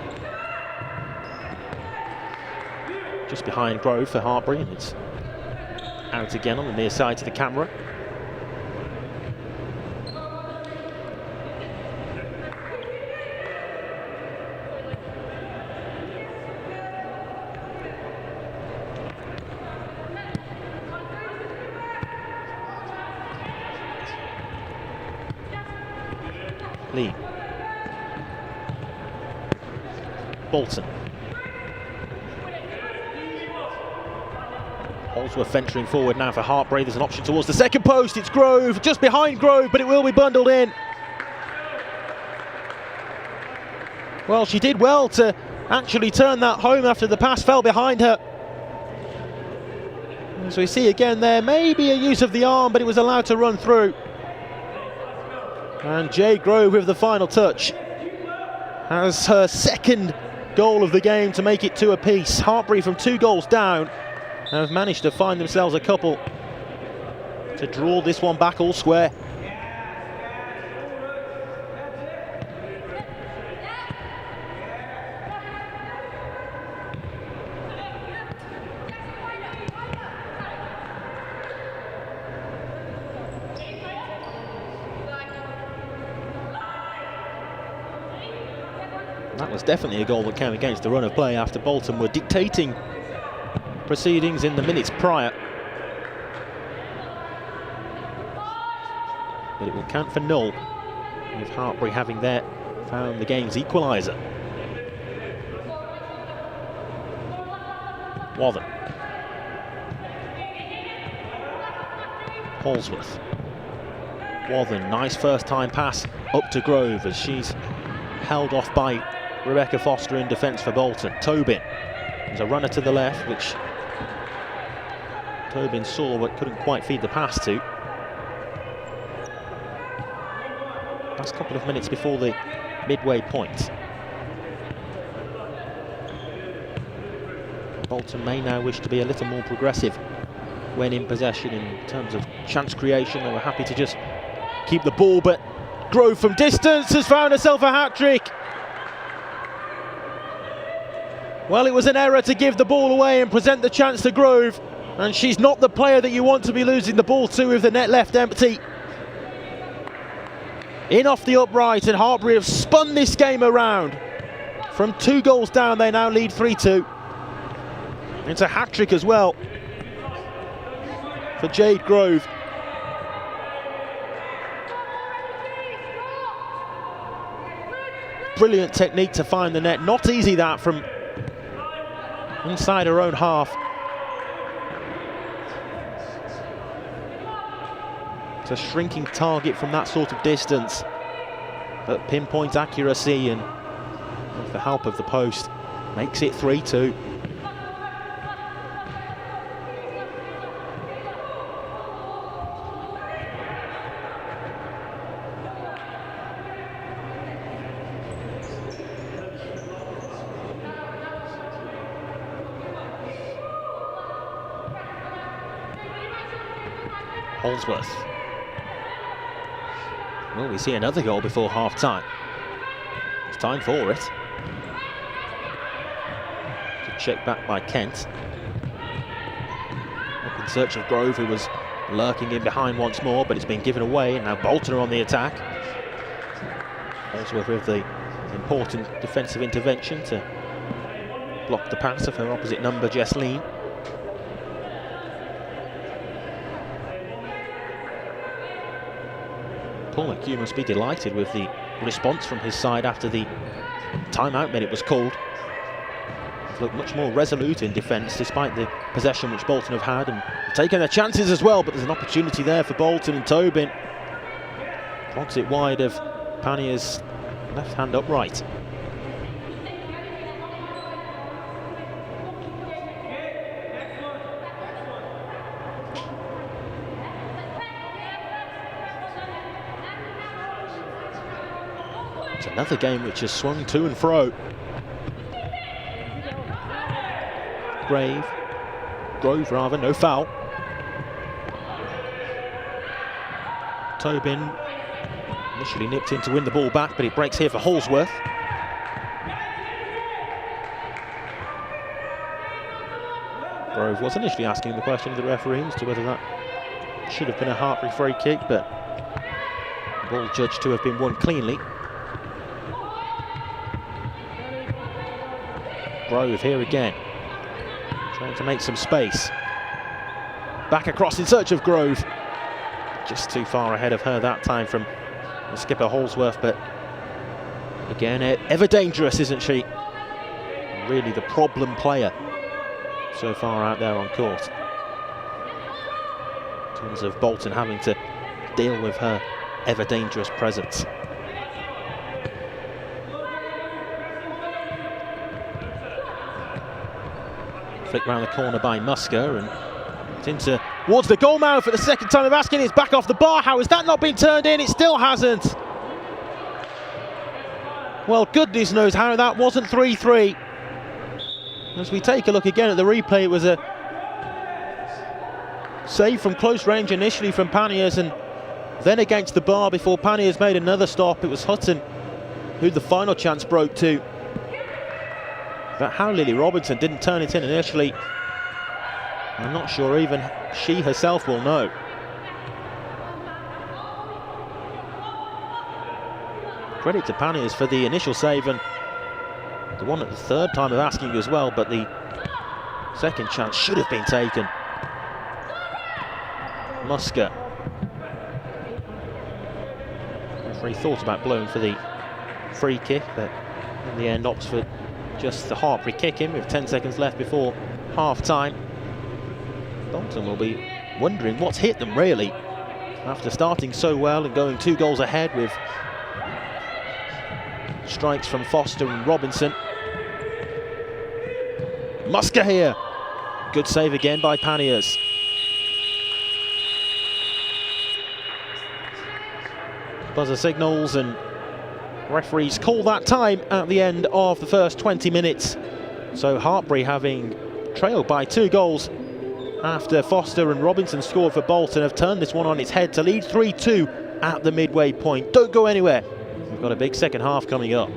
Just behind Grove for Hartpury, and it's out again on the near side to the camera. Lee. Bolton. Holsworth venturing forward now for Hartpury. There's an option towards the second post. It's Grove, just behind Grove, but it will be bundled in. Well, she did well to actually turn that home after the pass fell behind her. As we see again there, maybe a use of the arm, but it was allowed to run through. And Jade Grove with the final touch has her second goal of the game to make it 2 apiece. Hartpury from 2 goals down have managed to find themselves a couple to draw this one back all square. That was definitely a goal that came against the run of play after Bolton were dictating proceedings in the minutes prior. But it will count for 0, with Hartpury having there found the game's equaliser. Wathen. Holsworth. Wathen, nice first time pass up to Grove as she's held off by Rebecca Foster in defence for Bolton. Tobin. There's a runner to the left, which Tobin saw but couldn't quite feed the pass to. Last couple of minutes before the midway point. Bolton may now wish to be a little more progressive when in possession in terms of chance creation. They were happy to just keep the ball, but Grove from distance has found herself a hat-trick. Well, it was an error to give the ball away and present the chance to Grove, and she's not the player that you want to be losing the ball to with the net left empty. In off the upright, and Hartpury have spun this game around. From 2 goals down, they now lead 3-2. It's a hat-trick as well for Jade Grove. Brilliant technique to find the net. Not easy that from inside her own half. It's a shrinking target from that sort of distance, but pinpoint accuracy and with the help of the post makes it 3-2. Holsworth. Well, we see another goal before half-time. It's time for it. Good check back by Kent. Up in search of Grove, who was lurking in behind once more, but it's been given away, and now Bolton are on the attack. Holsworth with the important defensive intervention to block the pass of her opposite number, Jesleen. Paul McHugh must be delighted with the response from his side after the timeout minute was called. They've looked much more resolute in defence despite the possession which Bolton have had, and taken their chances as well, but there's an opportunity there for Bolton, and Tobin clogs it wide of Panier's left hand upright. Another game which has swung to and fro. Grove rather, no foul. Tobin initially nipped in to win the ball back, but it breaks here for Holsworth. Grove was initially asking the question of the referee as to whether that should have been a Hartpury free kick, but the ball judged to have been won cleanly. Grove here again, trying to make some space. Back across in search of Grove. Just too far ahead of her that time from the skipper Holsworth, but again, ever dangerous, isn't she? Really the problem player so far out there on court. in terms of Bolton having to deal with her ever dangerous presence. Flick round the corner by Musker, and it's into towards the goal mouth for the second time of asking. It's back off the bar. How has that not been turned in? It still hasn't. Well, goodness knows how that wasn't 3-3. As we take a look again at the replay, it was a save from close range initially from Panniers, and then against the bar before Panniers made another stop. It was Hutton who the final chance broke to. But how Lily Robinson didn't turn it in initially, I'm not sure even she herself will know. Credit to Panniers for the initial save, and the one at the third time of asking as well, but the second chance should have been taken. Musker. Referee thought about blowing for the free kick, but in the end opts for just the Hartpury kick in with 10 seconds left before half-time. Bolton will be wondering what's hit them, really, after starting so well and going 2 goals ahead with strikes from Foster and Robinson. Musker here. Good save again by Panniers. Buzzer signals and referees call that time at the end of the first 20 minutes. So Hartpury, having trailed by 2 goals after Foster and Robinson scored for Bolton, have turned this one on its head to lead 3-2 at the midway point. Don't go anywhere. We've got a big second half coming up.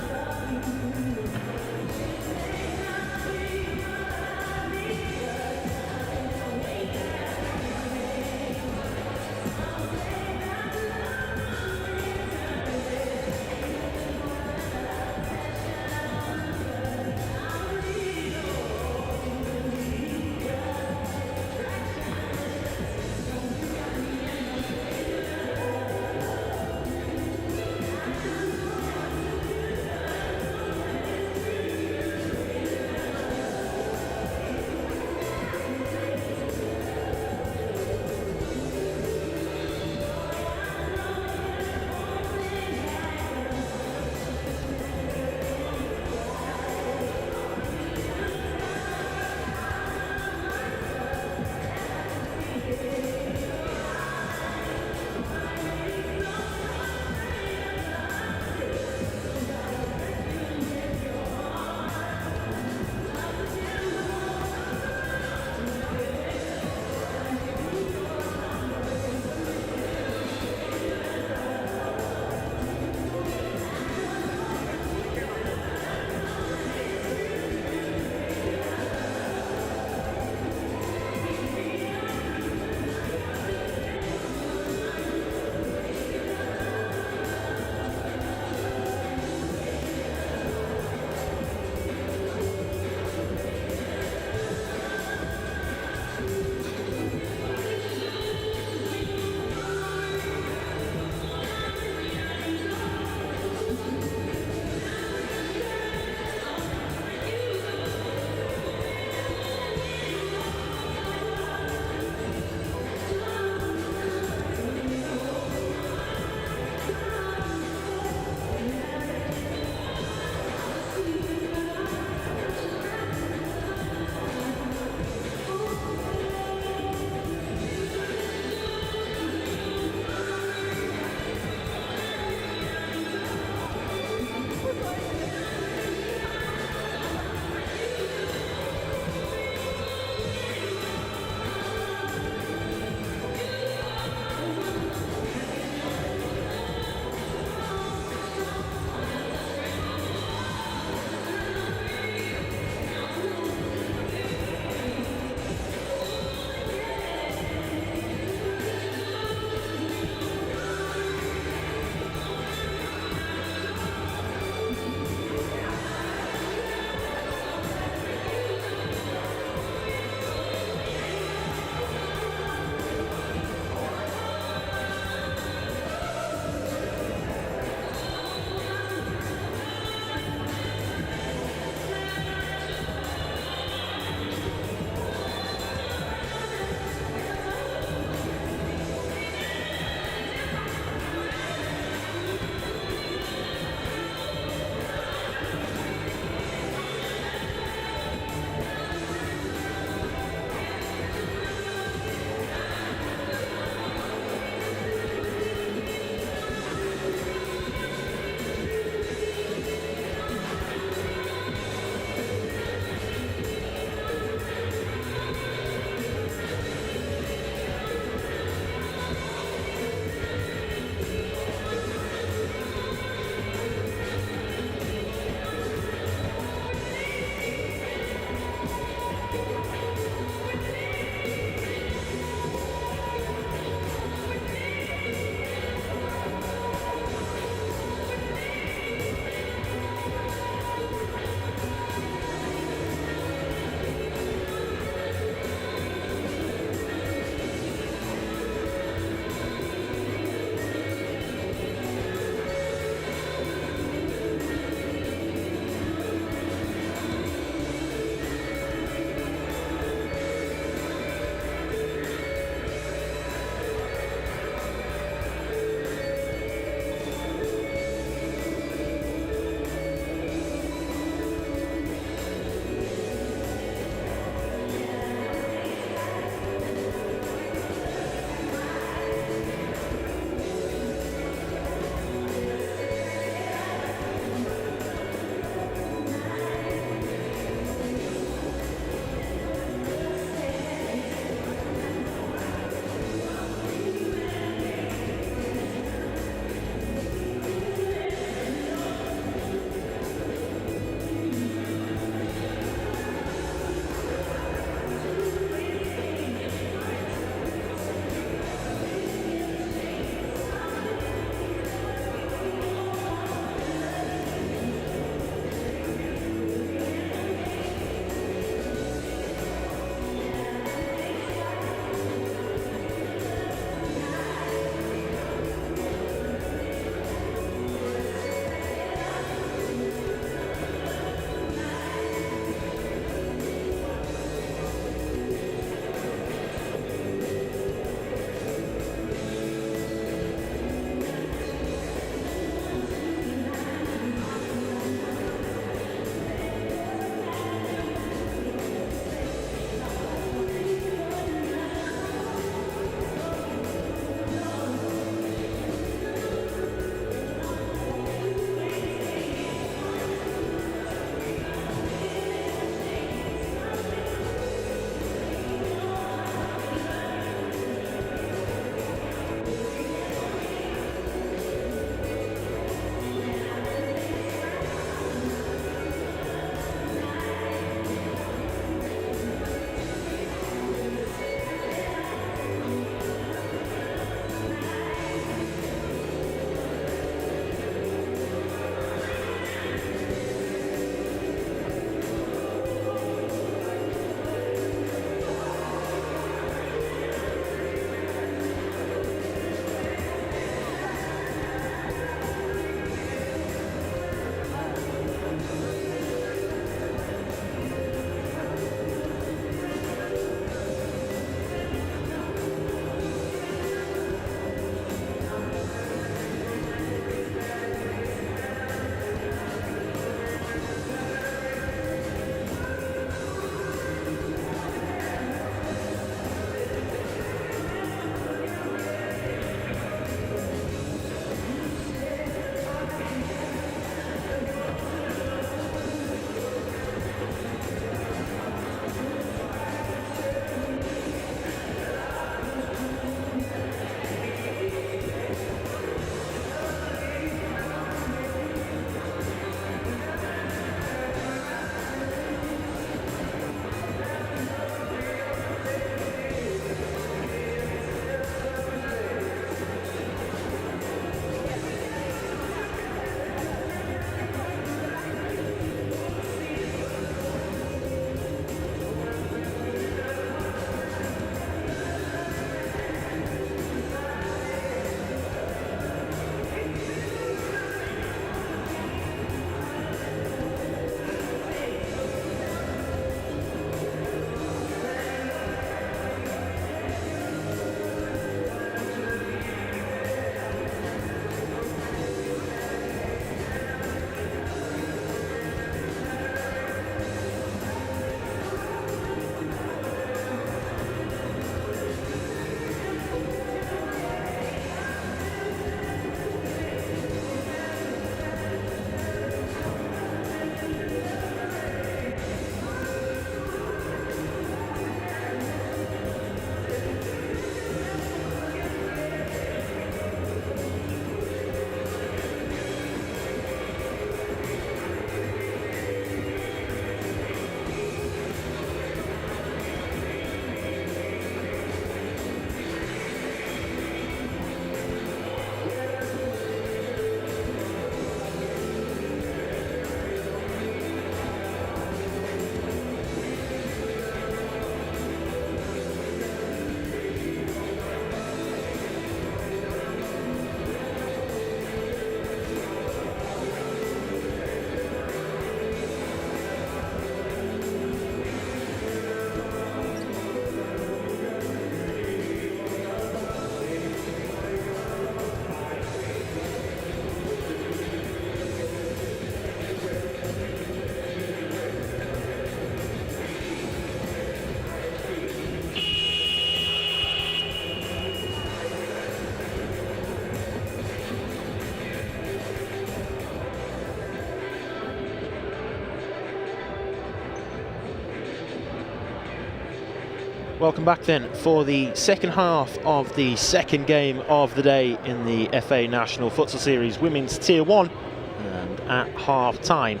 Welcome back then for the second half of the second game of the day in the FA National Futsal Series Women's Tier 1. And at half-time,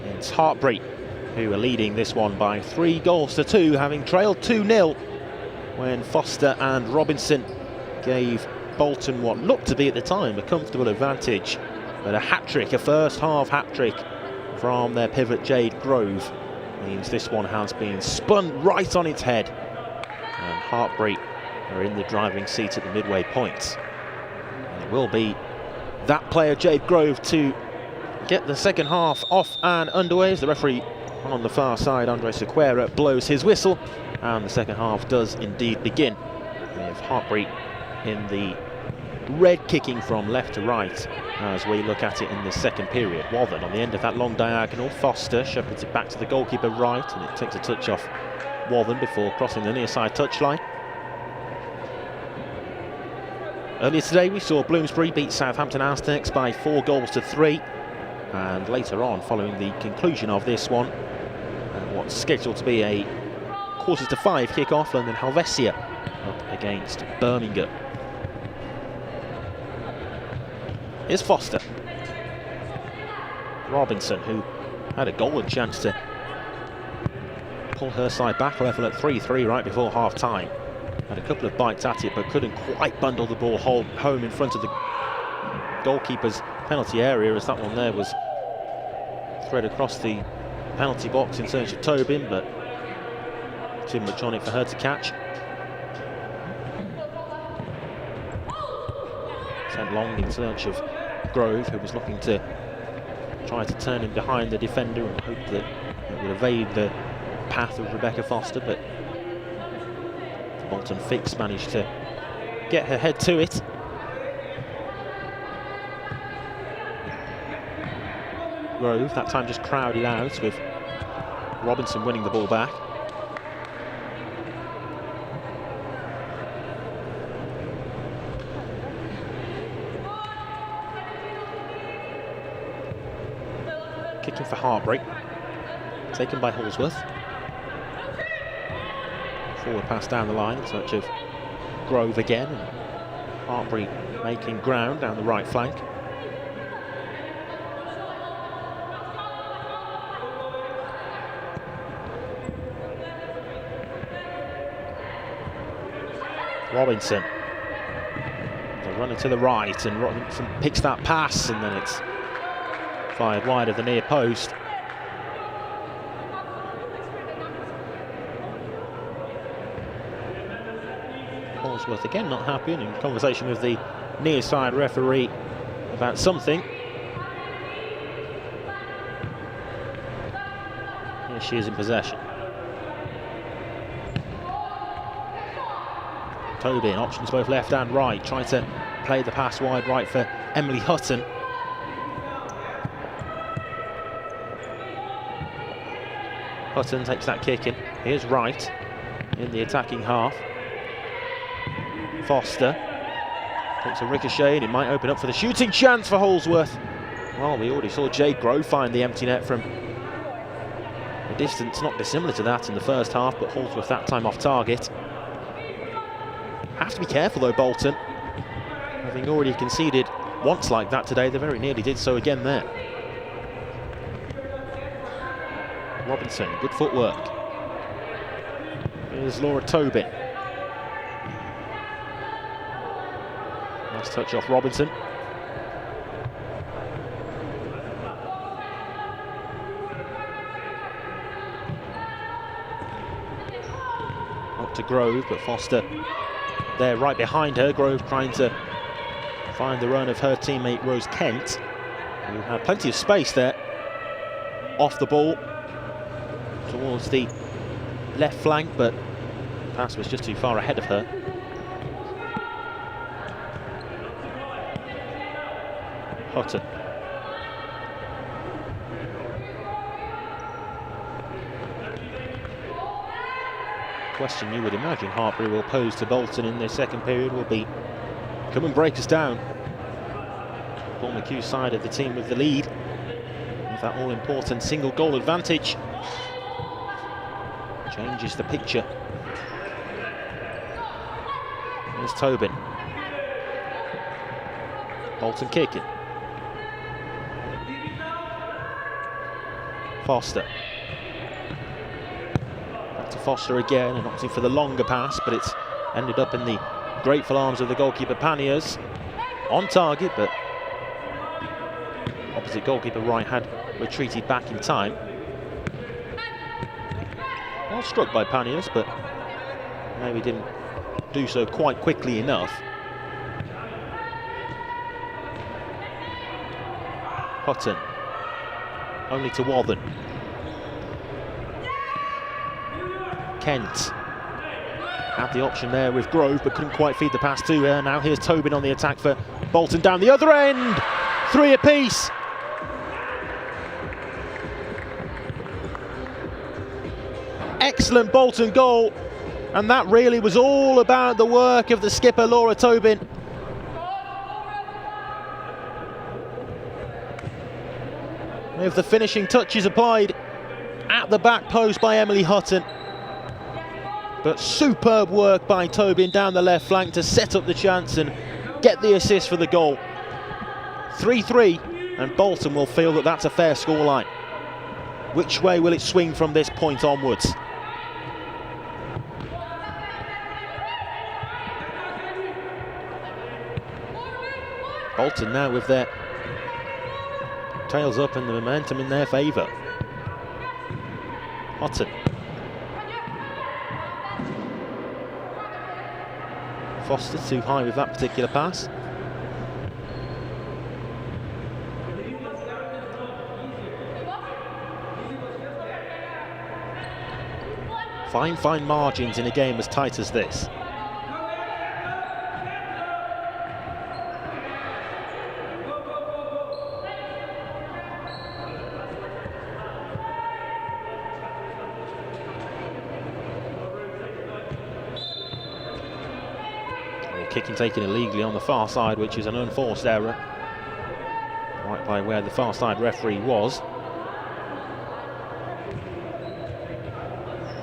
it's Hartpury who are leading this one by 3-2, having trailed 2-0 when Foster and Robinson gave Bolton what looked to be at the time a comfortable advantage. But a hat-trick, a first-half hat-trick from their pivot Jade Grove, means this one has been spun right on its head. And Hartpury are in the driving seat at the midway point. And it will be that player, Jade Grove, to get the second half off and underway as the referee on the far side, Andre Sequeira, blows his whistle. And the second half does indeed begin, with Hartpury in the red kicking from left to right as we look at it in the second period. Wathen on the end of that long diagonal. Foster shepherds it back to the goalkeeper right, and it takes a touch off Wathen before crossing the near side touchline. Earlier today we saw Bloomsbury beat Southampton Aztecas by 4-3, and later on, following the conclusion of this one, what's scheduled to be a 4:45 kick-off, London Helvecia up against Birmingham. Here's Foster. Robinson, who had a golden chance to pull her side back level at 3-3 right before half-time. Had a couple of bites at it, but couldn't quite bundle the ball home in front of the goalkeeper's penalty area, as that one there was thread across the penalty box in search of Tobin, but too much on it for her to catch. Sent long in search of Grove, who was looking to try to turn him behind the defender and hope that it would evade the path of Rebecca Foster, but the Bolton fix managed to get her head to it. Grove that time just crowded out, with Robinson winning the ball back. Kicking for Hartpury, taken by Holsworth. Forward pass down the line in search of Grove again, and Hartpury making ground down the right flank. Robinson, the runner to the right, and Robinson picks that pass, and then it's fired wide of the near post. Holsworth again not happy, and in conversation with the near side referee about something. Here she is in possession. Tobin, options both left and right, trying to play the pass wide right for Emily Hutton. Hutton takes that kick in. Here's Wright in the attacking half. Foster takes a ricochet, and it might open up for the shooting chance for Holsworth. Well, we already saw Jade Grove find the empty net from a distance not dissimilar to that in the first half, but Holsworth that time off target. Have to be careful though, Bolton. Having already conceded once like that today, they very nearly did so again there. Robinson, good footwork. Here's Laura Tobin. Nice touch off Robinson. Up to Grove, but Foster there right behind her. Grove trying to find the run of her teammate Rose Kent, who had plenty of space there off the ball towards the left flank, but the pass was just too far ahead of her. Hutton. Question you would imagine Hartpury will pose to Bolton in their second period will be, come and break us down. Paul McHugh's side of the team with the lead, with that all-important single goal advantage. Changes the picture Here's Tobin. Bolton kicking. Foster. Back to Foster again, and opting for the longer pass, but it's ended up in the grateful arms of the goalkeeper Panniers. On target, but opposite goalkeeper Wright had retreated back in time. Well struck by Panniers, but maybe didn't do so quite quickly enough. Hutton, only to Wathen. Kent had the option there with Grove, but couldn't quite feed the pass to her. Now here's Tobin on the attack for Bolton down the other end. 3 apiece. Excellent Bolton goal, and that really was all about the work of the skipper Laura Tobin. With the finishing touches applied at the back post by Emily Hutton. But superb work by Tobin down the left flank to set up the chance and get the assist for the goal. 3-3, and Bolton will feel that that's a fair scoreline. Which way will it swing from this point onwards? Bolton now with their tails up and the momentum in their favour. Hutton. Foster too high with that particular pass. Fine margins in a game as tight as this. Kicking taken illegally on the far side, which is an unforced error. Right by where the far side referee was.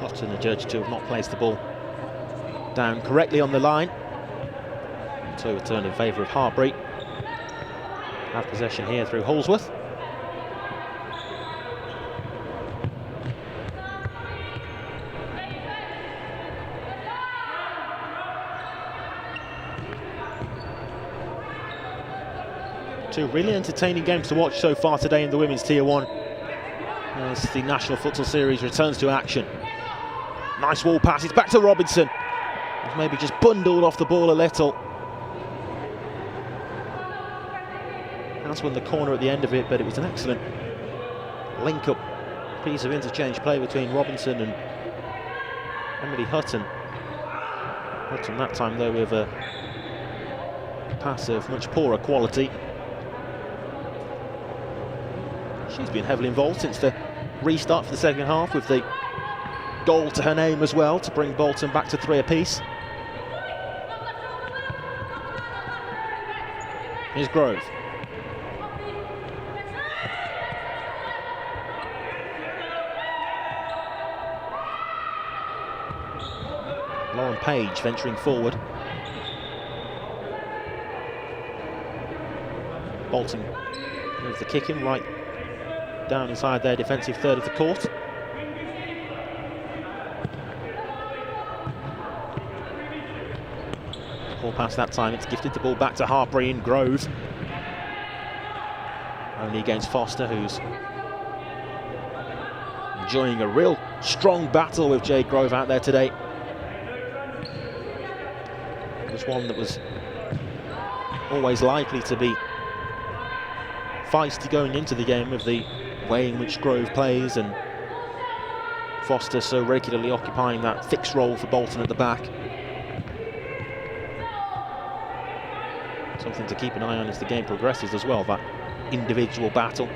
Hutton adjudged to have not placed the ball down correctly on the line. So a turn in favour of Hartpury. Have possession here through Holsworth. Two really entertaining games to watch so far today in the Women's Tier 1 as the National Futsal Series returns to action. Nice wall pass, it's back to Robinson. He's maybe just bundled off the ball a little. That's won the corner at the end of it, but it was an excellent link-up piece of interchange play between Robinson and Emily Hutton. Hutton that time though with a pass of much poorer quality. She's been heavily involved since the restart for the second half, with the goal to her name as well to bring Bolton back to 3 apiece. Here's Grove. Lauren Page venturing forward. Bolton with the kick in right down inside their defensive third of the court. Ball pass that time, it's gifted the ball back to Hartpury and Grove. Only against Foster, who's enjoying a real strong battle with Jade Grove out there today. It was one that was always likely to be feisty going into the game, with the way in which Grove plays and Foster so regularly occupying that fixed role for Bolton at the back. Something to keep an eye on as the game progresses as well, that individual battle.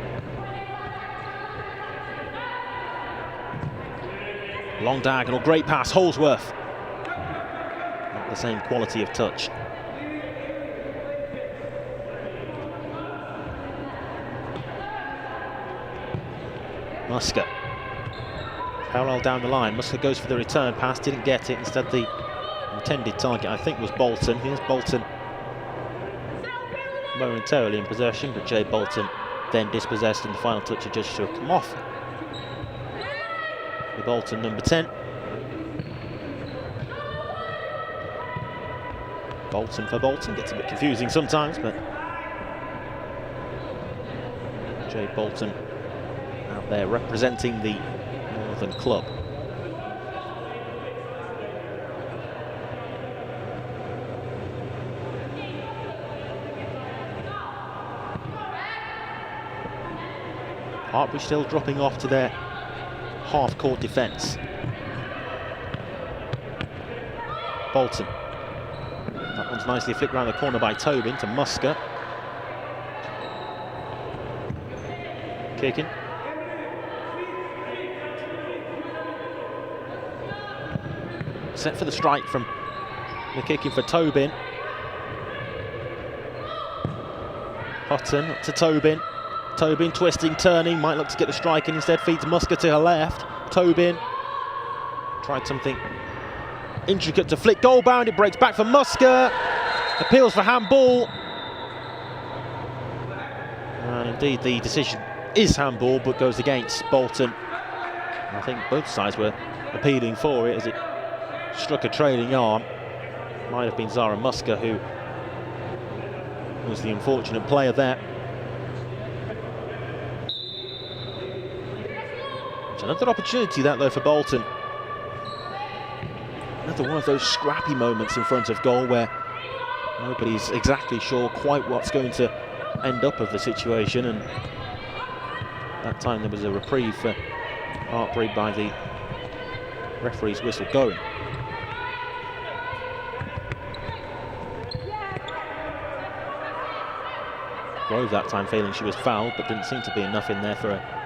Long diagonal, great pass, Holsworth. Not the same quality of touch. Musker. Parallel down the line. Musker goes for the return pass, didn't get it. Instead, the Intended target, I think, was Bolton. Here's Bolton momentarily in possession, but Jay Bolton then dispossessed, and the final touch of just to come off the Bolton number 10. Bolton for Bolton gets a bit confusing sometimes, but Jay Bolton out there representing the Northern club. Hartpury still dropping off to their half-court defence. Bolton. That one's nicely flicked around the corner by Tobin to Musker. Kicking. Set for the strike from the kicking for Tobin. Hutton up to Tobin. Tobin twisting, turning, might look to get the strike in, instead feeds Musker to her left. Tobin tried something intricate to flick, goal bound, it breaks back for Musker. Appeals for handball. And indeed the decision is handball, but goes against Bolton. I think both sides were appealing for it as it struck a trailing arm. Might have been Zara Musker who was the unfortunate player there. Another opportunity that though for Bolton. Another one of those scrappy moments in front of goal where nobody's exactly sure quite what's going to end up of the situation, and that time there was a reprieve for Hartpury by the referee's whistle going. Grove that time feeling she was fouled, but didn't seem to be enough in there for a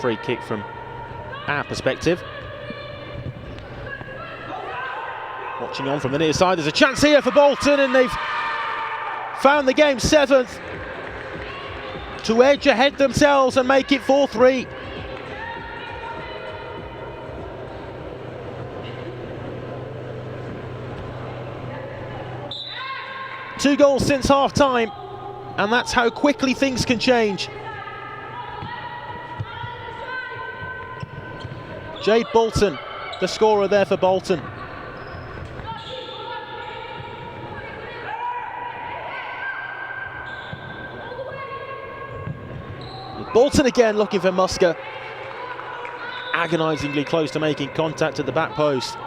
free kick from our perspective. Watching on from the near side, there's a chance here for Bolton, and they've found the game 7th to edge ahead themselves and make it 4-3. Two goals since half-time, and that's how quickly things can change. Jade Bolton, the scorer there for Bolton. Bolton again looking for Musker. Agonisingly close to making contact at the back post.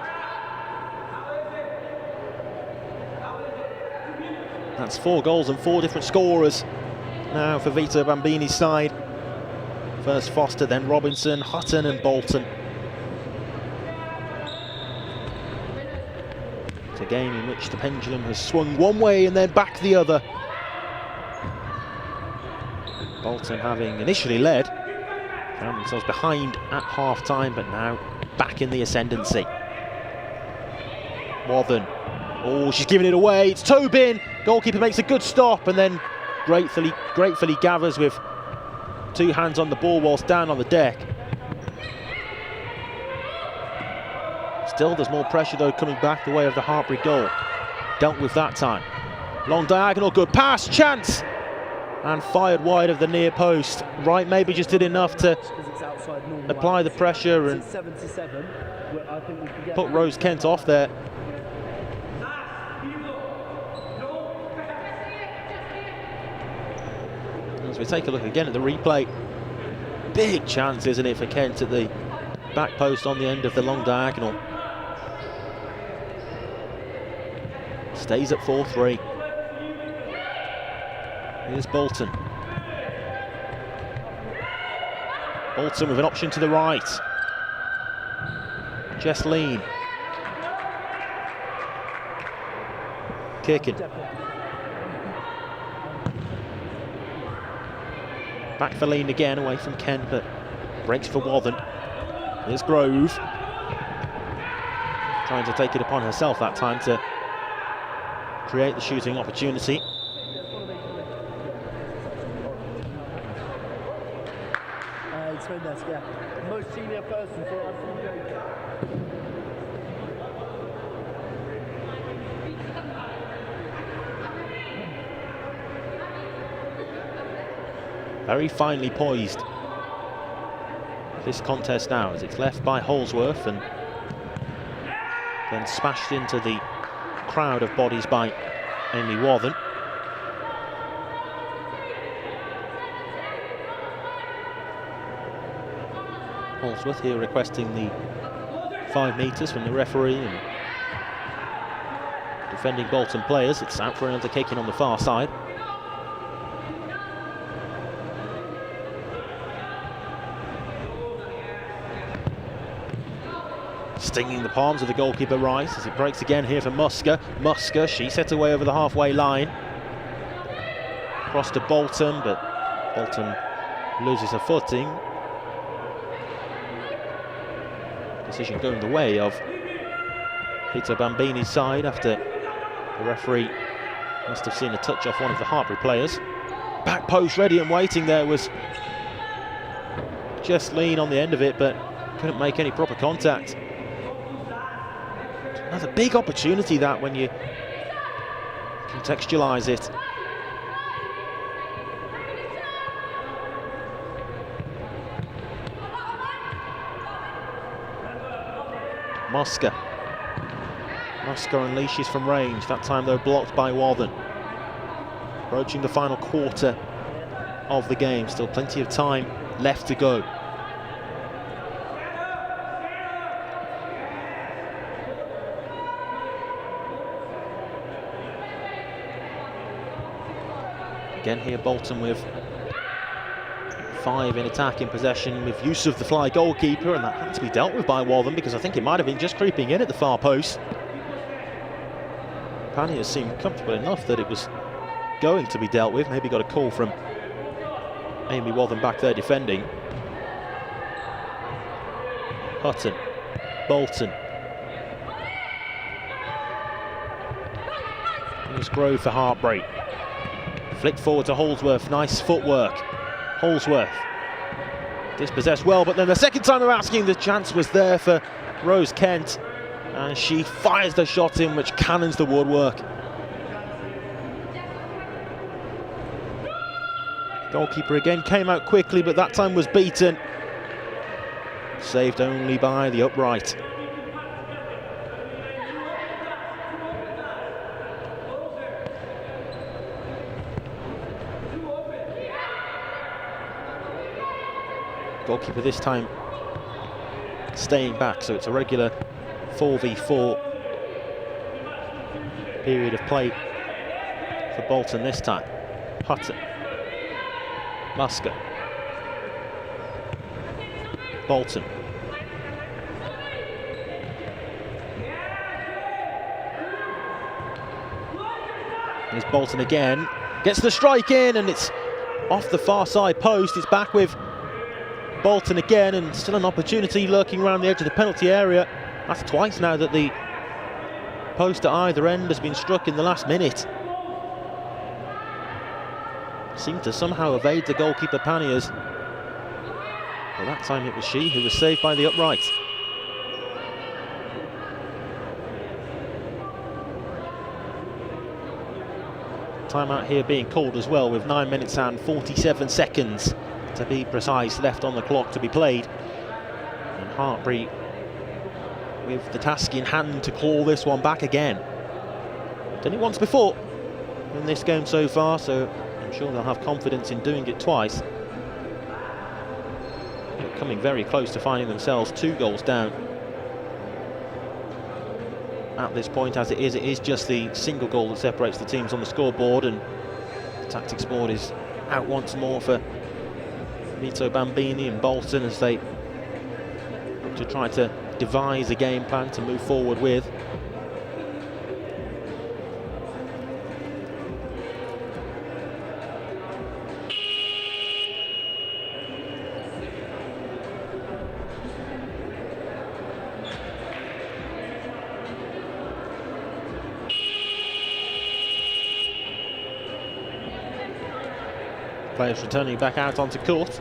That's 4 goals and 4 different scorers now for Vito Bambini's side. First Foster, then Robinson, Hutton and Bolton. It's a game in which the pendulum has swung one way and then back the other. Bolton having initially led, found themselves behind at half-time, but now back in the ascendancy. Wathen, oh, she's giving it away, it's Tobin! Goalkeeper makes a good stop and then gratefully gathers with 2 hands on the ball whilst down on the deck. Still, there's more pressure though coming back the way of the Hartpury goal. Dealt with that time. Long diagonal, good pass, chance! And fired wide of the near post. Wright maybe just did enough to apply the pressure and put Rose Kent off there. As we take a look again at the replay, big chance, isn't it, for Kent at the back post on the end of the long diagonal. Stays at 4-3. Here's Bolton. Bolton with an option to the right. Jess Lean. Kicking. Back for Lean again, away from Kent, but breaks for Wathen. Here's Grove. Trying to take it upon herself that time to create the shooting opportunity. Yeah. Most senior person for us. very finely poised. This contest now, as it's left by Holsworth and then smashed into the crowd of bodies by Amy Wathen. Holsworth here requesting the 5 metres from the referee, and defending Bolton players. It's out for another kick in on the far side. Stinging the palms of the goalkeeper Rice as it breaks again here for Musker. Musker, she set away over the halfway line. Cross to Bolton, but Bolton loses her footing. Decision going the way of Peter Bambini's side after the referee must have seen a touch off one of the Hartpury players. Back post ready and waiting there was just lean on the end of it, but couldn't make any proper contact. Another big opportunity that when you contextualise it. Musker unleashes from range, that time though blocked by Wathen. Approaching the final quarter of the game, still plenty of time left to go. Again here Bolton with 5 in attack in possession, with use of the fly goalkeeper, and that had to be dealt with by Wathen because I think it might have been just creeping in at the far post. Panniers seemed comfortable enough that it was going to be dealt with. Maybe got a call from Amy Wathen back there defending. Hutton, Bolton. Here's Grove for Hartpury. Flick forward to Holsworth, nice footwork. Holsworth dispossessed well, but then the second time of asking, the chance was there for Rose Kent, and she fires the shot in, which cannons the woodwork. Goalkeeper again came out quickly, but that time was beaten. Saved only by the upright. Goalkeeper this time staying back, so it's a regular 4v4 period of play for Bolton this time. Hutton, Musker, Bolton. Here's Bolton again, gets the strike in, and it's off the far side post. It's back with Bolton again, and still an opportunity lurking around the edge of the penalty area. That's twice now that the post at either end has been struck in the last minute. Seemed to somehow evade the goalkeeper Panniers. Well, that time it was she who was saved by the upright. Timeout here being called as well, with 9 minutes and 47 seconds to be precise left on the clock to be played. And Hartpury with the task in hand to claw this one back again. Done it once before in this game so far, so I'm sure they'll have confidence in doing it twice. They're coming very close to finding themselves 2 goals down. At this point, as it is just the single goal that separates the teams on the scoreboard, and the tactics board is out once more for Vito Bambini and Bolton as they look to try to devise a game plan to move forward with. Players returning back out onto court.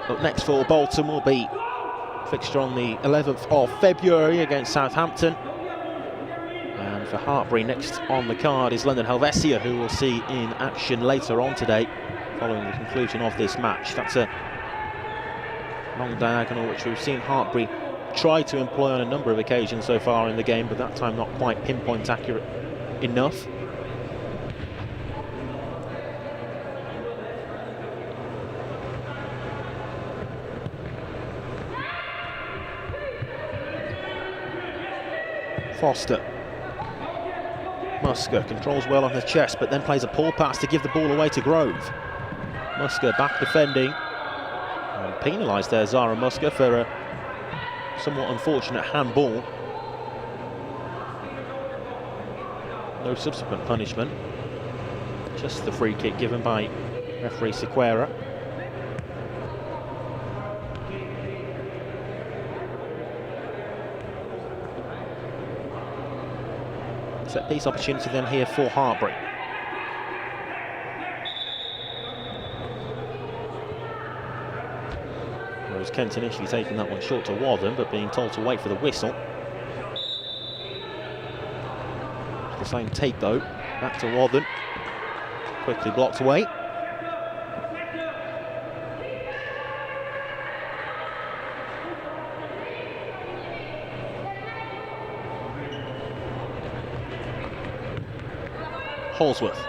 Up next for Bolton will be fixture on the 11th of February against Southampton. And for Hartpury, next on the card is London Helvecia, who we'll see in action later on today, following the conclusion of this match. That's a long diagonal which we've seen Hartpury try to employ on a number of occasions so far in the game, but that time not quite pinpoint accurate enough. Foster. Musker controls well on the chest, but then plays a poor pass to give the ball away to Grove. Musker back defending. And penalised there, Zara Musker, for a somewhat unfortunate handball. No subsequent punishment. Just the free kick given by referee Sequeira. Set piece opportunity then here for Hartpury. Whereas Kent initially taking that one short to Wadham, but being told to wait for the whistle. The same take though, back to Wadham. Quickly blocked away. Holsworth.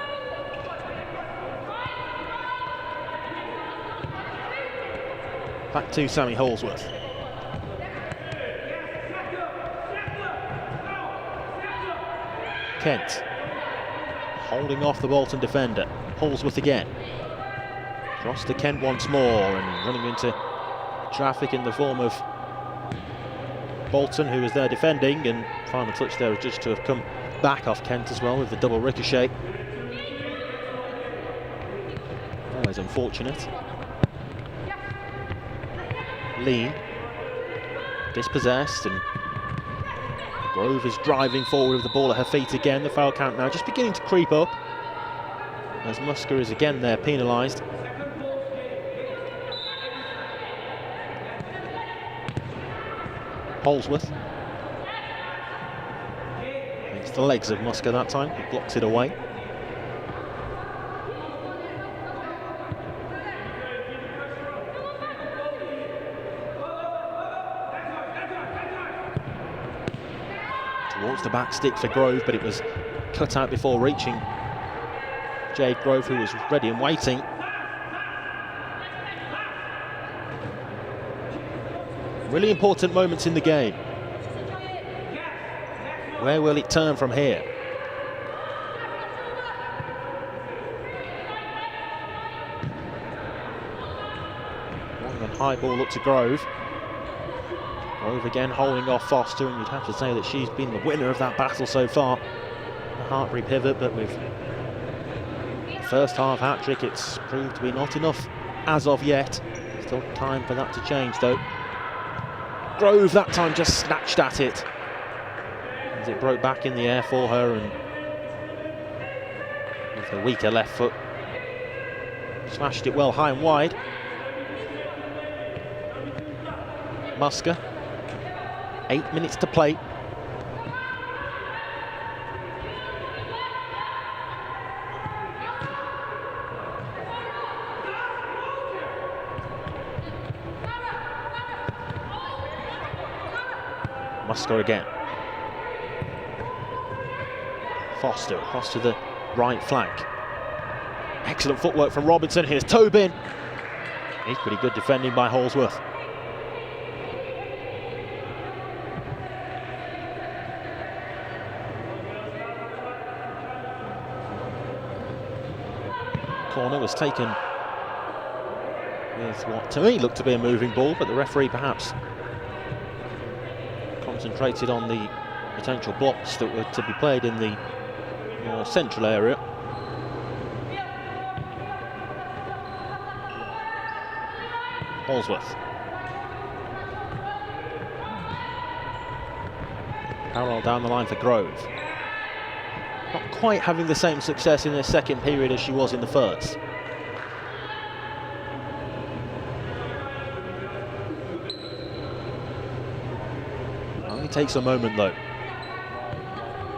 Back to Sammy Holsworth. Kent holding off the Bolton defender. Holsworth again. Cross to Kent once more, and running into traffic in the form of Bolton, who was there defending, and final touch there was judged to have come back off Kent as well with the double ricochet. Always unfortunate. Lean, dispossessed, and Grove is driving forward with the ball at her feet again. The foul count now just beginning to creep up, as Musker is again there penalised. Holsworth. It's the legs of Musker that time, he blocks it away. Towards the back stick for Grove, but it was cut out before reaching Jade Grove, who was ready and waiting. Really important moments in the game. Where will it turn from here? One high ball up to Grove. Grove again holding off Foster, and you'd have to say that she's been the winner of that battle so far. The Hartpury pivot, but with the first half hat-trick, it's proved to be not enough as of yet. Still time for that to change though. Grove that time just snatched at it, as it broke back in the air for her, and with her weaker left foot smashed it well high and wide. Musker, 8 minutes to play. Musker again. Foster across to the right flank. Excellent footwork from Robinson. Here's Tobin. Equally good defending by Holsworth. Corner was taken with what to me looked to be a moving ball, but the referee perhaps concentrated on the potential blocks that were to be played in the more central area. Holsworth. Parallel down the line for Grove. Not quite having the same success in the second period as she was in the first. Only takes a moment though,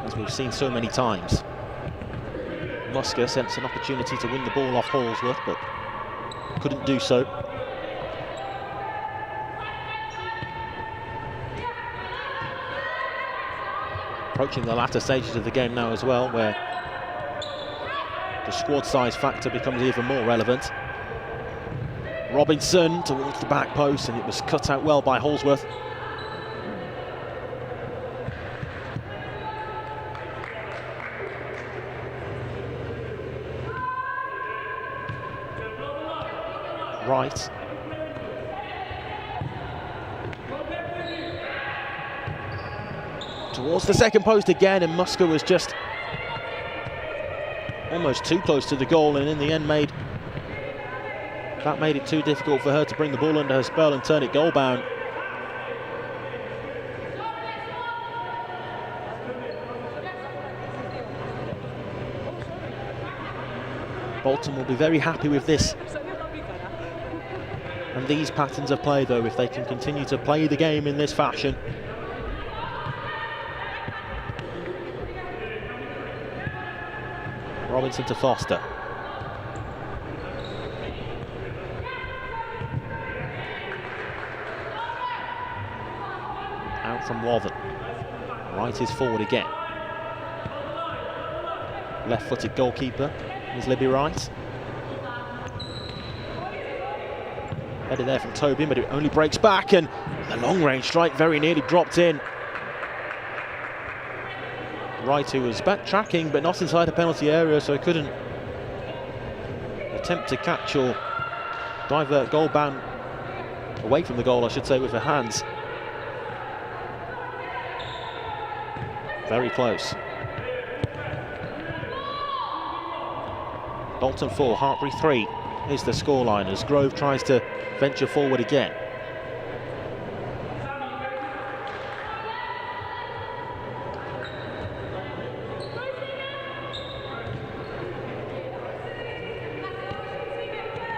as as we've seen so many times. Musker sensed an opportunity to win the ball off Holsworth, but couldn't do so. Approaching the latter stages of the game now as well, where the squad size factor becomes even more relevant. Robinson towards the back post, and it was cut out well by Holsworth. Right. Towards the second post again, and Musker was just almost too close to the goal, and in the end made it too difficult for her to bring the ball under her spell and turn it goal bound. Bolton will be very happy with this and these patterns of play, though, if they can continue to play the game in this fashion. Robinson to Foster. Out from Wathen. Right is forward again. Left-footed goalkeeper is Libby Wright. Headed there from Tobin, but it only breaks back, and the long-range strike very nearly dropped in. Wright, who was backtracking, but not inside the penalty area, so he couldn't attempt to catch or divert goal bound away from the goal, I should say, with her hands. Very close. Bolton 4, Hartpury 3 is the scoreline as Grove tries to venture forward again.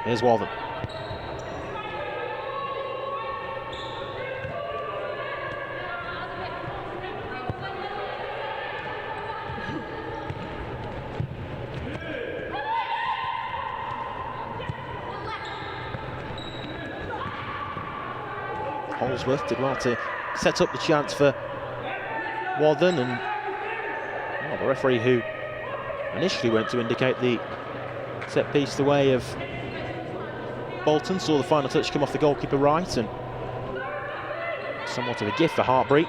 Here's Wathen. Holsworth did well to set up the chance for Wathen, and well, the referee, who initially went to indicate the set piece the way of Bolton, saw the final touch come off the goalkeeper Wright, and somewhat of a gift for Hartpury.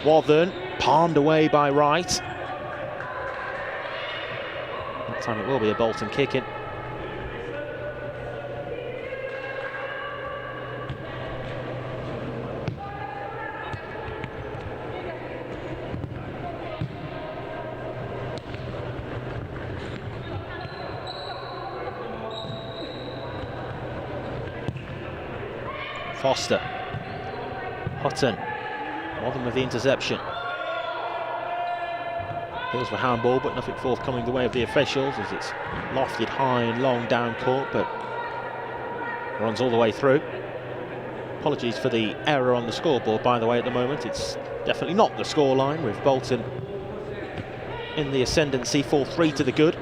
Wathen palmed away by Wright. That time it will be a Bolton kick-in. Foster. Hutton. Wathen with the interception. Appeals for handball, but nothing forthcoming the way of the officials, as it's lofted high and long down court, but runs all the way through. Apologies for the error on the scoreboard, by the way, at the moment. It's definitely not the scoreline, with Bolton in the ascendancy, 4-3 to the good.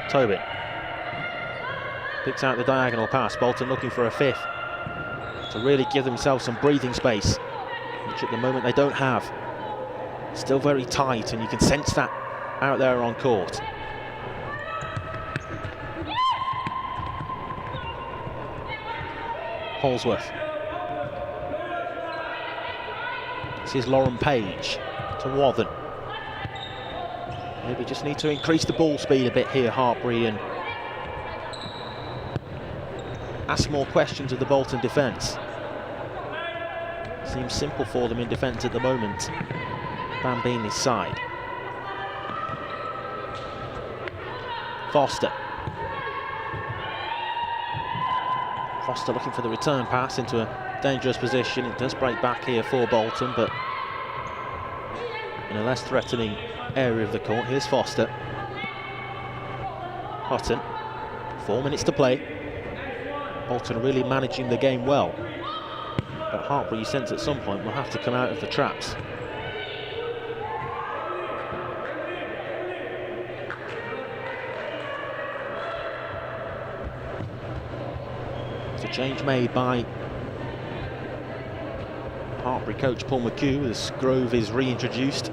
Tobin picks out the diagonal pass. Bolton looking for a fifth to really give themselves some breathing space, which at the moment they don't have. Still very tight, and you can sense that out there on court. Holsworth. This is Lauren Page to Wathen. Maybe just need to increase the ball speed a bit here, Hartpury, and ask more questions of the Bolton defence. Seems simple for them in defence at the moment. Bambini's side. Foster. Foster looking for the return pass into a dangerous position. It does break back here for Bolton, but in a less threatening area of the court. Here's Foster. Hutton. 4 minutes to play. Bolton are really managing the game well. But Hartpury, you sense at some point, will have to come out of the traps. It's a change made by Hartpury coach Paul McHugh as Grove is reintroduced,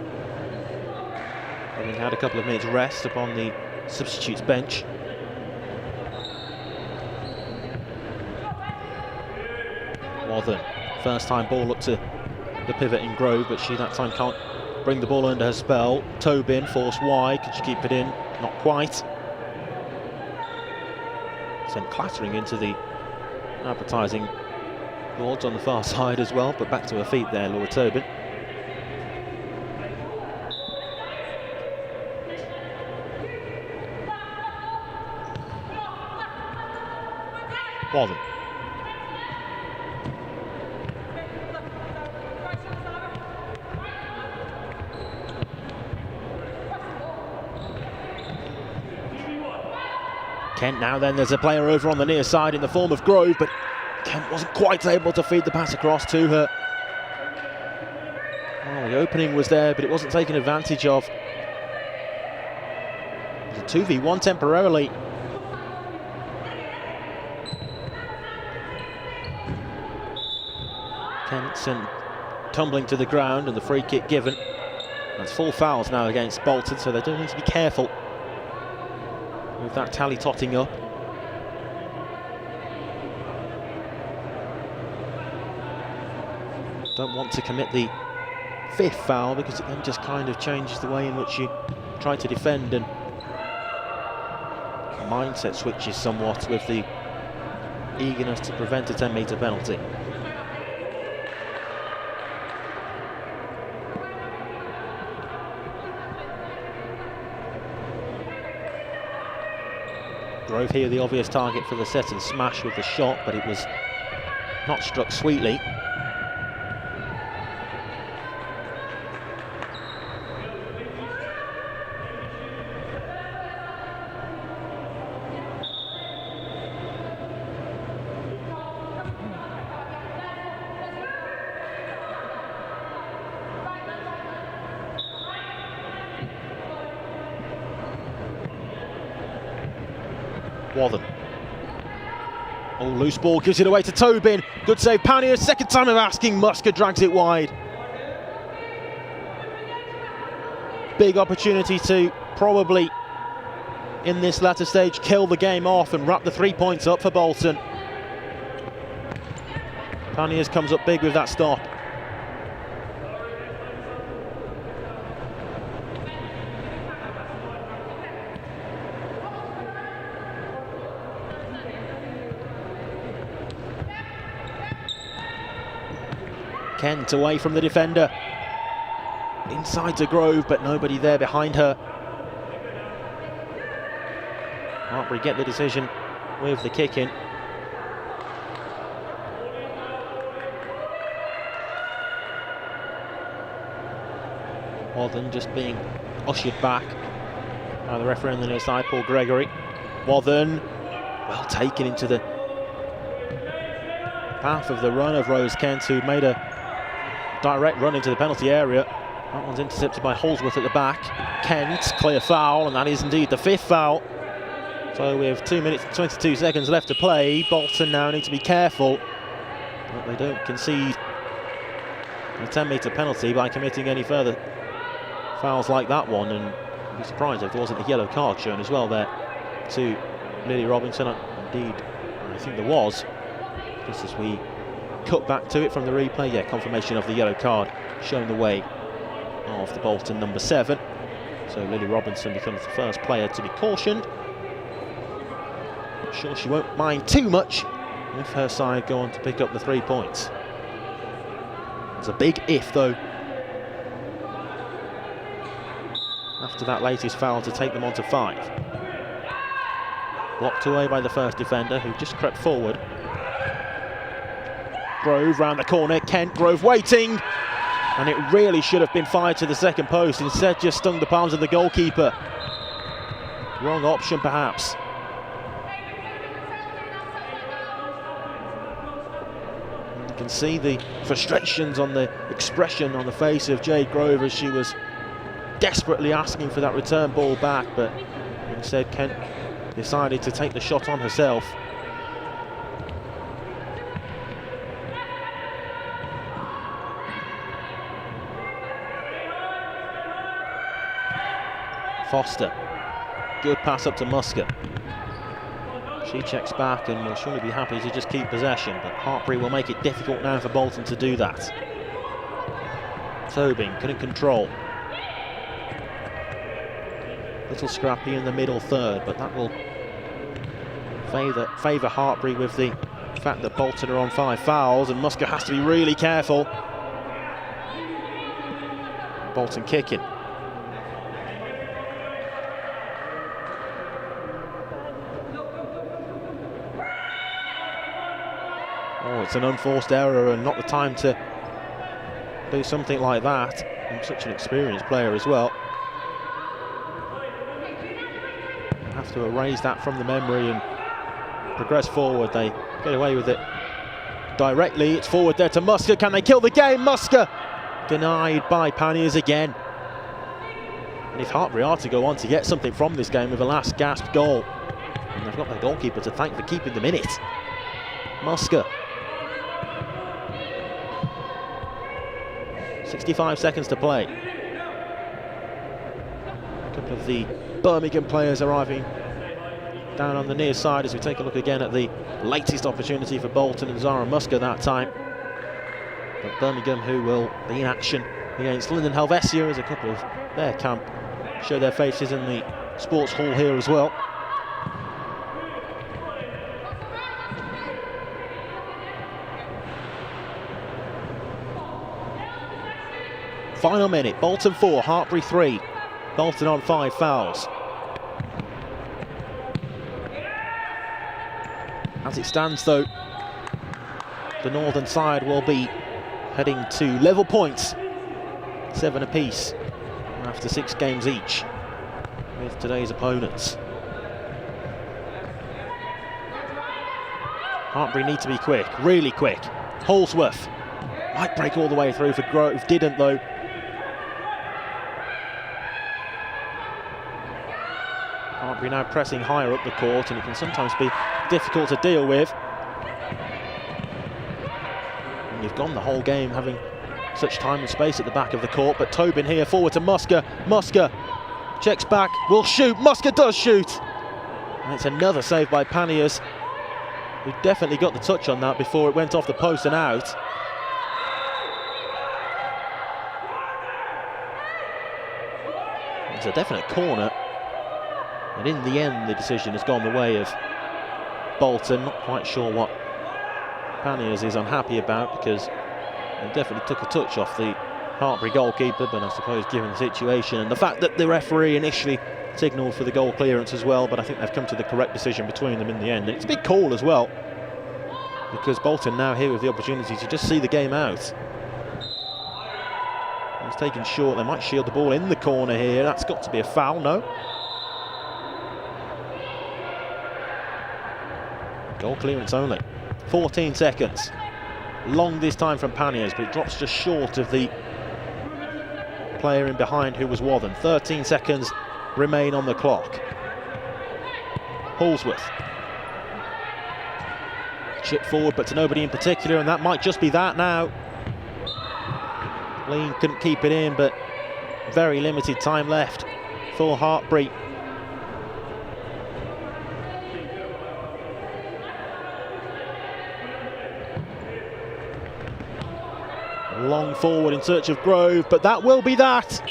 having had a couple of minutes rest upon the substitutes bench. Wathen, first time ball up to the pivot in Grove, but she that time can't bring the ball under her spell. Tobin forced wide, could she keep it in? Not quite. Sent clattering into the advertising boards on the far side as well, but back to her feet there, Laura Tobin. Wathen. Kent now then, there's a player over on the near side in the form of Grove, but Kent wasn't quite able to feed the pass across to her. Well, the opening was there, but it wasn't taken advantage of. It was a 2v1 temporarily. Kent sent tumbling to the ground and the free kick given. That's 4 fouls now against Bolton, so they do need to be careful with that tally totting up. Don't want to commit the 5th foul because it then just kind of changes the way in which you try to defend, and mindset switches somewhat with the eagerness to prevent a 10-metre penalty. Grove here the obvious target for the set and smash with the shot, but it was not struck sweetly. Wathen. Oh, loose ball, gives it away to Tobin. Good save, Pannier, second time of asking, Musker drags it wide. Big opportunity to probably, in this latter stage, kill the game off and wrap the 3 points up for Bolton. Panniers comes up big with that stop. Kent away from the defender, inside to Grove, but nobody there behind her. Hartpury get the decision with the kick in. Wathen just being ushered back by the referee on the near side, Paul Gregory. Wathen, well taken into the path of the run of Rose Kent, who made a direct run into the penalty area. That one's intercepted by Holsworth at the back. Kent, clear foul, and that is indeed the 5th foul. So with 2 minutes and 22 seconds left to play, Bolton now need to be careful that they don't concede a 10-metre penalty by committing any further fouls like that one, and I'd be surprised if there wasn't a yellow card shown as well there to Lily Robinson. Indeed, I think there was, just as we cut back to it from the replay. Yeah, confirmation of the yellow card showing the way of the Bolton number 7. So Lily Robinson becomes the first player to be cautioned. I'm sure she won't mind too much if her side go on to pick up the 3 points. It's a big if though, after that latest foul, to take them on to 5. Blocked away by the first defender, who just crept forward. Grove round the corner, Kent, Grove waiting, and it really should have been fired to the second post, instead just stung the palms of the goalkeeper. Wrong option perhaps. You can see the frustrations on the expression on the face of Jade Grove as she was desperately asking for that return ball back, but instead Kent decided to take the shot on herself. Foster, good pass up to Musker. She checks back and will surely be happy to just keep possession, but Hartpury will make it difficult now for Bolton to do that. Tobin couldn't control. Little scrappy in the middle third, but that will favour Hartpury with the fact that Bolton are on 5 fouls, and Musker has to be really careful. Bolton kicking. Oh, it's an unforced error and not the time to do something like that. And such an experienced player as well. Have to erase that from the memory and progress forward. They get away with it directly. It's forward there to Musker. Can they kill the game? Musker denied by Panniers again. And if Hartpury are to go on to get something from this game with a last gasp goal, and they've got their goalkeeper to thank for keeping them in it. Musker. 65 seconds to play. A couple of the Birmingham players arriving down on the near side as we take a look again at the latest opportunity for Bolton and Zara Musker that time. But Birmingham, who will be in action against London Helvecia, as a couple of their camp show their faces in the sports hall here as well. Final minute, Bolton 4, Hartpury 3. Bolton on 5 fouls. As it stands though, the northern side will be heading to level points, 7 apiece after 6 games each with today's opponents. Hartpury need to be quick, really quick. Holsworth might break all the way through for Grove, didn't though. Hartpury now pressing higher up the court, and it can sometimes be difficult to deal with. And you've gone the whole game having such time and space at the back of the court, but Tobin here forward to Musker. Musker checks back, will shoot. Musker does shoot, and it's another save by Panniers, who definitely got the touch on that before it went off the post and out. It's a definite corner, and in the end the decision has gone the way of Bolton. Not quite sure what Panniers is unhappy about, because they definitely took a touch off the Hartpury goalkeeper, but I suppose given the situation and the fact that the referee initially signalled for the goal clearance as well, but I think they've come to the correct decision between them in the end. And it's a big call as well, because Bolton now here with the opportunity to just see the game out. It's taken short. They might shield the ball in the corner here. That's got to be a foul, no? Goal clearance only. 14 seconds. Long this time from Panniers, but it drops just short of the player in behind who was Wathen. 13 seconds remain on the clock. Holsworth. Chip forward, but to nobody in particular, and that might just be that now. Lean couldn't keep it in, but very limited time left for Hartpury. Long forward in search of Grove, but that will be that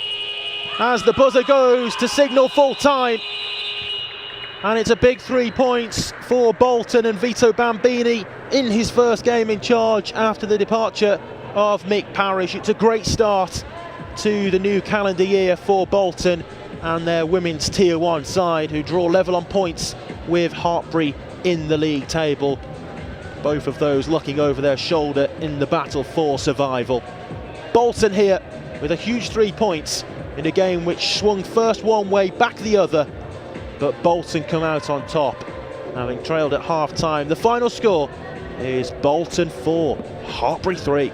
as the buzzer goes to signal full time. And it's a big 3 points for Bolton and Vito Bambini in his first game in charge after the departure of Mick Parrish. It's a great start to the new calendar year for Bolton and their women's Tier 1 side, who draw level on points with Hartpury in the league table. Both of those looking over their shoulder in the battle for survival. Bolton here with a huge 3 points in a game which swung first one way, back the other, but Bolton come out on top, having trailed at half-time. The final score, is Bolton 4, Hartpury 3.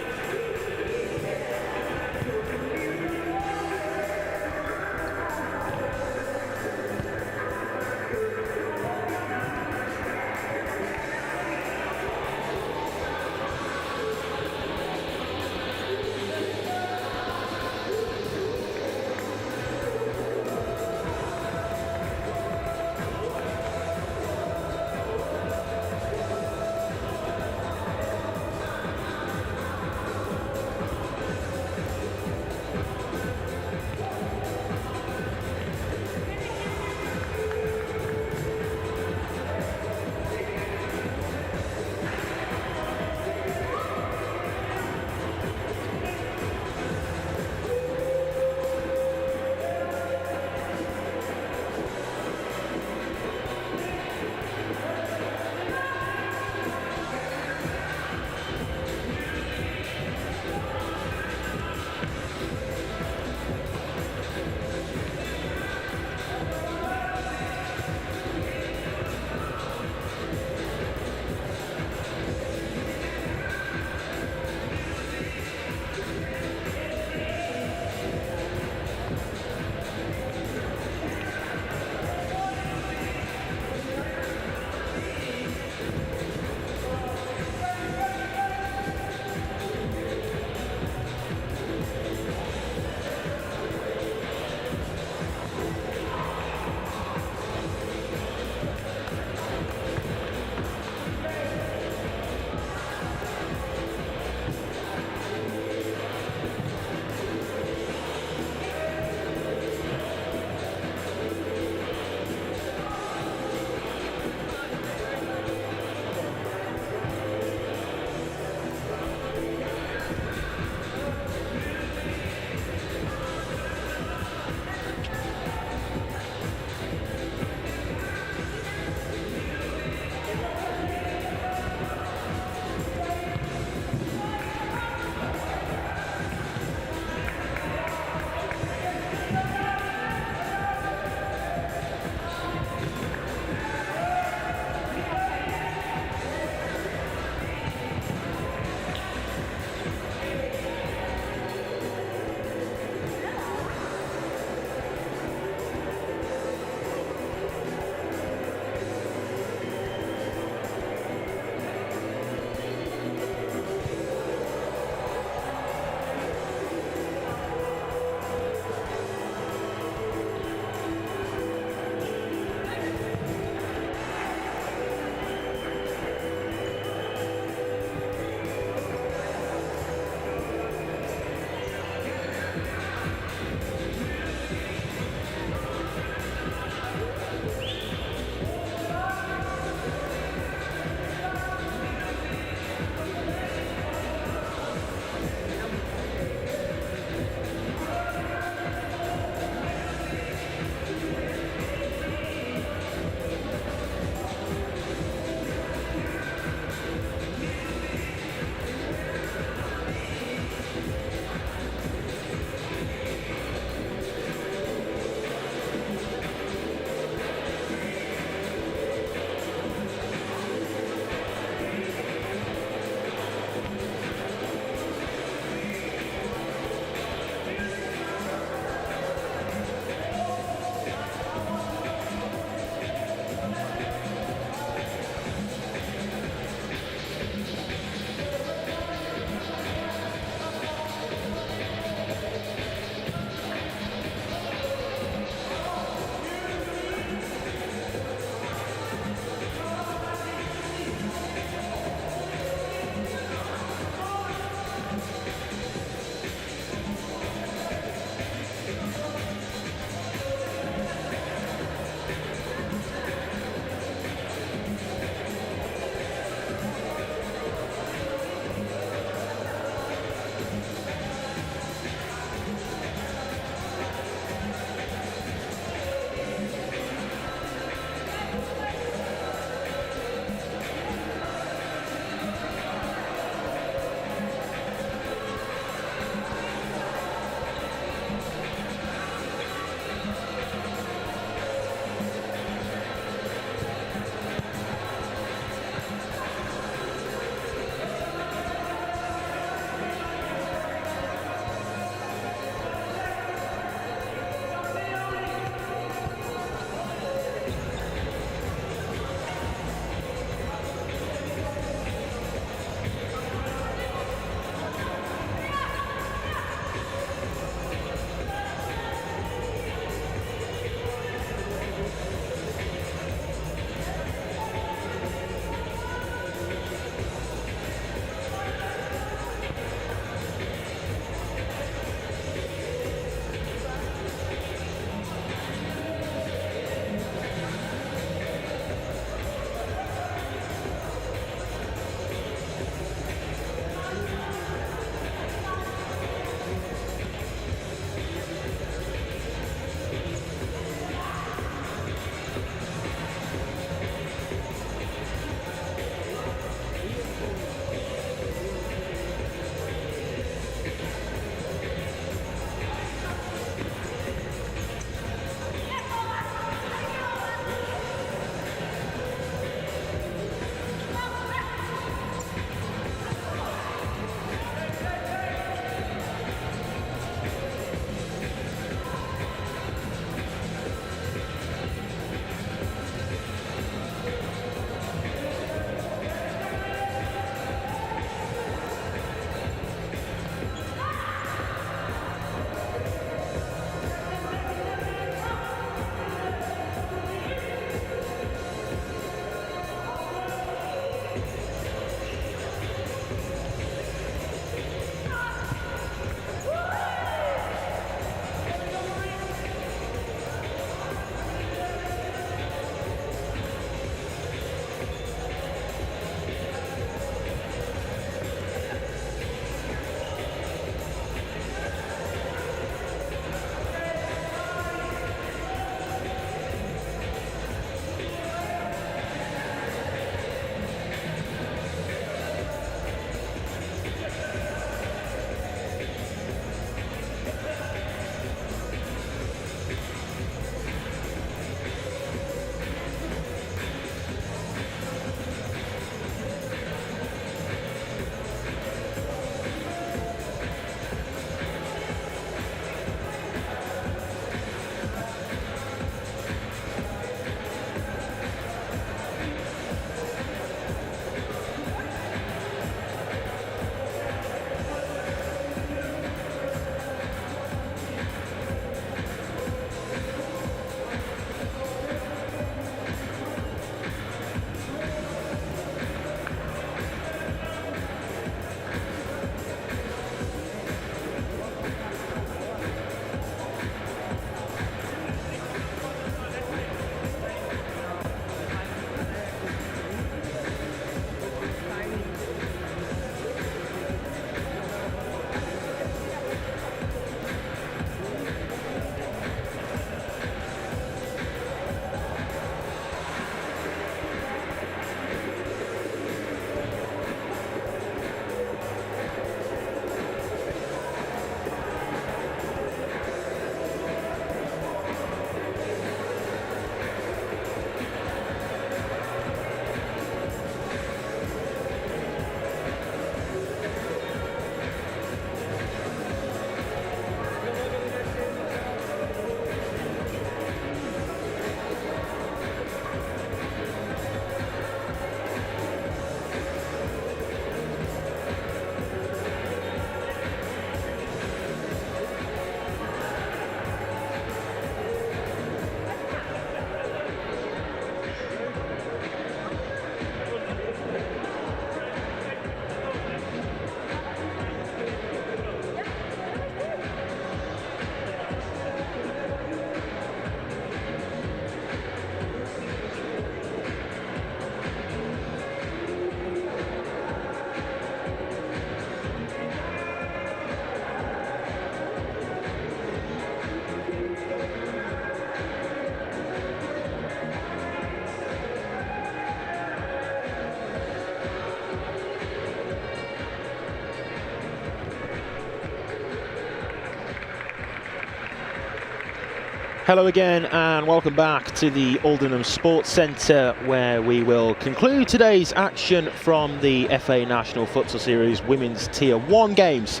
Hello again and welcome back to the Aldenham Sports Centre, where we will conclude today's action from the FA National Futsal Series Women's Tier 1 games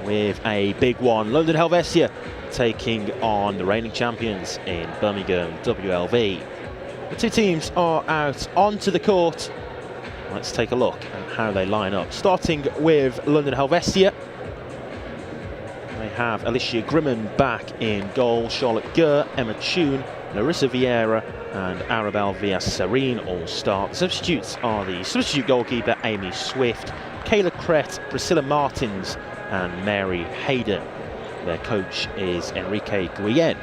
with a big one. London Helvecia taking on the reigning champions in Birmingham WLV. The two teams are out onto the court. Let's take a look at how they line up. Starting with London Helvecia. They have Alicia Grimman back in goal, Charlotte Gurr, Emma Tune, Larissa Vieira and Arabelle Villas-Serene all start. The substitutes are the substitute goalkeeper Amy Swift, Kayla Crett, Priscilla Martins and Mary Hayden. Their coach is Enrique Guillen.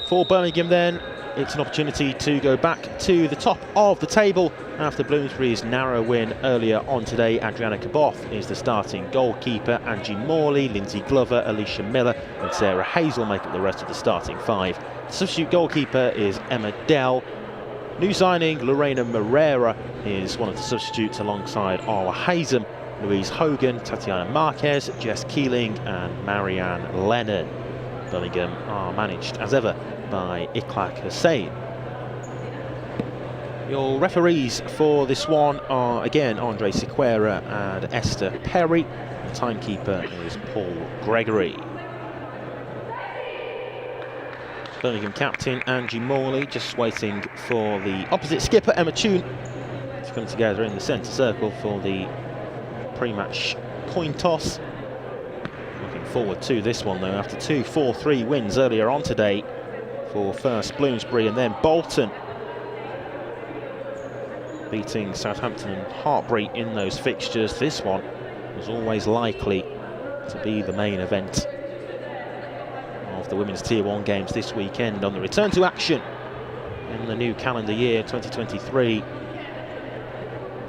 For Birmingham then, it's an opportunity to go back to the top of the table after Bloomsbury's narrow win earlier on today. Adriana Caboth is the starting goalkeeper. Angie Morley, Lindsay Glover, Alicia Miller and Sarah Hazel make up the rest of the starting five. The substitute goalkeeper is Emma Dell. New signing Lorena Moreira is one of the substitutes alongside Arwa Hazem, Louise Hogan, Tatiana Marquez, Jess Keeling and Marianne Lennon. Birmingham are managed as ever by Ikhlaq Hussain. Your referees for this one are again Andre Sequeira and Esther Perry. The timekeeper is Paul Gregory. Birmingham captain Angie Morley just waiting for the opposite skipper Emma Tune to come together in the centre circle for the pre-match coin toss. Looking forward to this one though, after two 4-3 wins earlier on today for first Bloomsbury and then Bolton, beating Southampton and Hartpury in those fixtures. This one was always likely to be the main event of the Women's Tier 1 games this weekend on the return to action in the new calendar year 2023.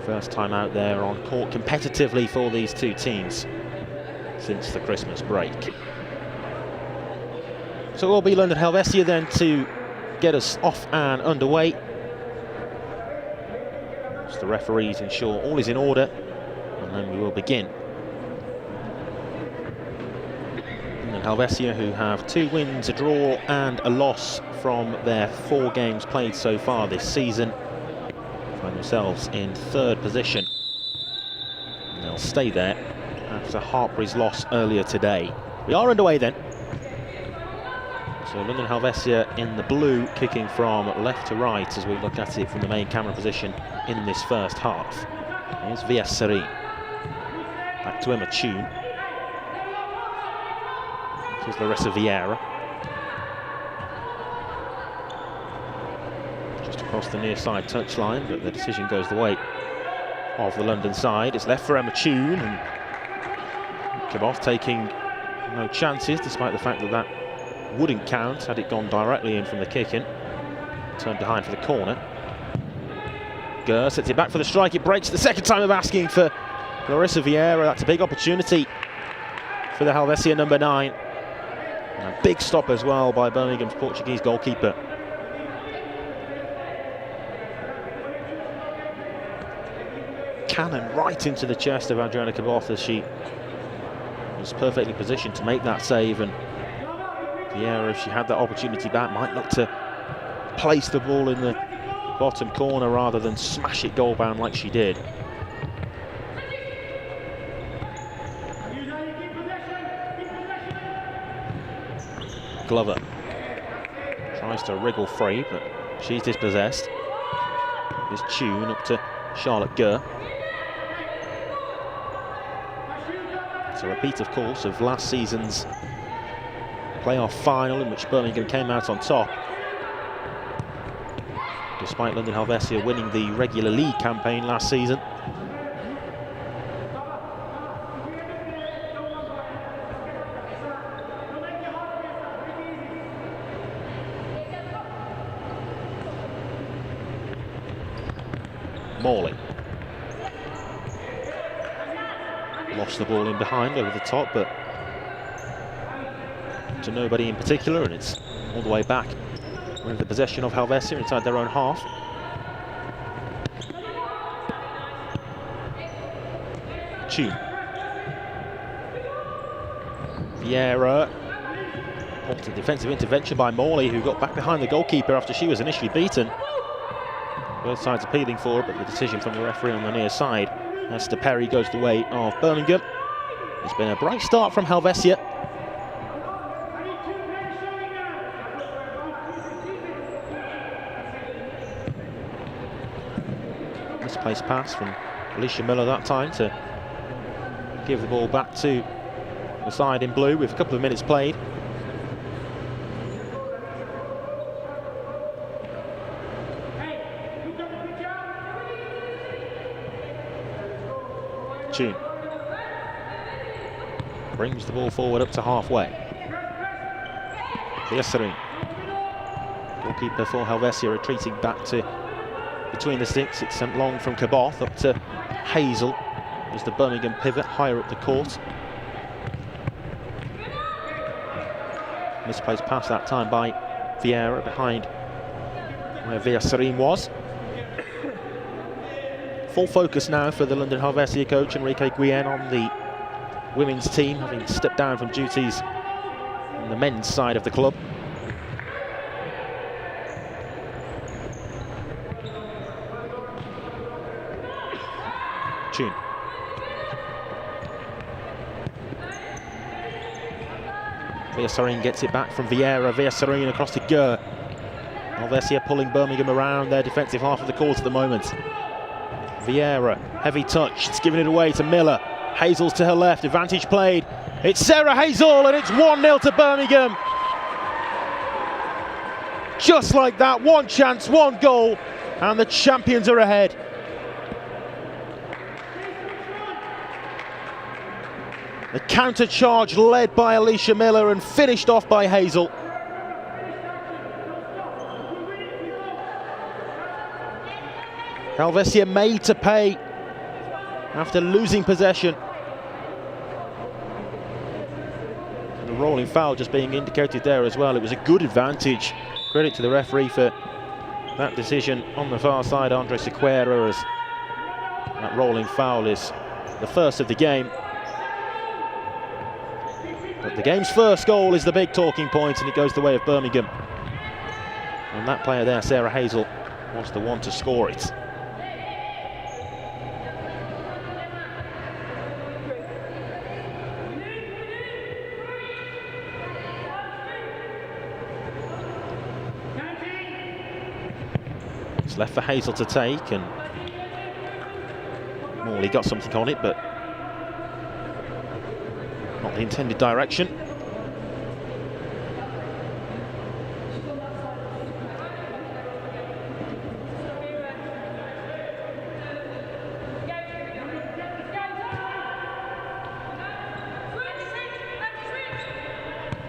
First time out there on court competitively for these two teams since the Christmas break. So it will be London Helvecia then to get us off and underway. Just the referees ensure all is in order and then we will begin. London Helvecia, who have 2 wins, a draw and a loss from their 4 games played so far this season, find themselves in 3rd position. And they'll stay there after Hartpury's loss earlier today. We are underway then. So London Helvecia in the blue, kicking from left to right as we look at it from the main camera position in this first half. Here's Villas-Serene. Back to Emma Tune. Here's Larissa Vieira. Just across the near side touchline, but the decision goes the way of the London side. It's left for Emma Tune, and Caboth taking no chances, despite the fact that that wouldn't count had it gone directly in from the kick-in. Turned behind for the corner. Gurr sets it back for the strike. It breaks the second time of asking for Larissa Vieira. That's a big opportunity for the Helvecia number 9. And a big stop as well by Birmingham's Portuguese goalkeeper. Cannon right into the chest of Adriana Caboth as she was perfectly positioned to make that save, and Vieira, if she had that opportunity back, might look to place the ball in the bottom corner rather than smash it goal-bound like she did. Glover tries to wriggle free, but she's dispossessed. This Tune up to Charlotte Gurr. It's a repeat, of course, of last season's playoff final in which Birmingham came out on top, despite London Helvecia winning the regular league campaign last season. Morley lost the ball in behind over the top, but to nobody in particular, and it's all the way back with the possession of Helvecia inside their own half. Tune. Vieira What a defensive intervention by Morley, who got back behind the goalkeeper after she was initially beaten. Both sides appealing for it, but the decision from the referee on the near side. Esther Perry goes the way of Birmingham. It's been a bright start from Helvecia. Misplaced pass from Alicia Miller that time to give the ball back to the side in blue with a couple of minutes played. Tune brings the ball forward up to halfway. Villaserin, goalkeeper for Helvecia, retreating back to between the sticks. It's sent long from Caboth up to Hazel as the Birmingham pivot higher up the court. Misplaced pass that time by Vieira behind where Villaserin was. Full focus now for the London Helvecia coach Enrique Guillen on the women's team, having stepped down from duties on the men's side of the club. Tune. Villaserin gets it back from Vieira. Villaserin across to Gurr. Helvecia pulling Birmingham around their defensive half of the court at the moment. Vieira, heavy touch, it's giving it away to Miller. Hazel's to her left, advantage played. It's Sarah Hazel and it's 1-0 to Birmingham. Just like that, one chance, one goal, and the champions are ahead. The counter charge led by Alicia Miller and finished off by Hazel. Helvecia made to pay after losing possession. And a rolling foul just being indicated there as well. It was a good advantage. Credit to the referee for that decision on the far side, Andre Sequeira, as that rolling foul is the first of the game. But the game's first goal is the big talking point, and it goes the way of Birmingham. And that player there, Sarah Hazel, was the one to score it. It's left for Hazel to take, and Morley got something on it, but not the intended direction.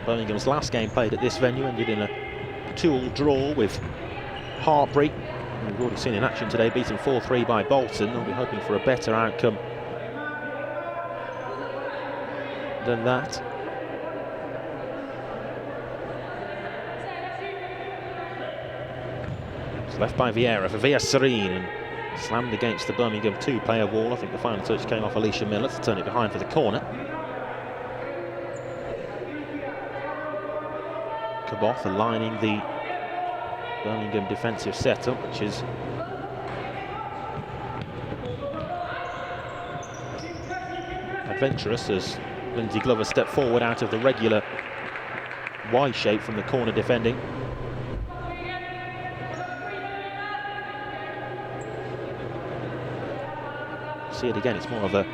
Birmingham's last game played at this venue ended in a 2-2 draw with Hartpury. We've already seen in action today, beaten 4-3 by Bolton. They'll be hoping for a better outcome than that. It's left by Vieira for Villaserin and slammed against the Birmingham two-player wall. I think the final touch came off Alicia Miller to turn it behind for the corner. Caboth aligning the Birmingham defensive setup, which is adventurous as Lindsay Glover stepped forward out of the regular Y shape from the corner defending. See it again, it's more of a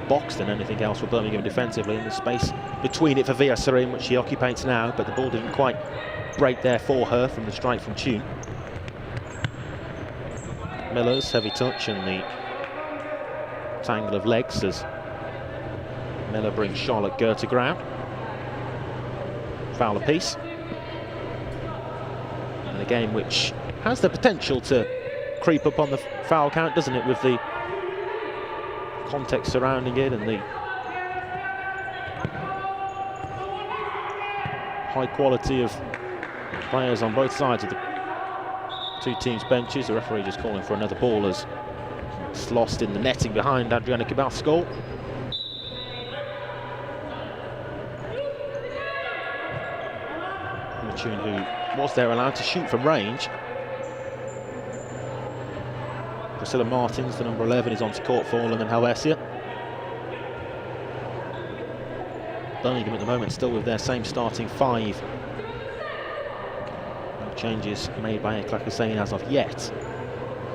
box than anything else for Birmingham defensively, and the space between it for Villaserin, which she occupies now, but the ball didn't quite break there for her from the strike from Tune. Miller's heavy touch and the tangle of legs as Miller brings Charlotte Gurr to ground. Foul apiece. And a game which has the potential to creep up on the foul count, doesn't it, with the context surrounding it and the high quality of players on both sides of the two teams' benches. The referee just calling for another ball as it's lost in the netting behind Adriana Caboth's goal. Tune, who was there allowed to shoot from range. Priscilla Martins, the number 11, is onto court for London Helvecia. Birmingham at the moment still with their same starting 5. No changes made by Ekla Hussein as of yet.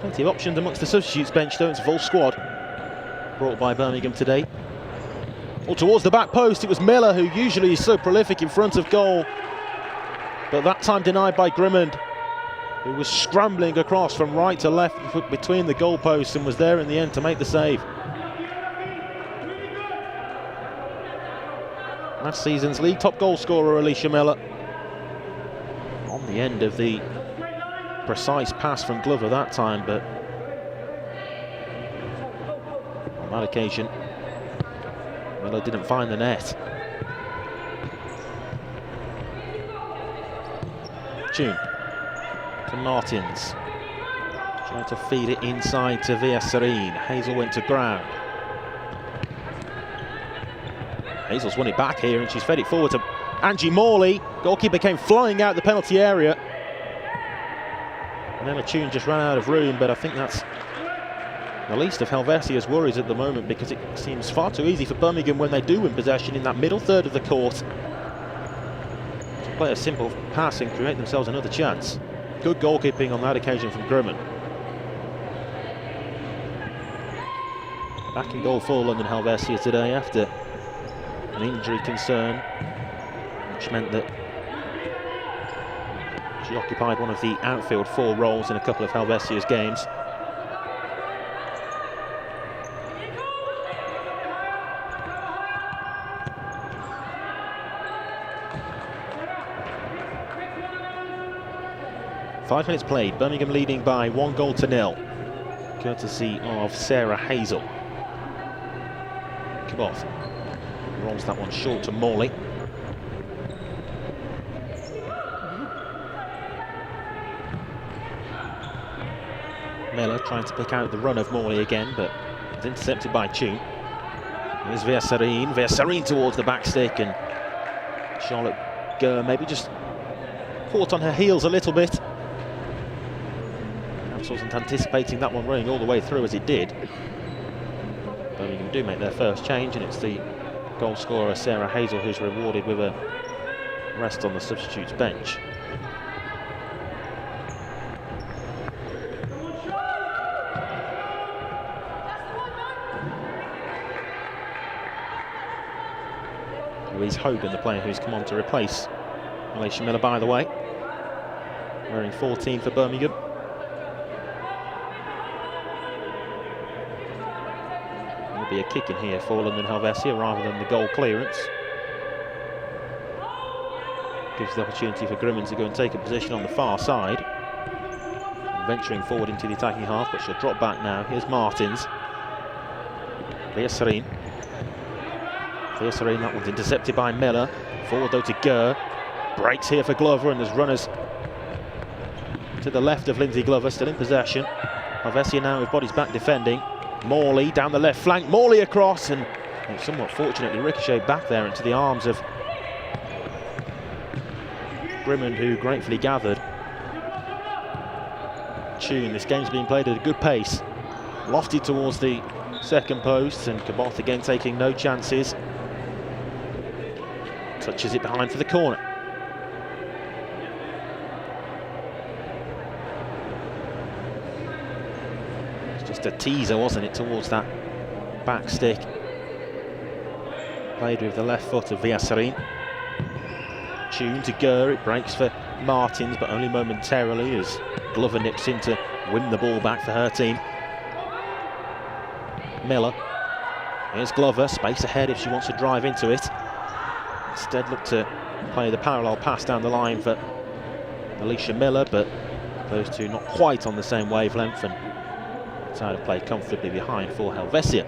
Plenty of options amongst the substitutes bench though. It's a full squad brought by Birmingham today. All towards the back post, it was Miller, who usually is so prolific in front of goal, but that time denied by Grimmond, who was scrambling across from right to left between the goalposts and was there in the end to make the save. Last season's league top goal scorer Alicia Miller, on the end of the precise pass from Glover that time, but on that occasion Miller didn't find the net. Tune to Martins, trying to feed it inside to Via Serene. Hazel went to ground. Hazel's won it back here and she's fed it forward to Angie Morley. Goalkeeper came flying out the penalty area. And then Tune just ran out of room, but I think that's the least of Helvecia's worries at the moment, because it seems far too easy for Birmingham when they do win possession in that middle third of the court to play a simple pass and create themselves another chance. Good goalkeeping on that occasion from Grumman. Back in goal for London Helvecia today after an injury concern, which meant that she occupied one of the outfield 4 roles in a couple of Helvecia's games. Five minutes played, Birmingham leading by 1-0, courtesy of Sarah Hazel. Kaboth rolls that one short to Morley. Miller trying to pick out the run of Morley again, but it's intercepted by Tune. Here's Via Serene towards the back stick, and Charlotte Gurr maybe just caught on her heels a little bit. Perhaps wasn't anticipating that one running all the way through as it did. Birmingham do make their first change, and it's the goal scorer Sarah Hazel who's rewarded with a rest on the substitutes bench. Louise Hogan, the player who's come on to replace Alicia Miller, by the way, wearing 14 for Birmingham. There'll be a kick in here for London Helvecia rather than the goal clearance. Gives the opportunity for Grimmond to go and take a position on the far side, venturing forward into the attacking half, but she'll drop back now. Here's Martins. Via Serene, that one's intercepted by Miller. Forward though to Gurr. Breaks here for Glover, and there's runners to the left of Lindsay Glover, still in possession. Helvecia now with bodies back defending. Morley down the left flank, Morley across, and somewhat fortunately ricocheted back there into the arms of Grimmond, who gratefully gathered. Tune, this game's being played at a good pace. Lofted towards the second post, and Kaboth again taking no chances. Touches it behind for the corner. It's just a teaser, wasn't it, towards that back stick. Played with the left foot of Via Serene. Tune to Gurr, it breaks for Martins, but only momentarily as Glover nips in to win the ball back for her team. Miller. Here's Glover, space ahead if she wants to drive into it. Instead look to play the parallel pass down the line for Alicia Miller, but those two not quite on the same wavelength, and side have played comfortably behind for Helvecia.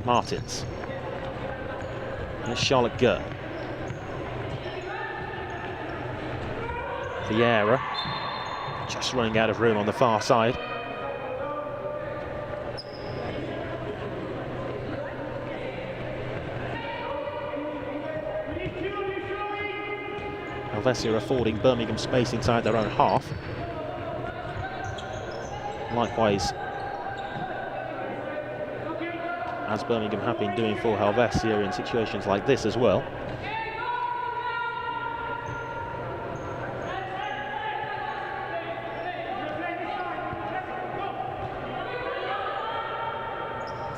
Martins. Here's Charlotte Gurr. Vieira just running out of room on the far side. Helvecia affording Birmingham space inside their own half. Likewise, as Birmingham have been doing for Helvecia in situations like this as well.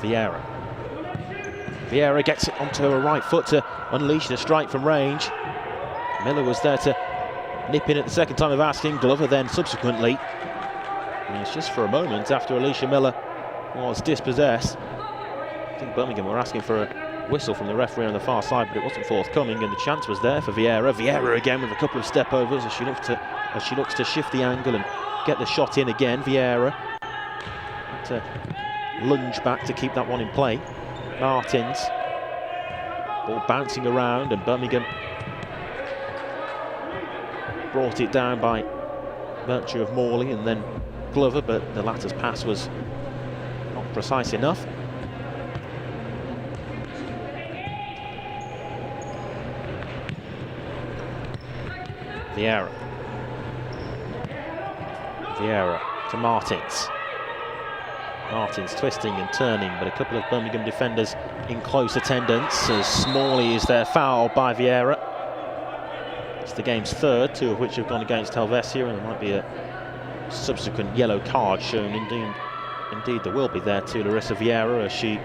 Vieira gets it onto her right foot to unleash the strike from range. Miller was there to nip in at the second time of asking. Glover then subsequently. And it's just for a moment after Alicia Miller was dispossessed. I think Birmingham were asking for a whistle from the referee on the far side, but it wasn't forthcoming, and the chance was there for Vieira. Vieira again with a couple of step overs as she looks to shift the angle and get the shot in again. Vieira to lunge back to keep that one in play. Martins, ball bouncing around, and Birmingham brought it down by virtue of Morley and then Glover, but the latter's pass was not precise enough. Vieira to Martins. Martins twisting and turning, but a couple of Birmingham defenders in close attendance as Smalley is there fouled by Vieira. It's the game's third, two of which have gone against Helvecia, and there might be a subsequent yellow card shown. Indeed there will be there to Larissa Vieira, as she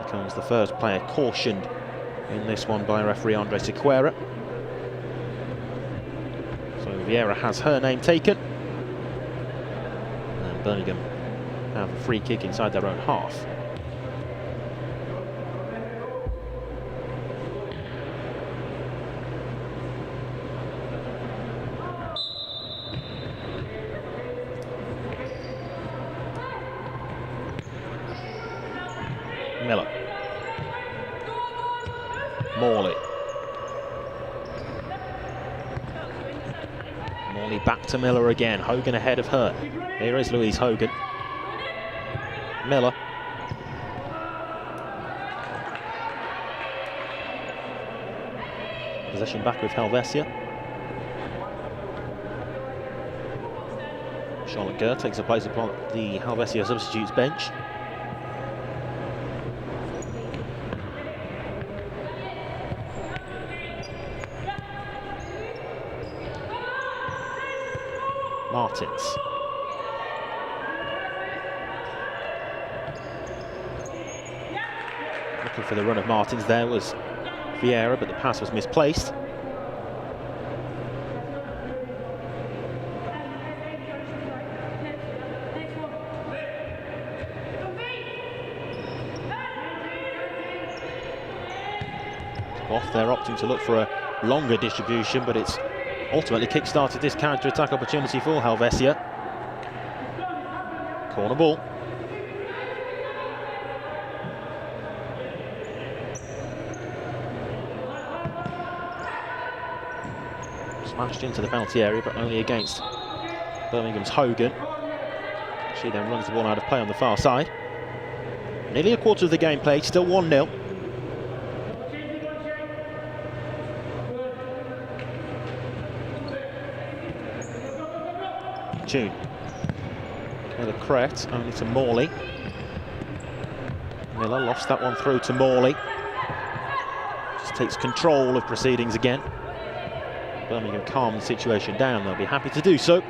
becomes the first player cautioned in this one by referee Andre Sequeira. So Vieira has her name taken, and Birmingham have a free kick inside their own half. Miller. Morley. Morley back to Miller again. Hogan ahead of her. Here is Louise Hogan. Miller. Possession back with Helvecia. Charlotte Gurr takes her place upon the Helvecia substitutes bench. Martins. Looking for the run of Martins, there was Vieira, but the pass was misplaced. Off, they're opting to look for a longer distribution, but it's ultimately kick-started this counter-attack opportunity for Helvecia. Corner ball. Smashed into the penalty area, but only against Birmingham's Hogan. She then runs the ball out of play on the far side. Nearly a quarter of the game played, still 1-0. Tune. Miller Crett, only to Morley. Miller lost that one through to Morley. Just takes control of proceedings again. Birmingham calm the situation down. They'll be happy to do so,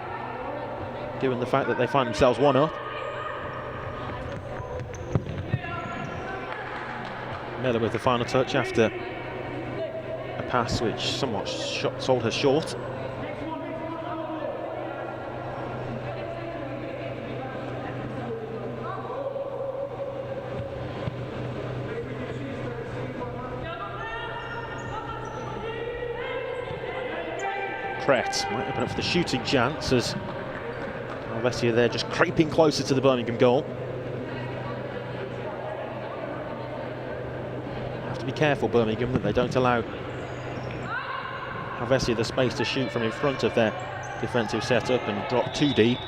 given the fact that they find themselves 1-up. Miller with the final touch after a pass which somewhat sold her short. Might open up for the shooting chance as Helvecia there just creeping closer to the Birmingham goal. Have to be careful, Birmingham, that they don't allow Helvecia the space to shoot from in front of their defensive setup and drop too deep.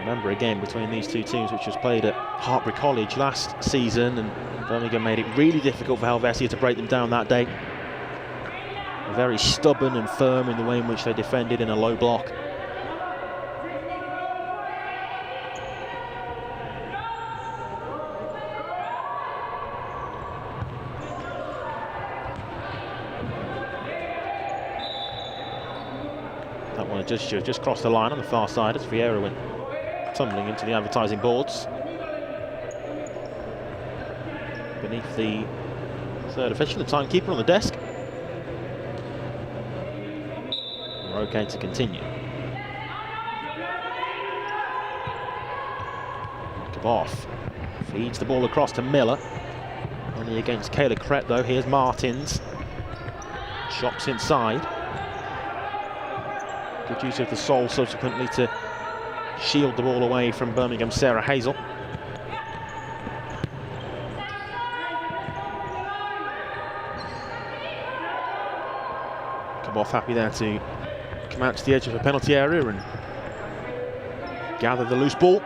Remember a game between these two teams which was played at Hartpury College last season, and Birmingham made it really difficult for Helvecia to break them down that day. very stubborn and firm in the way in which they defended in a low block. That one just crossed the line on the far side as Vieira went tumbling into the advertising boards. Beneath the third official, the timekeeper on the desk. We're okay to continue. Kaboff feeds the ball across to Miller. Only against Kayla Krep though. Here's Martins. Chops inside. Good use of the sole subsequently to shield the ball away from Birmingham's Sarah Hazel. Kaboff happy there to come out to the edge of the penalty area and gather the loose ball.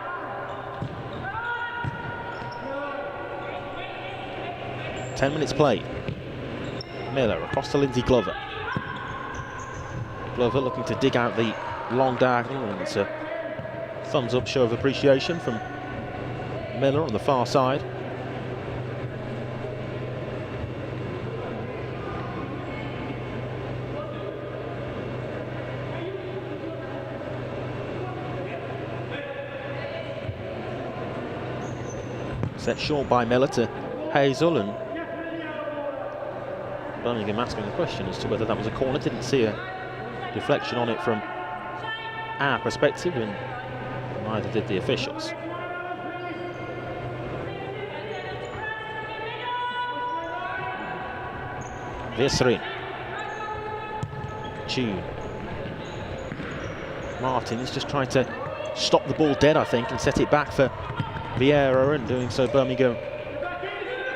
Ten minutes played. Miller across to Lindsay Glover. Glover looking to dig out the long diagonal, and it's a thumbs up show of appreciation from Miller on the far side. Set short by Miller to Hazel, and Birmingham asking the question as to whether that was a corner. Didn't see a deflection on it from our perspective, and neither did the officials. Vieira. Tune. Martins just trying to stop the ball dead, I think, and set it back for Vieira, and doing so Birmingham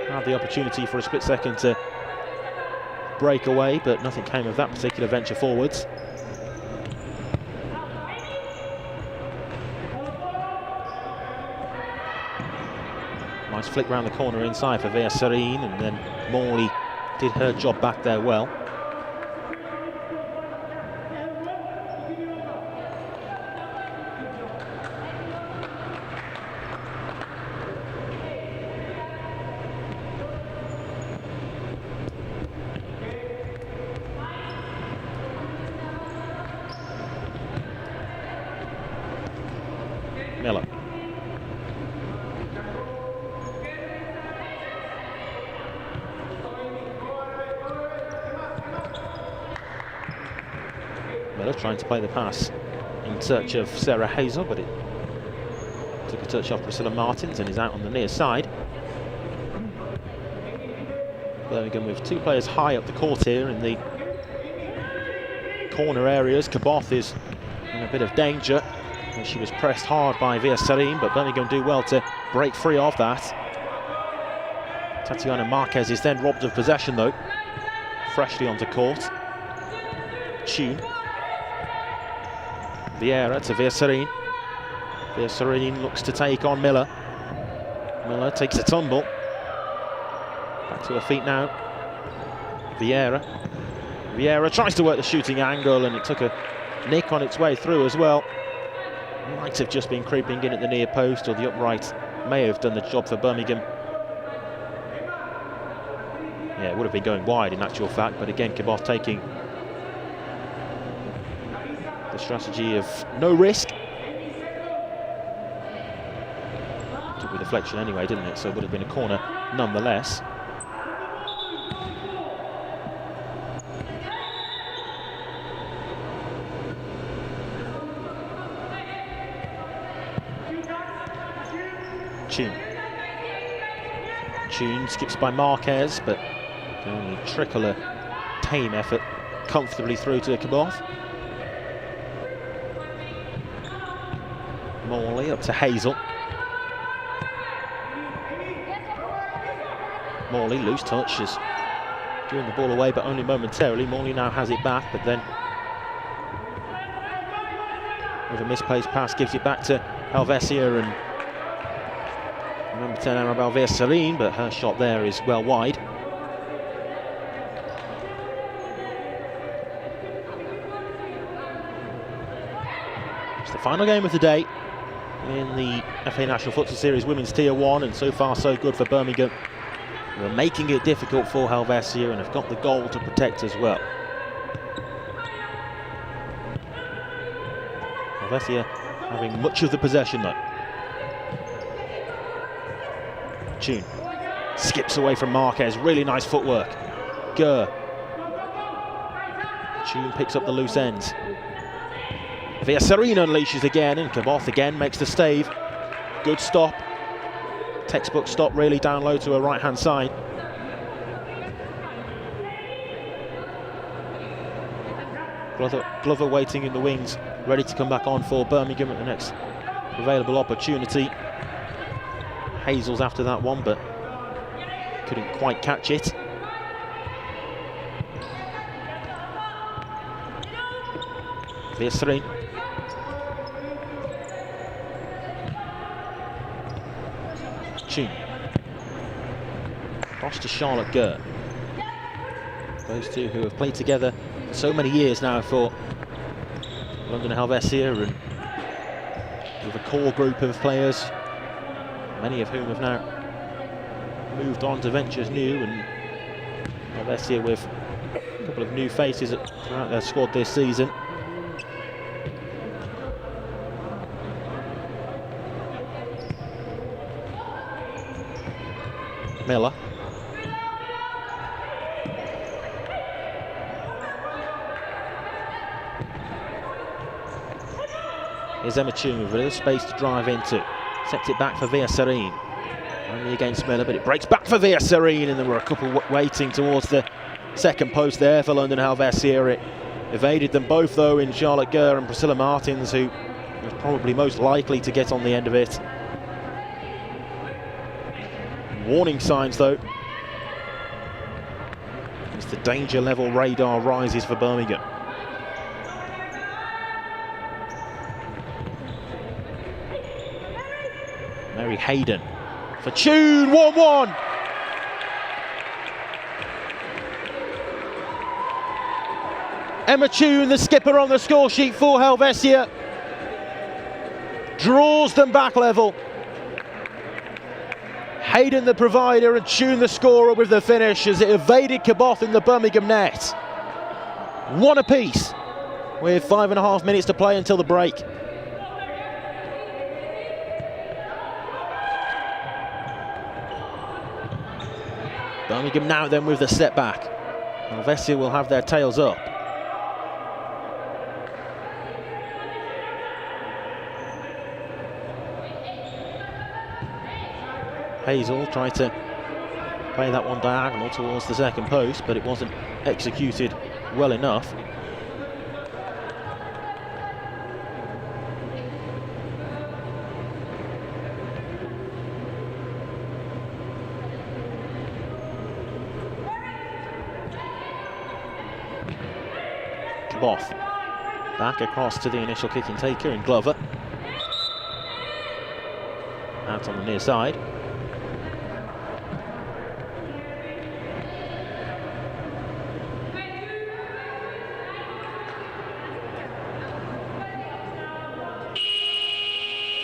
had the opportunity for a split second to break away, but nothing came of that particular venture forwards. Nice flick round the corner inside for Vieira, and then Morley did her job back there well. Miller. Miller trying to play the pass in search of Sarah Hazel, but it took a touch off Priscilla Martins and is out on the near side. Birmingham with two players high up the court here in the corner areas. Kaboff is in a bit of danger. She was pressed hard by Vieira, but Birmingham do well to break free of that. Tatiana Marquez is then robbed of possession though, freshly onto court. Tune. Vieira to Vieira. Vieira looks to take on Miller. Miller takes a tumble. Back to her feet now. Vieira. Vieira tries to work the shooting angle, and it took a nick on its way through as well. Might have just been creeping in at the near post, or the upright may have done the job for Birmingham. Yeah, it would have been going wide in actual fact, but again Kaboff taking the strategy of no risk. Took a deflection anyway, didn't it? So it would have been a corner nonetheless. Tune skips by Marquez, but can only trickle a tame effort comfortably through to Kaboff. Morley up to Hazel. Morley, loose touch, is giving the ball away, but only momentarily. Morley now has it back, but then with a misplaced pass gives it back to Helvecia, and number 10 Arabelle Vieira, but her shot there is well wide. It's the final game of the day in the FA National Futsal Series Women's Tier 1, and so far so good for Birmingham. We're making it difficult for Helvecia and have got the goal to protect as well. Helvecia having much of the possession though. Tune skips away from Marquez, really nice footwork. Gurr. Tune picks up the loose ends. Villaserina unleashes again, and Caboth again makes the stave. Good stop. Textbook stop really down low to her right hand side. Glover waiting in the wings, ready to come back on for Birmingham at the next available opportunity. Hazel's after that one, but couldn't quite catch it. Villaserina. Tune. Cross to Charlotte Gurr. Those two who have played together for so many years now for London Helvecia, and with a core group of players, many of whom have now moved on to ventures new, and Helvecia with a couple of new faces throughout their squad this season. Miller. Here's Emma Tune with a little space to drive into. Sets it back for Villaserina. Only against Miller, but it breaks back for Villaserina, and there were a couple waiting towards the second post there for London Helvecia. It evaded them both though in Charlotte Gurr and Priscilla Martins, who was probably most likely to get on the end of it. Warning signs though, as the danger level radar rises for Birmingham. Mary Hayden for Tune, 1-1. Emma Tune, the skipper on the score sheet for Helvecia, draws them back level. Hayden the provider and Tune the scorer with the finish as it evaded Caboth in the Birmingham net. One apiece with 5.5 minutes to play until the break. Birmingham now then with the setback. Helvecia will have their tails up. Hazel tried to play that one diagonal towards the second post, but it wasn't executed well enough. Caboth back across to the initial kicking taker in Glover. Out on the near side.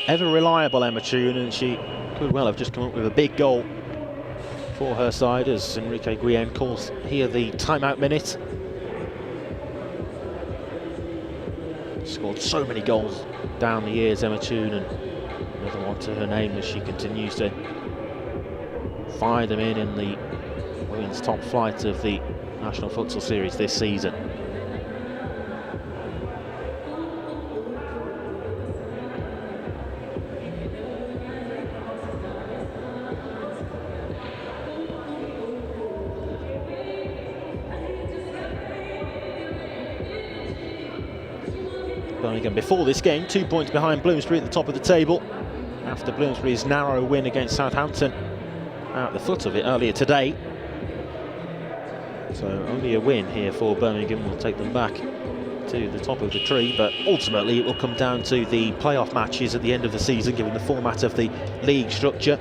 Ever reliable Emma Tune, and she could well have just come up with a big goal for her side, as Enrique Guillen calls here the timeout minute. Scored so many goals down the years, Emma Tune, and another one to her name as she continues to fire them in the women's top flight of the National Futsal Series this season. Birmingham before this game 2 points behind Bloomsbury at the top of the table after Bloomsbury's narrow win against Southampton at the foot of it earlier today. So only a win here for Birmingham will take them back to the top of the tree, but ultimately it will come down to the playoff matches at the end of the season, given the format of the league structure.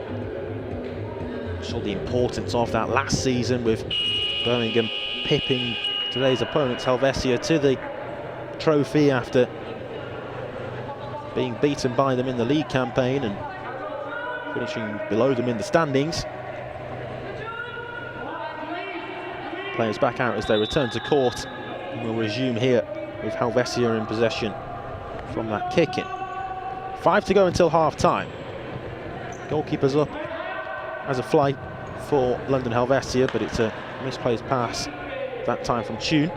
Saw the importance of that last season, with Birmingham pipping today's opponents Helvecia to the trophy after being beaten by them in the league campaign and finishing below them in the standings. Players back out as they return to court, and we'll resume here with Helvecia in possession from that kick-in. 5 to go until half-time. Goalkeeper's up as a flight for London Helvecia, but it's a misplaced pass, that time from Tune.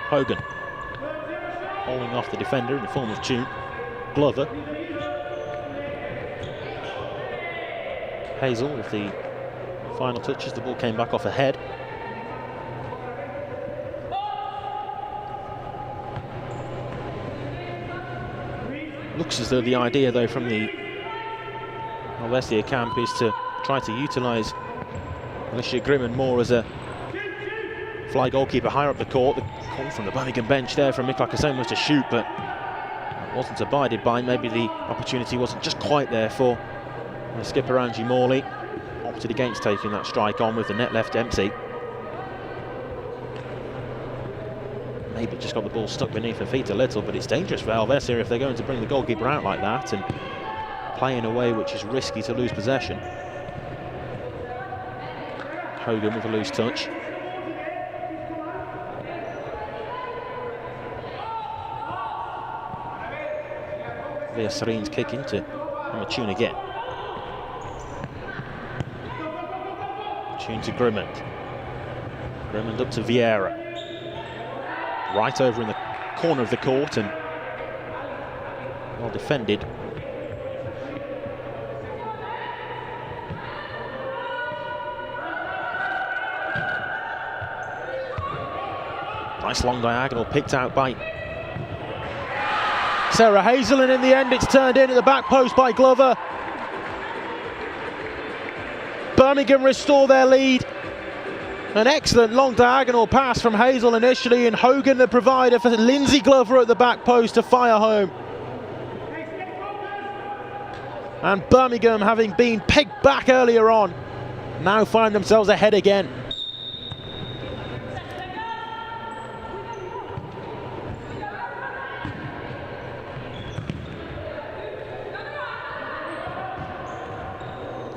Hogan holding off the defender in the form of Tune. Glover. Hazel with the final touches. The ball came back off a head. Looks as though the idea, though, from the Helvecia camp is to try to utilise Alicia Grimond more as a fly goalkeeper higher up the court. The call from the Birmingham bench there from Mikla Kasem was to shoot, but that wasn't abided by. Maybe the opportunity wasn't just quite there for skipper Angie Morley. Opted against taking that strike on with the net left empty. Maybe just got the ball stuck beneath her feet a little, but it's dangerous for Helvecia if they're going to bring the goalkeeper out like that and play in a way which is risky to lose possession. Hogan with a loose touch. Via Serene's kick into Tune again. Tune to Grimond. Grimond up to Vieira. Right over in the corner of the court and well defended. Nice long diagonal picked out by Sarah Hazel, and in the end it's turned in at the back post by Glover. Birmingham restore their lead. An excellent long diagonal pass from Hazel initially, and Hogan the provider for Lindsay Glover at the back post to fire home. And Birmingham, having been pegged back earlier on, now find themselves ahead again.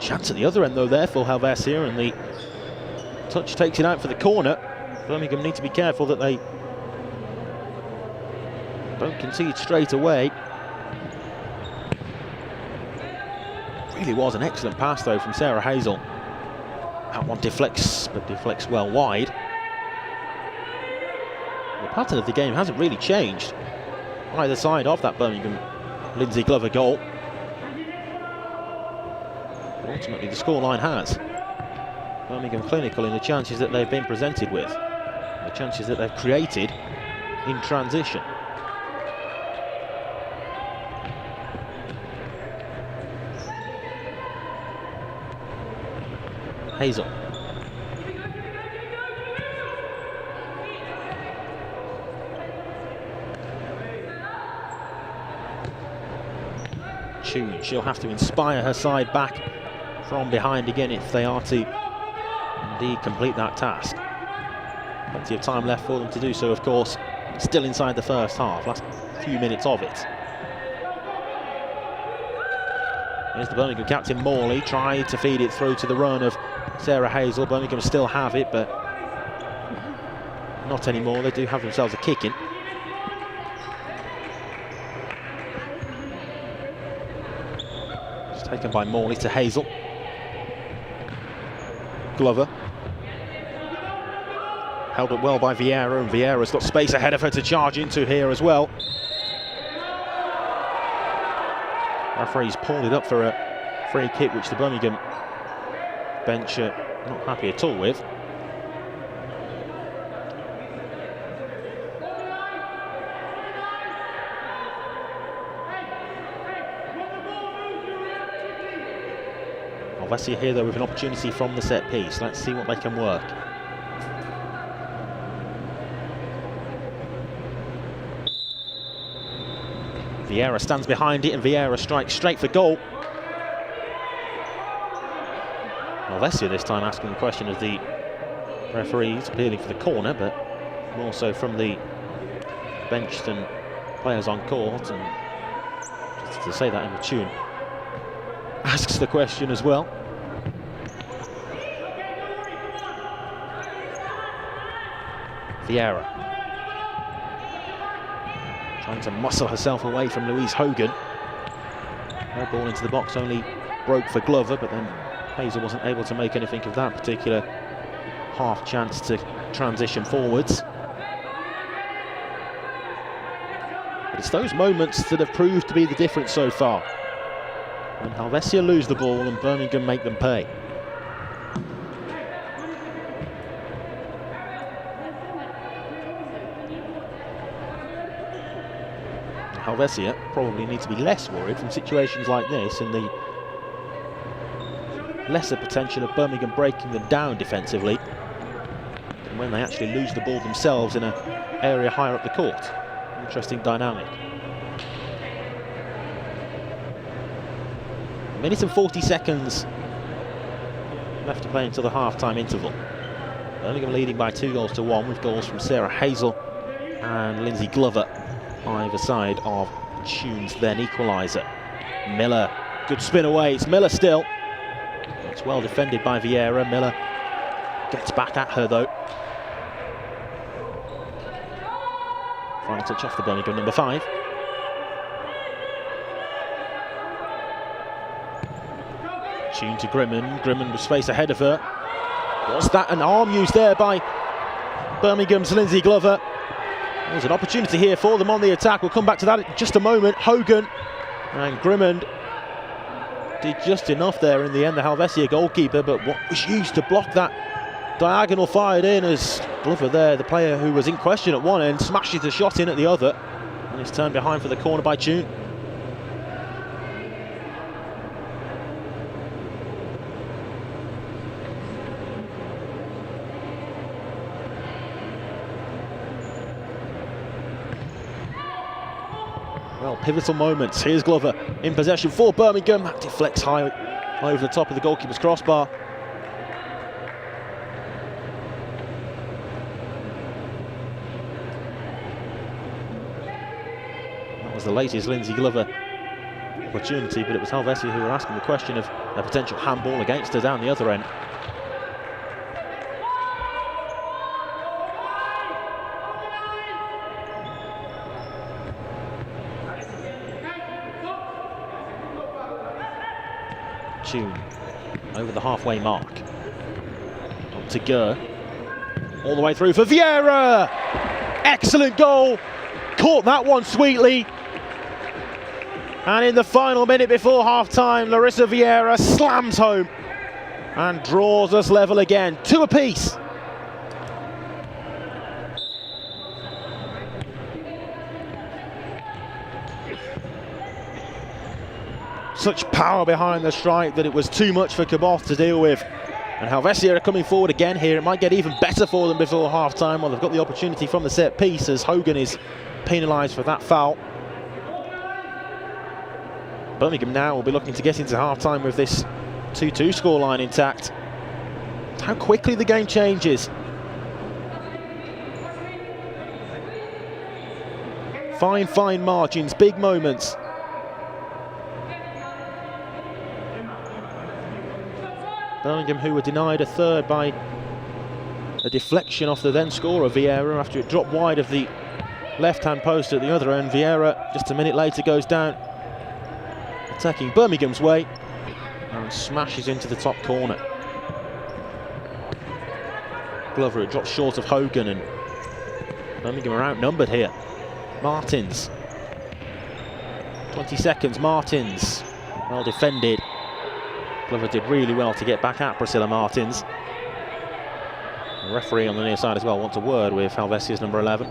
Chance at the other end though there for Helvecia, and the touch takes it out for the corner. Birmingham need to be careful that they don't concede straight away. Really was an excellent pass though from Sarah Hazel. That one deflects, but deflects well wide. The pattern of the game hasn't really changed either side of that Birmingham Lindsay Glover goal. Ultimately the scoreline has. Birmingham clinical in the chances that they've been presented with, the chances that they've created in transition. Hazel. Tune, she'll have to inspire her side back from behind again if they are to indeed complete that task. Plenty of time left for them to do so, of course. Still inside the first half, last few minutes of it. Here's the Birmingham captain Morley, tried to feed it through to the run of Sarah Hazel. Birmingham still have it, but not anymore. They do have themselves a kick in. It's taken by Morley to Hazel. Glover. Held up well by Vieira, and Vieira's got space ahead of her to charge into here as well. Referee's pulled it up for a free kick, which the Birmingham bench not happy at all with. Helvecia here though with an opportunity from the set piece. Let's see what they can work. Vieira stands behind it, and Vieira strikes straight for goal. Helvecia this time asking the question of the referees, appealing for the corner, but more so from the bench than players on court, and just to say that in the tune, asks the question as well. Vieira trying to muscle herself away from Louise Hogan. Her ball into the box only broke for Glover, but then Hazel wasn't able to make anything of that particular half chance to transition forwards. But it's those moments that have proved to be the difference so far. When Helvecia lose the ball and Birmingham make them pay. Helvecia probably need to be less worried from situations like this and the lesser potential of Birmingham breaking them down defensively than when they actually lose the ball themselves in an area higher up the court. Interesting dynamic. A minute and 40 seconds left to play until the half-time interval. Birmingham leading by 2-1 with goals from Sarah Hazel and Lindsay Glover either side of Tune's then equaliser. Miller, good spin away, it's Miller still. It's well defended by Vieira. Miller gets back at her though. Final touch off the Birmingham number 5. Tune to Grimond. Grimond with space ahead of her. Was that an arm used there by Birmingham's Lindsay Glover? There's an opportunity here for them on the attack. We'll come back to that in just a moment. Hogan and Grimond did just enough there in the end, the Helvecia goalkeeper, but what was used to block that diagonal fired in as Glover there, the player who was in question at one end, smashes the shot in at the other, and it's turned behind for the corner by Tune. Well, pivotal moments. Here's Glover in possession for Birmingham. That deflects high over the top of the goalkeeper's crossbar. That was the latest Lindsay Glover opportunity, but it was Helvecia who were asking the question of a potential handball against her down the other end. Tune over the halfway mark. On to Gurr. All the way through for Vieira! Excellent goal! Caught that one sweetly. And in the final minute before half-time, Larissa Vieira slams home and draws us level again. 2 apiece. Such power behind the strike that it was too much for Caboth to deal with. And Helvecia are coming forward again here. It might get even better for them before half-time. Well, they've got the opportunity from the set piece as Hogan is penalised for that foul. Birmingham now will be looking to get into half-time with this 2-2 scoreline intact. How quickly the game changes. Fine margins, big moments. Birmingham, who were denied a third by a deflection off the then scorer Vieira after it dropped wide of the left-hand post at the other end. Vieira just a minute later goes down, attacking Birmingham's way and smashes into the top corner. Glover, it drops short of Hogan, and Birmingham are outnumbered here. Martins, 20 seconds, Martins, well defended. Glover did really well to get back at Priscilla Martins. The referee on the near side as well wants a word with Helvecia's number 11.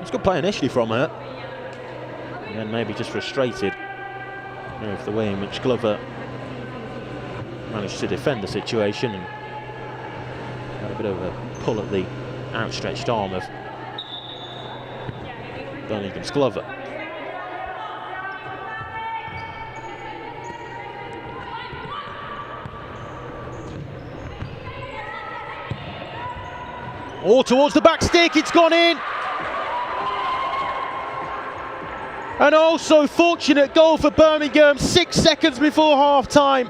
It's good play initially from her. And then maybe just frustrated with the way in which Glover managed to defend the situation and had a bit of a pull at the outstretched arm of Birmingham's Glover. All towards the back stick, it's gone in. And also fortunate goal for Birmingham, 6 seconds before half-time.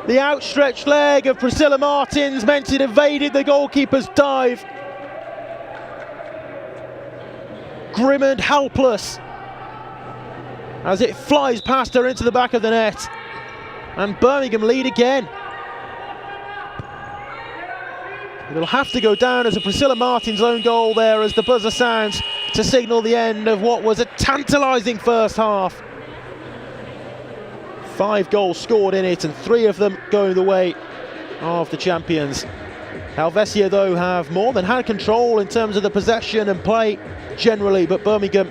The outstretched leg of Priscilla Martins meant it evaded the goalkeeper's dive. Grim and helpless as it flies past her into the back of the net. And Birmingham lead again. It'll have to go down as a Priscilla Martins' own goal there as the buzzer sounds to signal the end of what was a tantalising first half. 5 goals scored in it and 3 of them going the way of the champions. Helvecia though have more than had control in terms of the possession and play generally, but Birmingham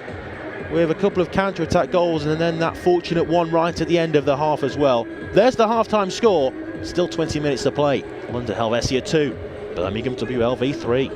with a couple of counter-attack goals and then that fortunate one right at the end of the half as well. There's the half-time score, still 20 minutes to play. London Helvecia 2, Birmingham WLV 3.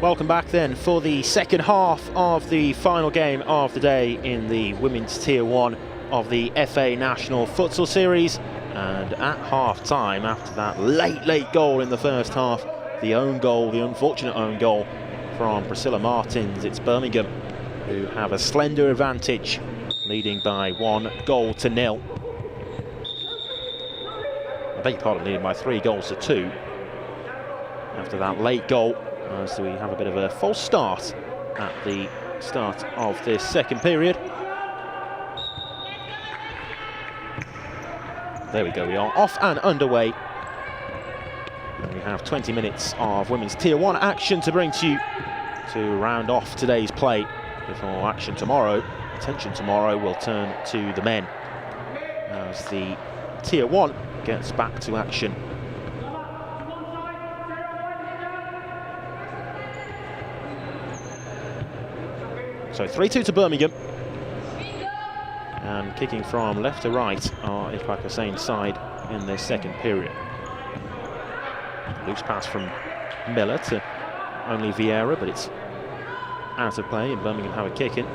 Welcome back then for the second half of the final game of the day in the Women's Tier 1 of the FA National Futsal Series. And at half-time, after that late goal in the first half, the own goal, the unfortunate own goal from Priscilla Martins, it's Birmingham who have a slender advantage, leading by 1-0. I beg your pardon, leading by 3-2 after that late goal. So we have a bit of a false start at the start of this second period. There we go, we are off and underway. And we have 20 minutes of Women's Tier 1 action to bring to you to round off today's play before attention tomorrow will turn to the men as the Tier 1 gets back to action. So 3-2 to Birmingham, and kicking from left to right are Ifak Hussein's side in their second period. Loose pass from Miller to only Vieira, but it's out of play and Birmingham have a kick in.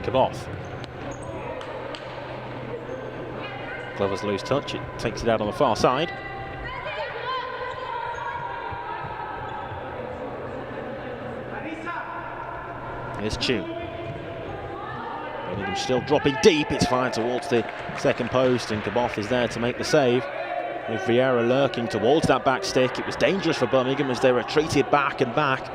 Kaboth. Glover's loose touch, it takes it out on the far side. Here's Chu. Birmingham still dropping deep, it's fired towards the second post and Kaboth is there to make the save. With Vieira lurking towards that back stick, it was dangerous for Birmingham as they retreated back and back.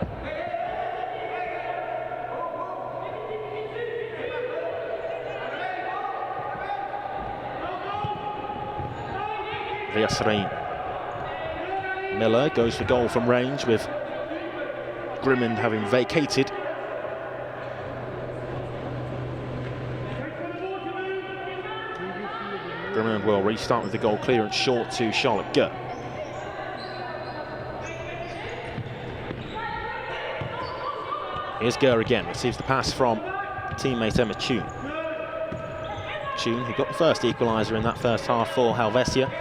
Viasreen. Miller goes for goal from range with Grimond having vacated. Grimond will restart with the goal clearance short to Charlotte Gurt. Here's Gurt again, receives the pass from teammate Emma Tune. Tune, who got the first equaliser in that first half for Helvecia.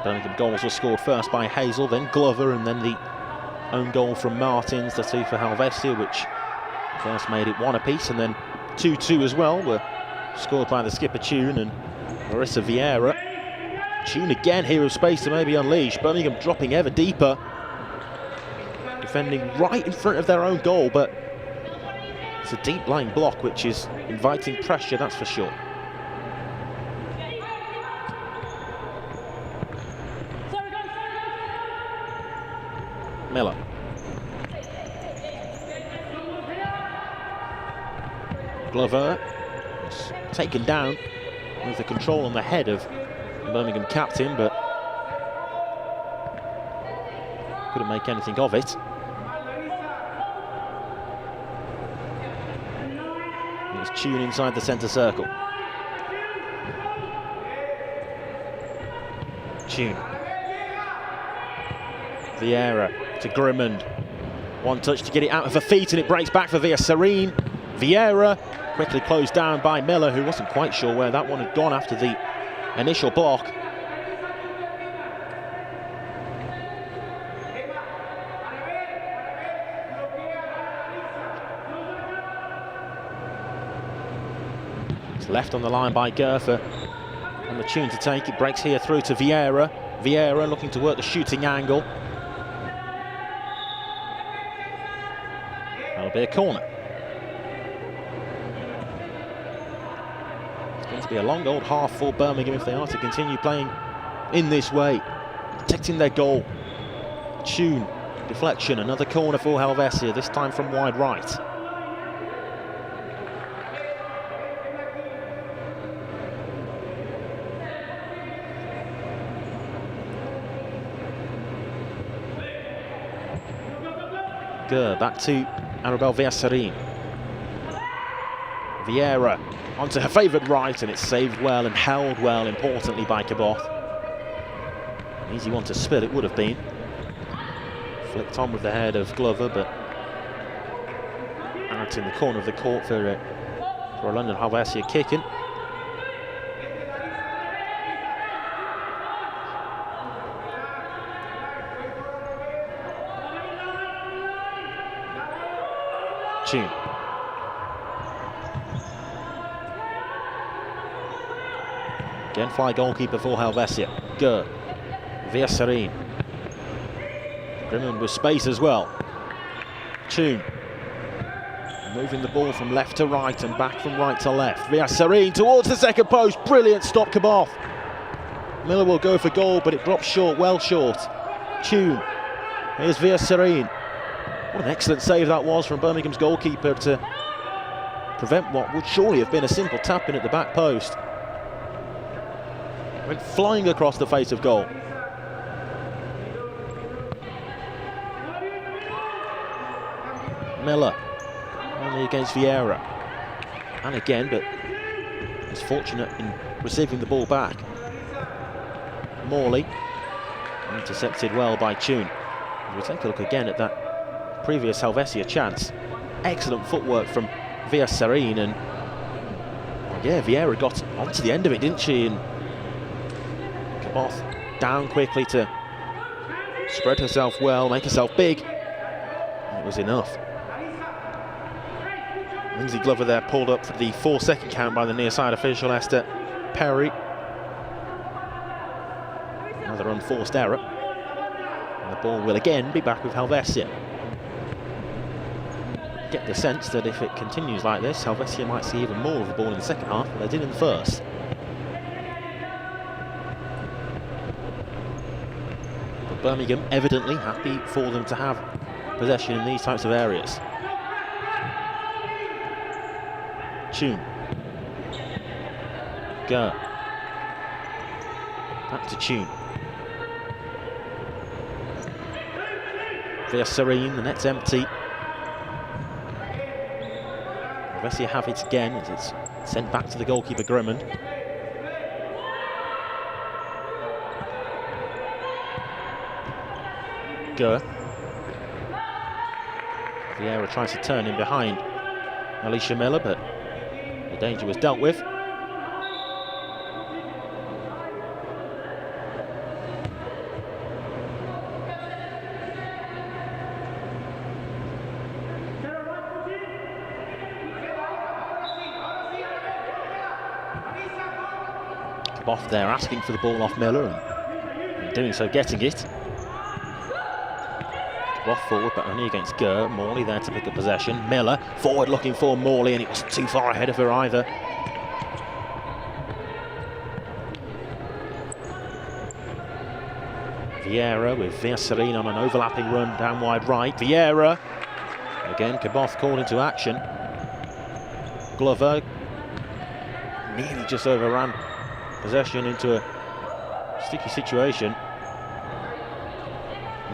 Birmingham goals were scored first by Hazel, then Glover, and then the own goal from Martins, the two for Helvecia, which first made it 1 apiece, and then 2-2 as well, were scored by the skipper Tune and Marissa Vieira. Tune again here of space to maybe unleash. Birmingham dropping ever deeper, defending right in front of their own goal, but it's a deep line block which is inviting pressure, that's for sure. Miller. Glover was taken down with the control on the head of the Birmingham captain, but couldn't make anything of it. It's Tune inside the centre circle. Tune. Vieira to Grimond. One touch to get it out of her feet and it breaks back for Viasreen. Vieira quickly closed down by Miller, who wasn't quite sure where that one had gone after the initial block. It's left on the line by Gerfer. On the Tune to take, it breaks here through to Vieira. Vieira looking to work the shooting angle. That'll be a corner. It's going to be a long old half for Birmingham if they are to continue playing in this way, protecting their goal. Tune, deflection, another corner for Helvecia, this time from wide right. Back to Arabelle Viasreen. Vieira onto her favourite right, and it's saved well and held well, importantly, by Kaboth. Easy one to spill it would have been Flicked on with the head of Glover, but out in the corner of the court for a London Helvecia kicking. Tune. Again, fly goalkeeper for Helvecia. Gur. Villaserin. Birmingham with space as well. Tune. Moving the ball from left to right and back from right to left. Villaserin towards the second post. Brilliant stop, Kaboth. Miller will go for goal, but it drops short, well short. Tune. Here's Villaserin. What an excellent save that was from Birmingham's goalkeeper to prevent what would surely have been a simple tap-in at the back post. Went flying across the face of goal. Miller, only against Vieira. And again, but was fortunate in receiving the ball back. Morley, intercepted well by Tune. We'll take a look again at that previous Helvecia chance. Excellent footwork from Villaserin, and yeah, Vieira got onto the end of it, didn't she? And Kaboth down quickly to spread herself well, make herself big. It was enough. Lindsay Glover there pulled up for the 4-second count by the near side official, Esther Perry. Another unforced error. And the ball will again be back with Helvecia. Get the sense that if it continues like this, Helvecia might see even more of the ball in the second half than they did in the first. But Birmingham evidently happy for them to have possession in these types of areas. Tune. Gur. Back to Tune. Villaserin, the net's empty. Helvecia have it again as it's sent back to the goalkeeper Grimmond. Gur. Vieira tries to turn in behind Alicia Miller, but the danger was dealt with. Kaboth there asking for the ball off Miller, and in doing so getting it. Kaboth forward, but only against Gur. Morley there to pick up possession. Miller forward looking for Morley, and it wasn't too far ahead of her either. Vieira with Villaserin on an overlapping run down wide right. Vieira. Again, Kaboth called into action. Glover nearly just overran possession into a sticky situation.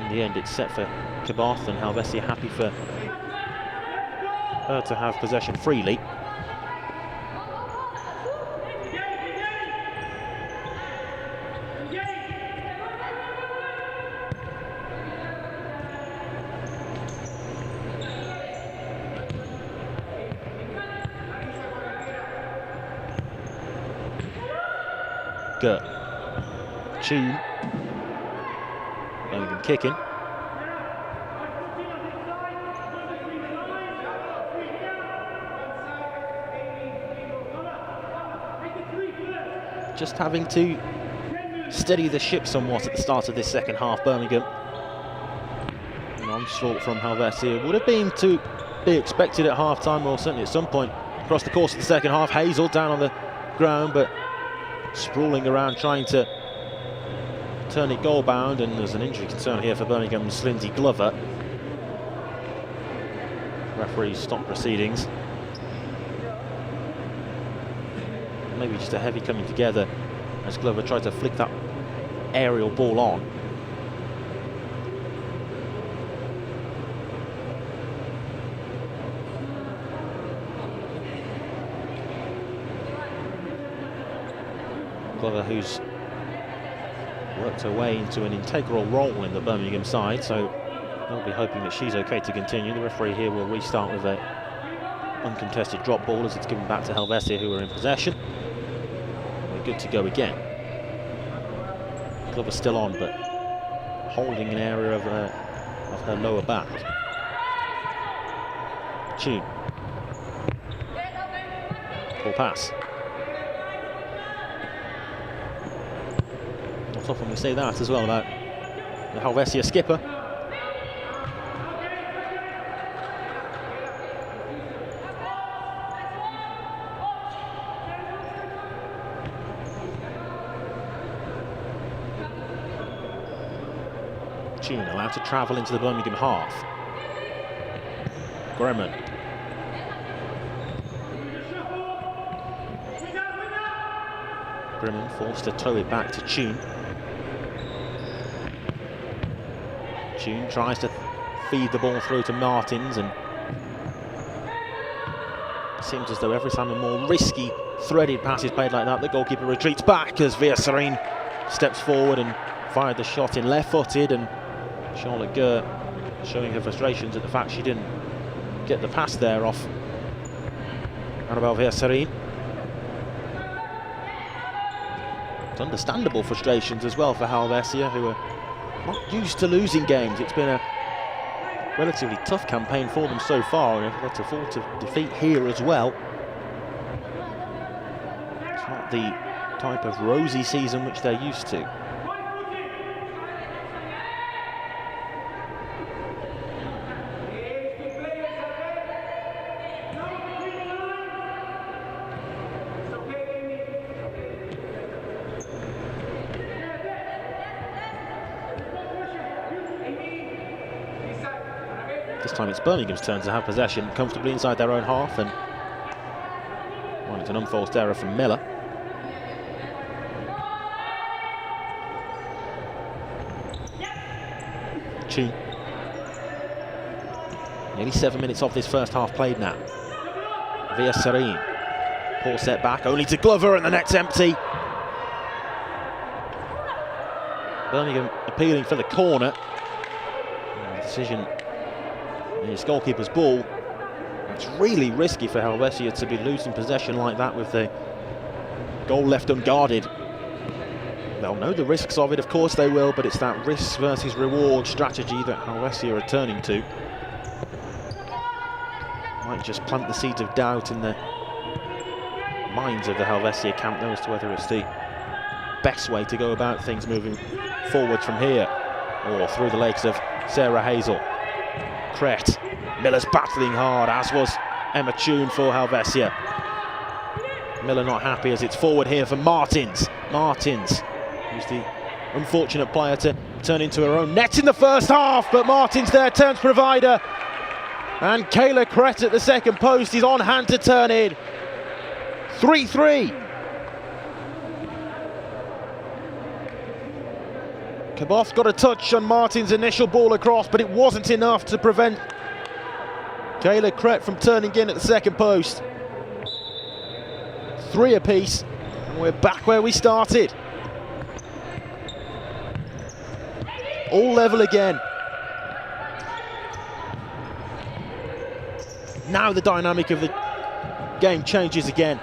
In the end, it's set for Kaboth, and Helvecia happy for her to have possession freely. Gur. Tune. Birmingham kicking. Just having to steady the ship somewhat at the start of this second half, Birmingham. An onslaught from Helvecia would have been to be expected at half-time, or certainly at some point across the course of the second half. Hazel down on the ground, but sprawling around trying to turn it goal-bound, and there's an injury concern here for Birmingham's Lindsay Glover. Referees stop proceedings. Maybe just a heavy coming together as Glover tried to flick that aerial ball on. Glover, who's worked her way into an integral role in the Birmingham side, so They'll be hoping that she's okay to continue. The referee here will restart with a uncontested drop ball as it's given back to Helvecia, who are in possession. We're good to go again. Glover's still on, but holding an area of her lower back. Tune. Poor pass. Not often we say that as well about the Helvecia skipper. Tune allowed to travel into the Birmingham half. Gremon. Gremon forced to tow it back to Tune. Tune tries to feed the ball through to Martins, and it seems as though every time a more risky, threaded pass is played like that, the goalkeeper retreats back as Via steps forward and fired the shot in left-footed, and Charlotte Gert showing her frustrations at the fact she didn't get the pass there off Annabelle Via. It's understandable frustrations as well for Helvecia, who are not used to losing games. It's been a relatively tough campaign for them so far, and they're to fall to defeat here as well. It's not the type of rosy season which they're used to. This time it's Birmingham's turn to have possession comfortably inside their own half, and well, it's an unforced error from Miller. Tune. Nearly 7 minutes of this first half played now. Via Serene. Poor setback, only to Glover, and the net's empty. Birmingham appealing for the corner. Decision is goalkeeper's ball. It's really risky for Helvecia to be losing possession like that with the goal left unguarded. They'll know the risks of it, of course they will, but it's that risk versus reward strategy that Helvecia are turning to. Might just plant the seeds of doubt in the minds of the Helvecia camp though as to whether it's the best way to go about things moving forward from here, or through the legs of Sarah Hazel. Kret. Miller's battling hard, as was Emma Tune for Helvecia. Miller not happy as it's forward here for Martins. Martins, who's the unfortunate player to turn into her own net in the first half, but Martins there turns provider. And Kayla Kret at the second post is on hand to turn in. 3-3. Kaboth got a touch on Martin's initial ball across, but it wasn't enough to prevent Kayla Kret from turning in at the second post. 3 apiece, and we're back where we started. All level again. Now the dynamic of the game changes again.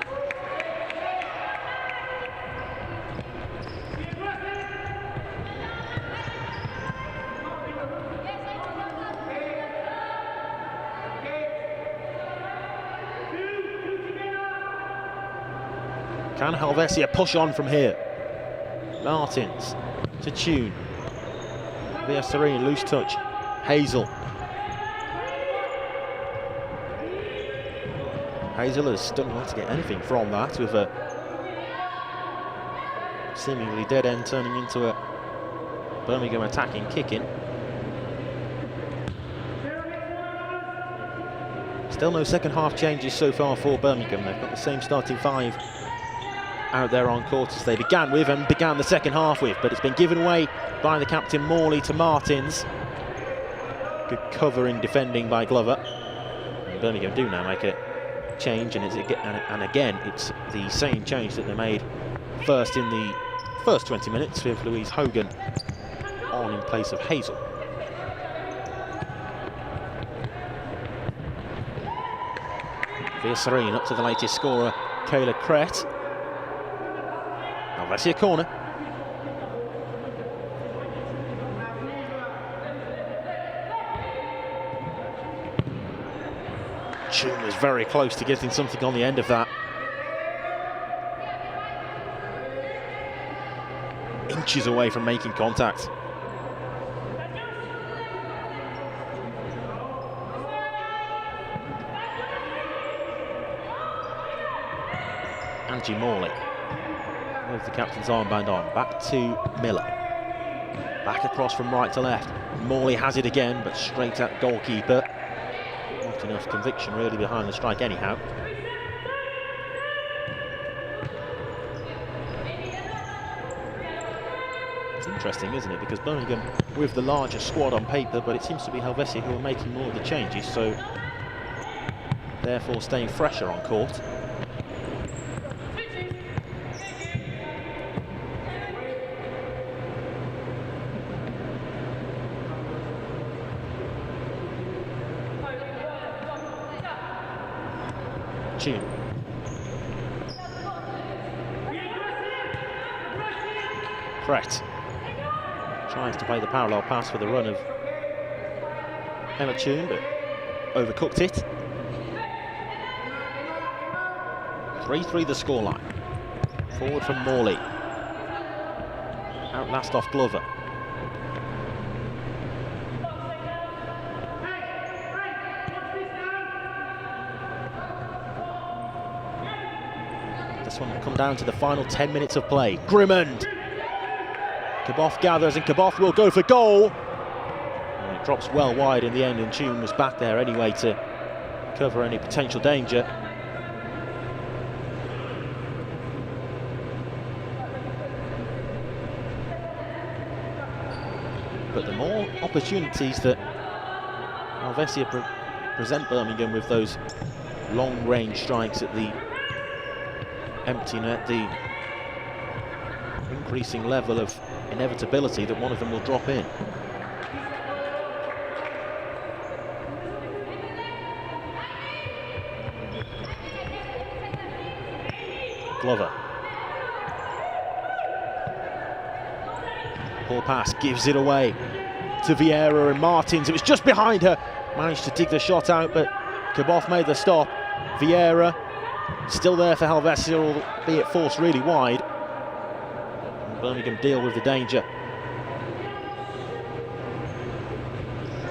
Can Helvecia push on from here? Martins to Tune. Via Serene, loose touch. Hazel. Hazel has done well to get anything from that, with a seemingly dead end turning into a Birmingham attacking kick-in. Still no second half changes so far for Birmingham. They've got the same starting 5 out there on court as they began with and began the second half with, but it's been given away by the captain Morley to Martins. Good covering defending by Glover. And Birmingham do now make a change, and again it's the same change that they made first in the first 20 minutes with Louise Hogan on in place of Hazel. Serene up to the latest scorer, Kayla Kret. Helvecia corner. Chun was very close to getting something on the end of that. Inches away from making contact. Angie Morley with the captain's armband on. Back to Miller. Back across from right to left. Morley has it again, but straight at goalkeeper. Not enough conviction really behind the strike anyhow. It's interesting, isn't it? Because Birmingham with the larger squad on paper, but it seems to be Helvecia who are making more of the changes, so therefore staying fresher on court. Chun. Kret tries to play the parallel pass for the run of Emma Chun, but overcooked it. 3-3 the scoreline. Forward from Morley. Outlast off Glover. This one will come down to the final 10 minutes of play. Grimmond. Kaboff gathers and Kaboff will go for goal. And it drops well wide in the end, and Chun was back there anyway to cover any potential danger. But the more opportunities that Helvecia present Birmingham with those long-range strikes at the empty net, the increasing level of inevitability that one of them will drop in. Glover. Poor pass, gives it away to Vieira and Martins. It was just behind her. Managed to dig the shot out, but Kaboff made the stop. Vieira still there for Helvecia, albeit forced really wide. And Birmingham deal with the danger.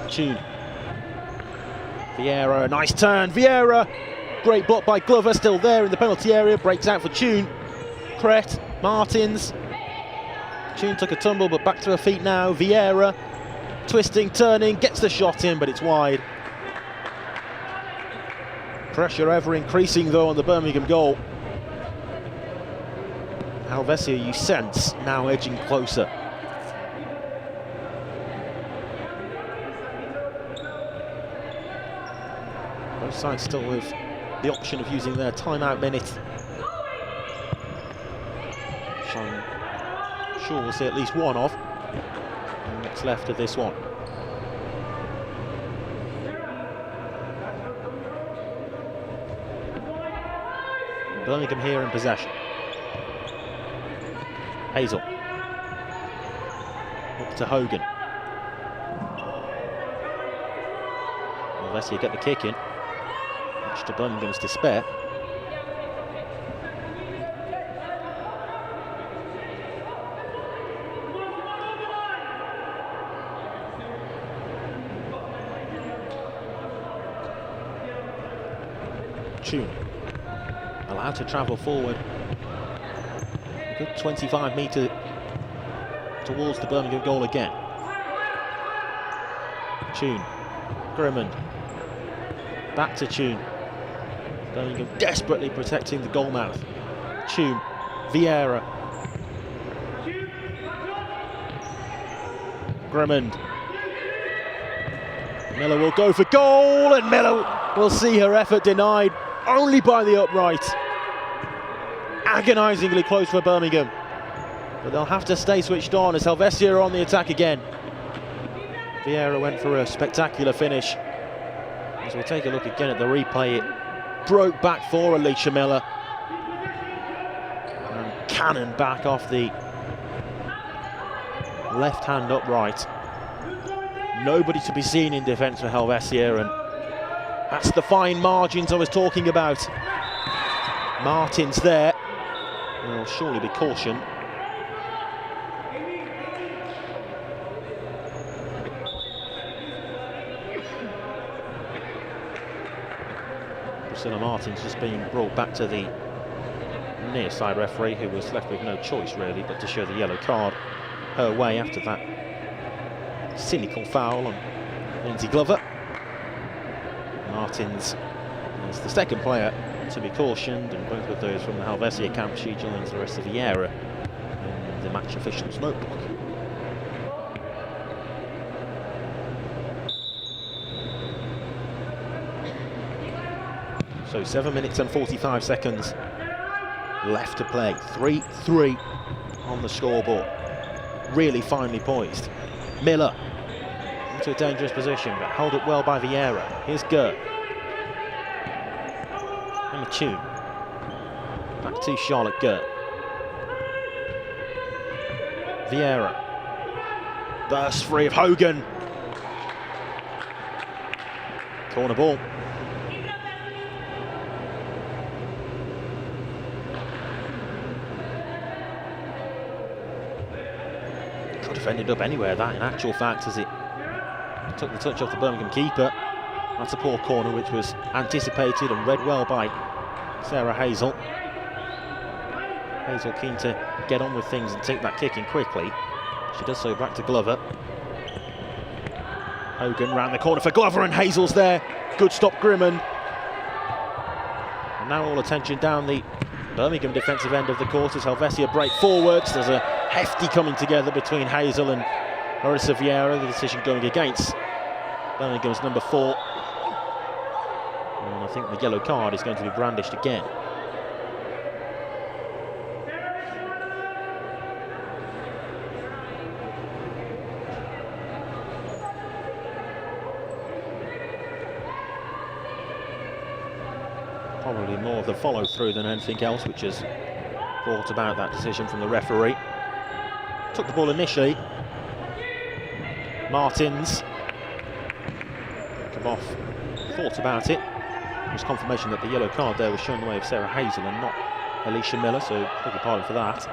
Chun. Vieira, a nice turn. Vieira, great block by Glover, still there in the penalty area. Breaks out for Chun. Kret, Martins. Chun took a tumble, but back to her feet now. Vieira, twisting, turning, gets the shot in, but it's wide. Pressure ever increasing though on the Birmingham goal. Helvecia, you sense, now edging closer. Both sides still with the option of using their timeout minute, which I'm sure we'll see at least one of. And what's left of this one. Birmingham here in possession. Hazel. Up to Hogan. Helvecia get the kick in, much to Birmingham's despair. Chun. Allowed to travel forward a good 25 metre towards the Birmingham goal again. Chun, Grimmond, back to Chun. Birmingham desperately protecting the goal mouth. Chun, Vieira, Grimmond. Miller will go for goal, and Miller will see her effort denied only by the upright. Agonisingly close for Birmingham, but they'll have to stay switched on as Helvecia are on the attack again. Vieira went for a spectacular finish. As we'll take a look again at the replay, it broke back for Alicia Miller. And cannon back off the left hand upright. Nobody to be seen in defence for Helvecia, and that's the fine margins I was talking about. Martins there. Will surely be cautioned. Priscilla Martins just being brought back to the near side referee, who was left with no choice really but to show the yellow card her way after that cynical foul on Lindsay Glover. Martins is the second player to be cautioned, and both of those from the Helvecia camp. She joins the rest of Vieira in the match official's notebook. So 7 minutes and 45 seconds left to play. 3-3 on the scoreboard. Really finely poised. Miller into a dangerous position, but held up well by Vieira. Here's Gert. And Tune. Back to Charlotte Gert. Vieira. Burst free of Hogan. Corner ball. Could have ended up anywhere, that in actual fact, as it took the touch off the Birmingham keeper. That's a poor corner which was anticipated and read well by Sarah Hazel. Hazel keen to get on with things and take that kick in quickly. She does so back to Glover. Hogan round the corner for Glover, and Hazel's there. Good stop, Grimond. And now all attention down the Birmingham defensive end of the court as Helvecia break forwards. There's a hefty coming together between Hazel and Marissa Vieira. The decision going against Birmingham's number 4. And I think the yellow card is going to be brandished again. Probably more of the follow-through than anything else, which has brought about that decision from the referee. Took the ball initially. Martins. Come off. Thought about it. There was confirmation that the yellow card there was shown the way of Sarah Hazel and not Alicia Miller, so beg your pardon for that.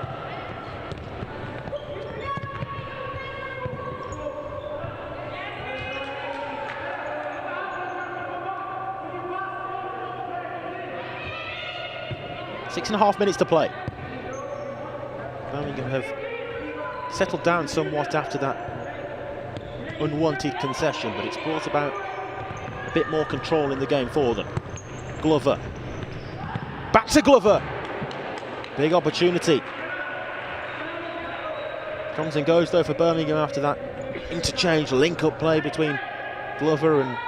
Six and a half minutes to play. Birmingham have settled down somewhat after that unwanted concession, but it's brought about a bit more control in the game for them. Glover. Back to Glover. Big opportunity. Comes and goes though for Birmingham after that interchange link-up play between Glover and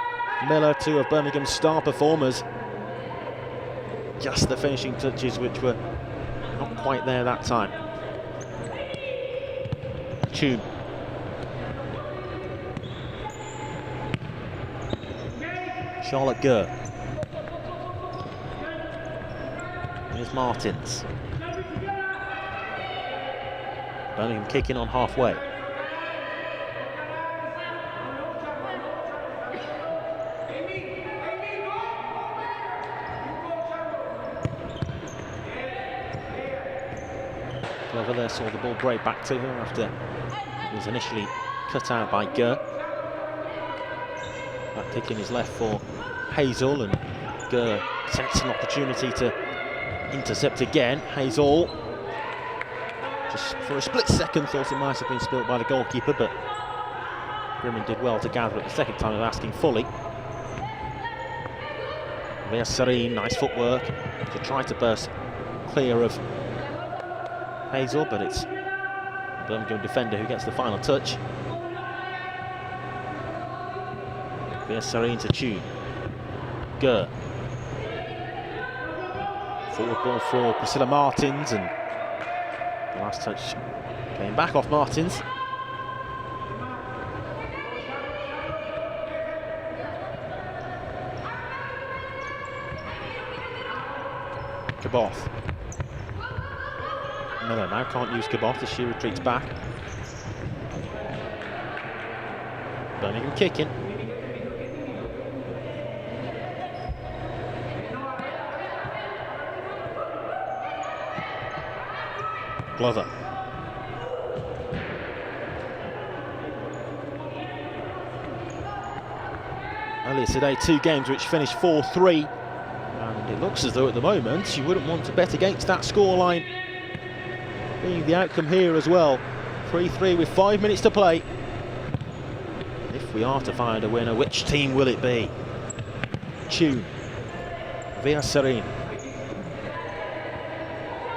Miller, two of Birmingham's star performers. Just the finishing touches which were not quite there that time. Tune. Charlotte Gert. Here's Martins. Birmingham kicking on halfway. Glover there saw the ball break back to her after it was initially cut out by Gert. That kick in is left for Hazel, and Gert sensed an opportunity to intercept again. Hazel, just for a split second, thought it might have been spilt by the goalkeeper, but Grimond did well to gather it the second time of asking fully. Serene, nice footwork to try to burst clear of Hazel, but it's the Birmingham defender who gets the final touch. Serene to Tune. Gert. Forward ball for Priscilla Martins, and the last touch came back off Martins. Kaboth. Miller now can't use Kaboth as she retreats back. Birmingham kicking. Glover. Earlier today, 2 games which finished 4-3, and it looks as though at the moment you wouldn't want to bet against that scoreline being the outcome here as well. 3-3 with 5 minutes to play. If we are to find a winner, which team will it be? Tune. Via Serene.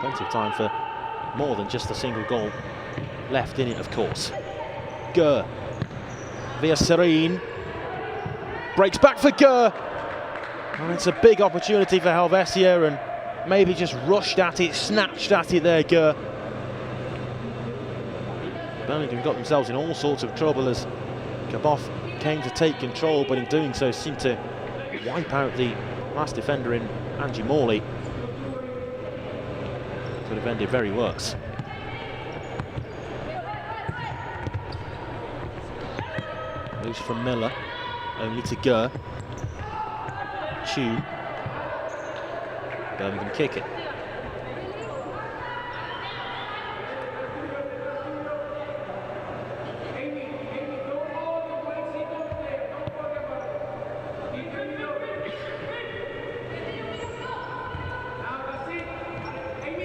Plenty of time for more than just a single goal left in it, of course. Gurr. Via Serene. Breaks back for Gurr. And it's a big opportunity for Helvecia, and maybe just rushed at it, snatched at it there, Gurr. Birmingham got themselves in all sorts of trouble as Kaboth came to take control, but in doing so seemed to wipe out the last defender in Angie Morley. Could have ended very worse. Loose from Miller, only to Gurr. Tune. Birmingham kick it.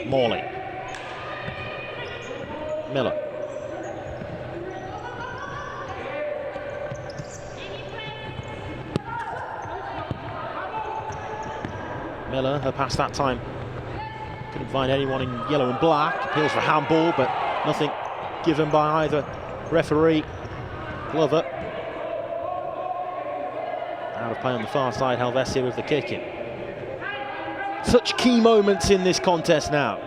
Morley. Miller. Miller, her pass that time. Couldn't find anyone in yellow and black. Appeals for handball, but nothing given by either referee. Glover. Out of play on the far side, Helvecia with the kick in. Such key moments in this contest now.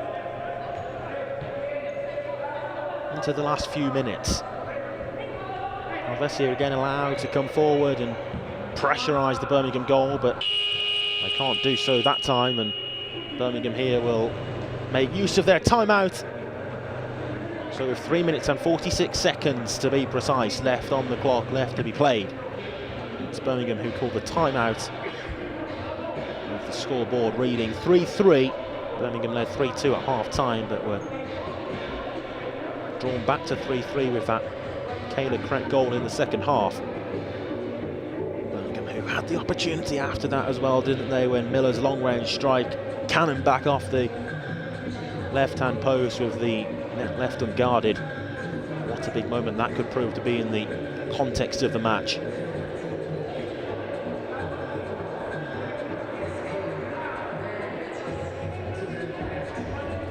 Into the last few minutes. Helvecia again allowed to come forward and pressurise the Birmingham goal, but they can't do so that time, and Birmingham here will make use of their timeout. So with 3 minutes and 46 seconds to be precise left on the clock, left to be played. It's Birmingham who called the timeout. With the scoreboard reading 3-3. Birmingham led 3-2 at half-time, but were drawn back to 3-3 with that Kayla Crack goal in the second half. Birmingham who had the opportunity after that as well, didn't they, when Miller's long-range strike cannon back off the left-hand post with the net left unguarded. What a big moment that could prove to be in the context of the match.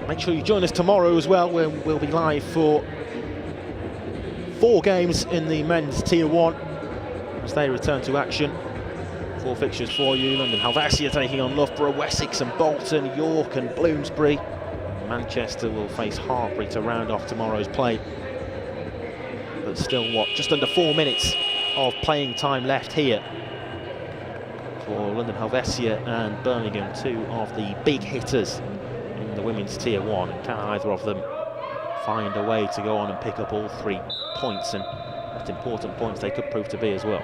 Make sure you join us tomorrow as well, where we'll be live for 4 games in the men's Tier 1 as they return to action. 4 fixtures for you. London Helvecia taking on Loughborough, Wessex and Bolton, York and Bloomsbury. Manchester will face Hartpury to round off tomorrow's play. But still, what, just under 4 minutes of playing time left here for London Helvecia and Birmingham, 2 of the big hitters in the women's Tier 1, and can either of them find a way to go on and pick up all 3 points, and what important points they could prove to be as well.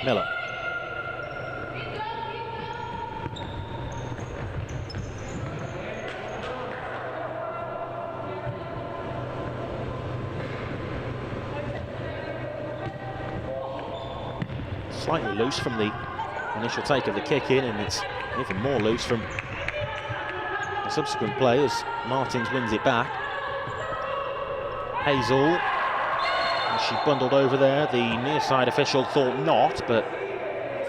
Miller. Slightly loose from the initial take of the kick in, and it's even more loose from the subsequent play as Martins wins it back. Hazel, she bundled over there. The near side official thought not, but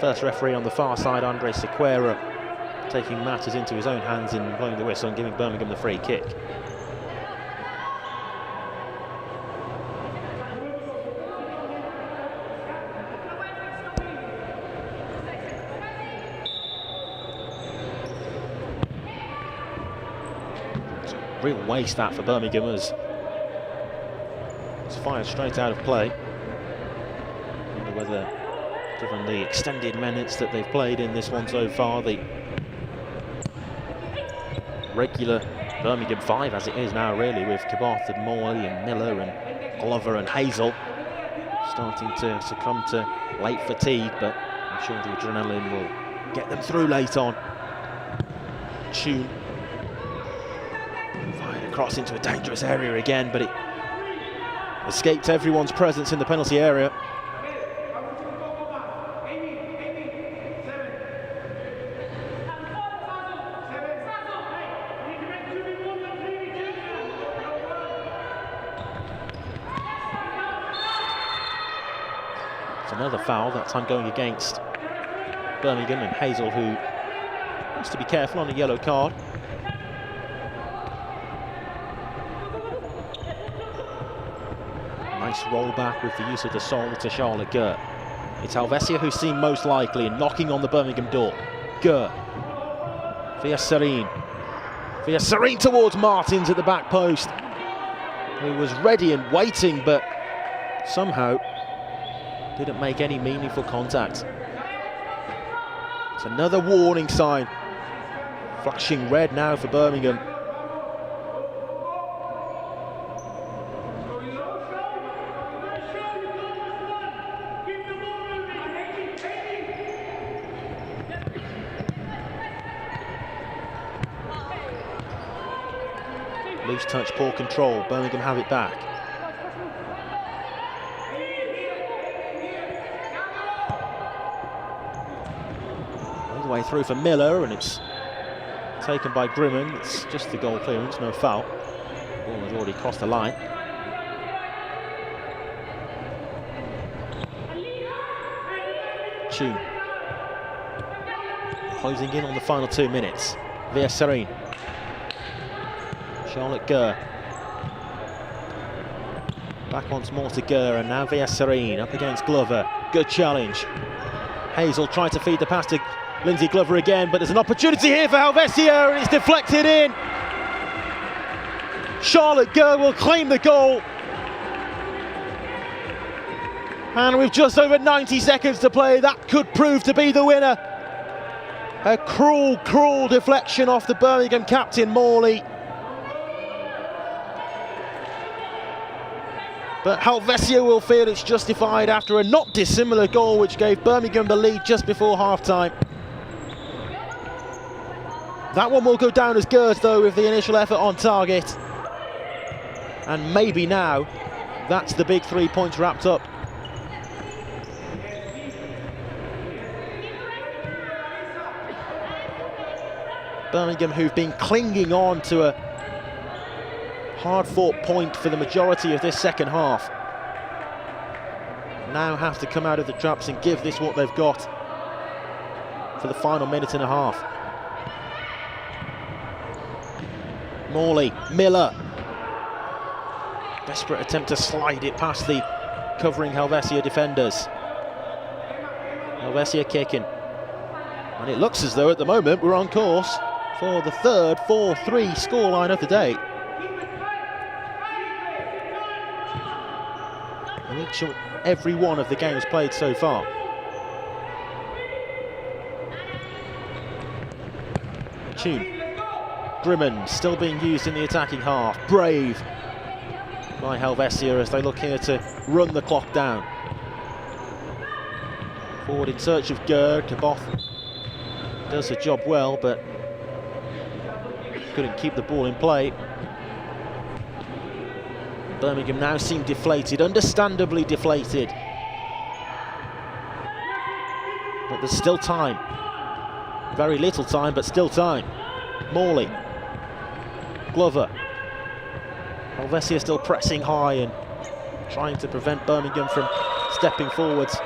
first referee on the far side, Andre Sequeira, taking matters into his own hands in blowing the whistle and giving Birmingham the free kick. Real waste that for Birmingham as it's fired straight out of play. I wonder whether given the extended minutes that they've played in this one so far. The regular Birmingham 5 as it is now, really, with Caboth and Morley and Miller and Glover and Hazel starting to succumb to late fatigue, but I'm sure the adrenaline will get them through late on. Tune fired across into a dangerous area again, but it escaped everyone's presence in the penalty area. It's another foul, that time going against Birmingham, and Hazel, who wants to be careful on a yellow card. Nice roll back with the use of the sole to Charlotte Gurr. It's Helvecia who seemed most likely and knocking on the Birmingham door. Gurr via Serene. Via Serene towards Martins at the back post, who was ready and waiting, but somehow didn't make any meaningful contact. It's another warning sign. Flashing red now for Birmingham. Loose touch, poor control. Birmingham have it back. All the way through for Miller, and it's taken by Grimman. It's just the goal clearance, no foul. Ball has already crossed the line. Tune closing in on the final 2 minutes via Serene. Charlotte Gurr. Back once more to Gurr, and now via Serene up against Glover. Good challenge. Hazel tried to feed the pass to Lindsay Glover again, but there's an opportunity here for Helvecia, and it's deflected in. Charlotte Gurr will claim the goal. And with just over 90 seconds to play, that could prove to be the winner. A cruel, cruel deflection off the Birmingham captain, Morley. But Helvecia will feel it's justified after a not dissimilar goal which gave Birmingham the lead just before half-time. That one will go down as Gurr's, though, with the initial effort on target. And maybe now, that's the big 3 points wrapped up. Birmingham, who've been clinging on to a hard-fought point for the majority of this second half, now have to come out of the traps and give this what they've got for the final minute and a half. Morley, Miller. Desperate attempt to slide it past the covering Helvecia defenders. Helvecia kicking. And it looks as though at the moment we're on course for the third 4-3 scoreline of the day. In each and every one of the games played so far. Tune. Grimman still being used in the attacking half. Brave by Helvecia as they look here to run the clock down. Forward in search of Gurr. Caboth does the job well, but couldn't keep the ball in play. Birmingham now seem deflated, understandably deflated. But there's still time. Very little time, but still time. Morley. Glover. Helvecia still pressing high and trying to prevent Birmingham from stepping forwards.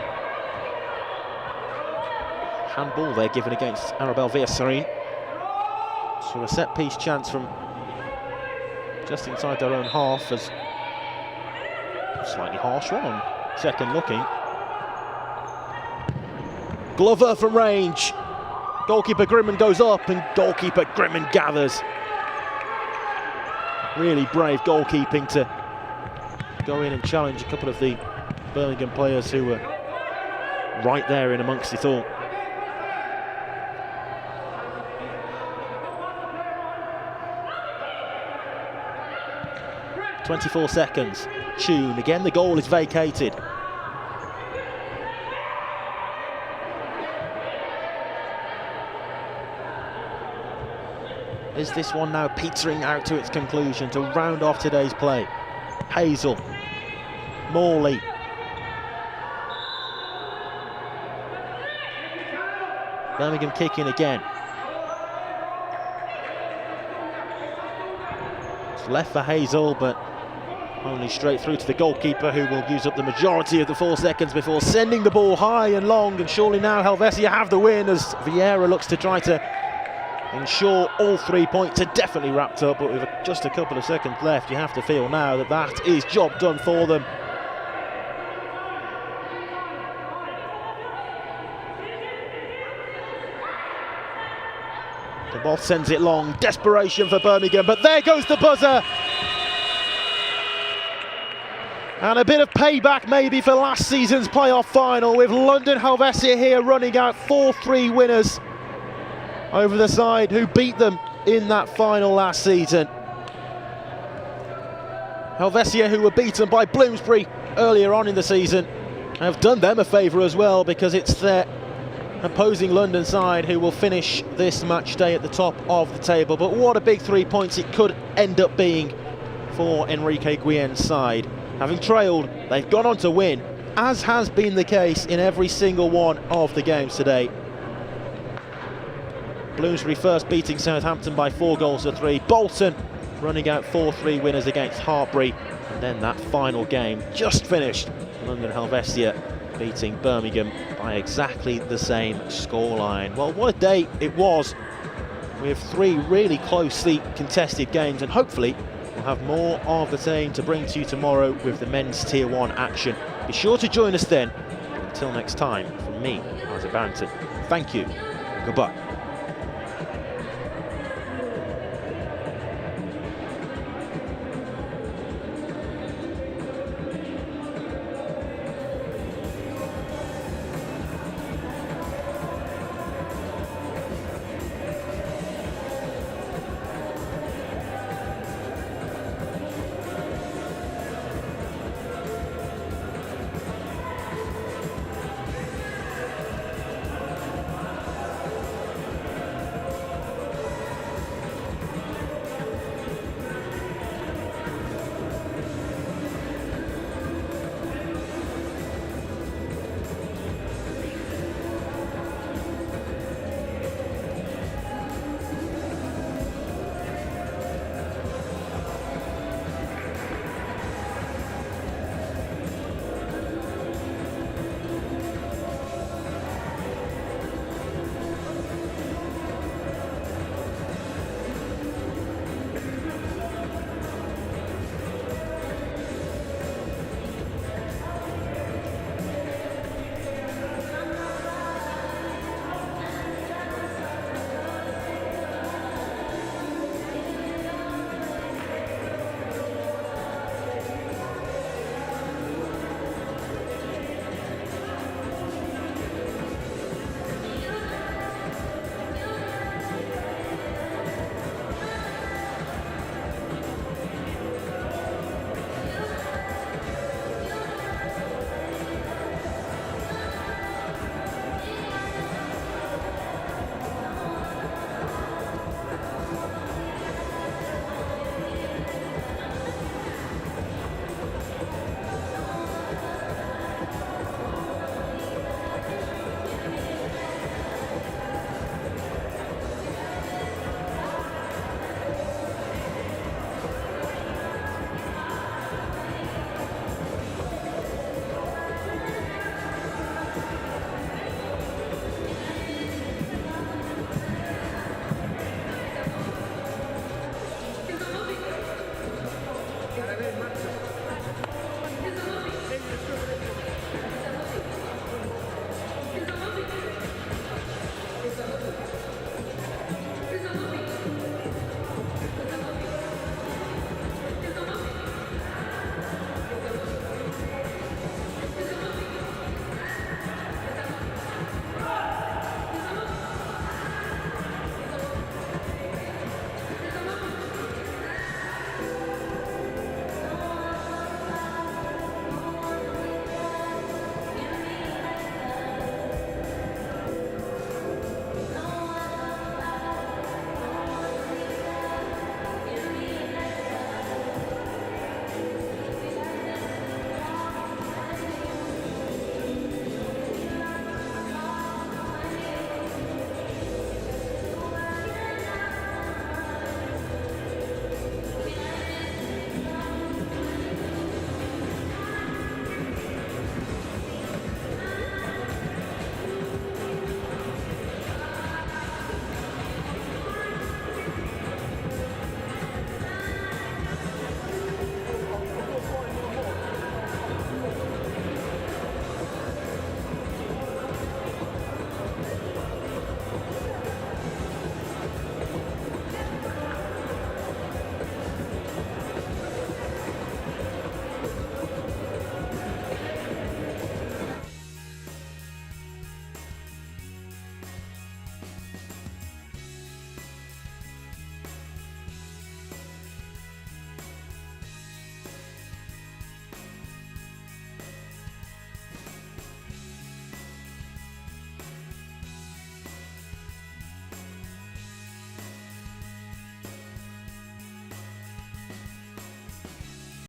Handball there given against Arabelle via Serene. So a set-piece chance from just inside their own half, as slightly harsh one on second looking. Glover from range. Goalkeeper Grimman goes up and goalkeeper Grimman gathers. Really brave goalkeeping to go in and challenge a couple of the Birmingham players who were right there in amongst it all. "24 seconds. Tune again. The goal is vacated. Is this one now petering out to its conclusion to round off today's play? Hazel, Morley, Birmingham kicking again. It's left for Hazel, but only straight through to the goalkeeper, who will use up the majority of the 4 seconds before sending the ball high and long. And surely now Helvecia have the win, as Vieira looks to try to ensure all 3 points are definitely wrapped up. But with just a couple of seconds left, you have to feel now that that is job done for them. The ball sends it long, desperation for Birmingham, but there goes the buzzer. And a bit of payback maybe for last season's playoff final, with London Helvecia here running out 4-3 winners over the side who beat them in that final last season. Helvecia, who were beaten by Bloomsbury earlier on in the season, have done them a favour as well, because it's their opposing London side who will finish this match day at the top of the table. But what a big 3 points it could end up being for Enrique Guillen's side. Having trailed, they've gone on to win, as has been the case in every single one of the games today. Bloomsbury first beating Southampton by 4-3. Bolton running out 4-3 winners against Hartpury. And then that final game just finished, London Helvecia beating Birmingham by exactly the same scoreline. Well, what a day it was, with 3 really closely contested games, and hopefully we'll have more of the same to bring to you tomorrow with the men's Tier 1 action. Be sure to join us then. Until next time, from me, Isaac Barrington, thank you, goodbye.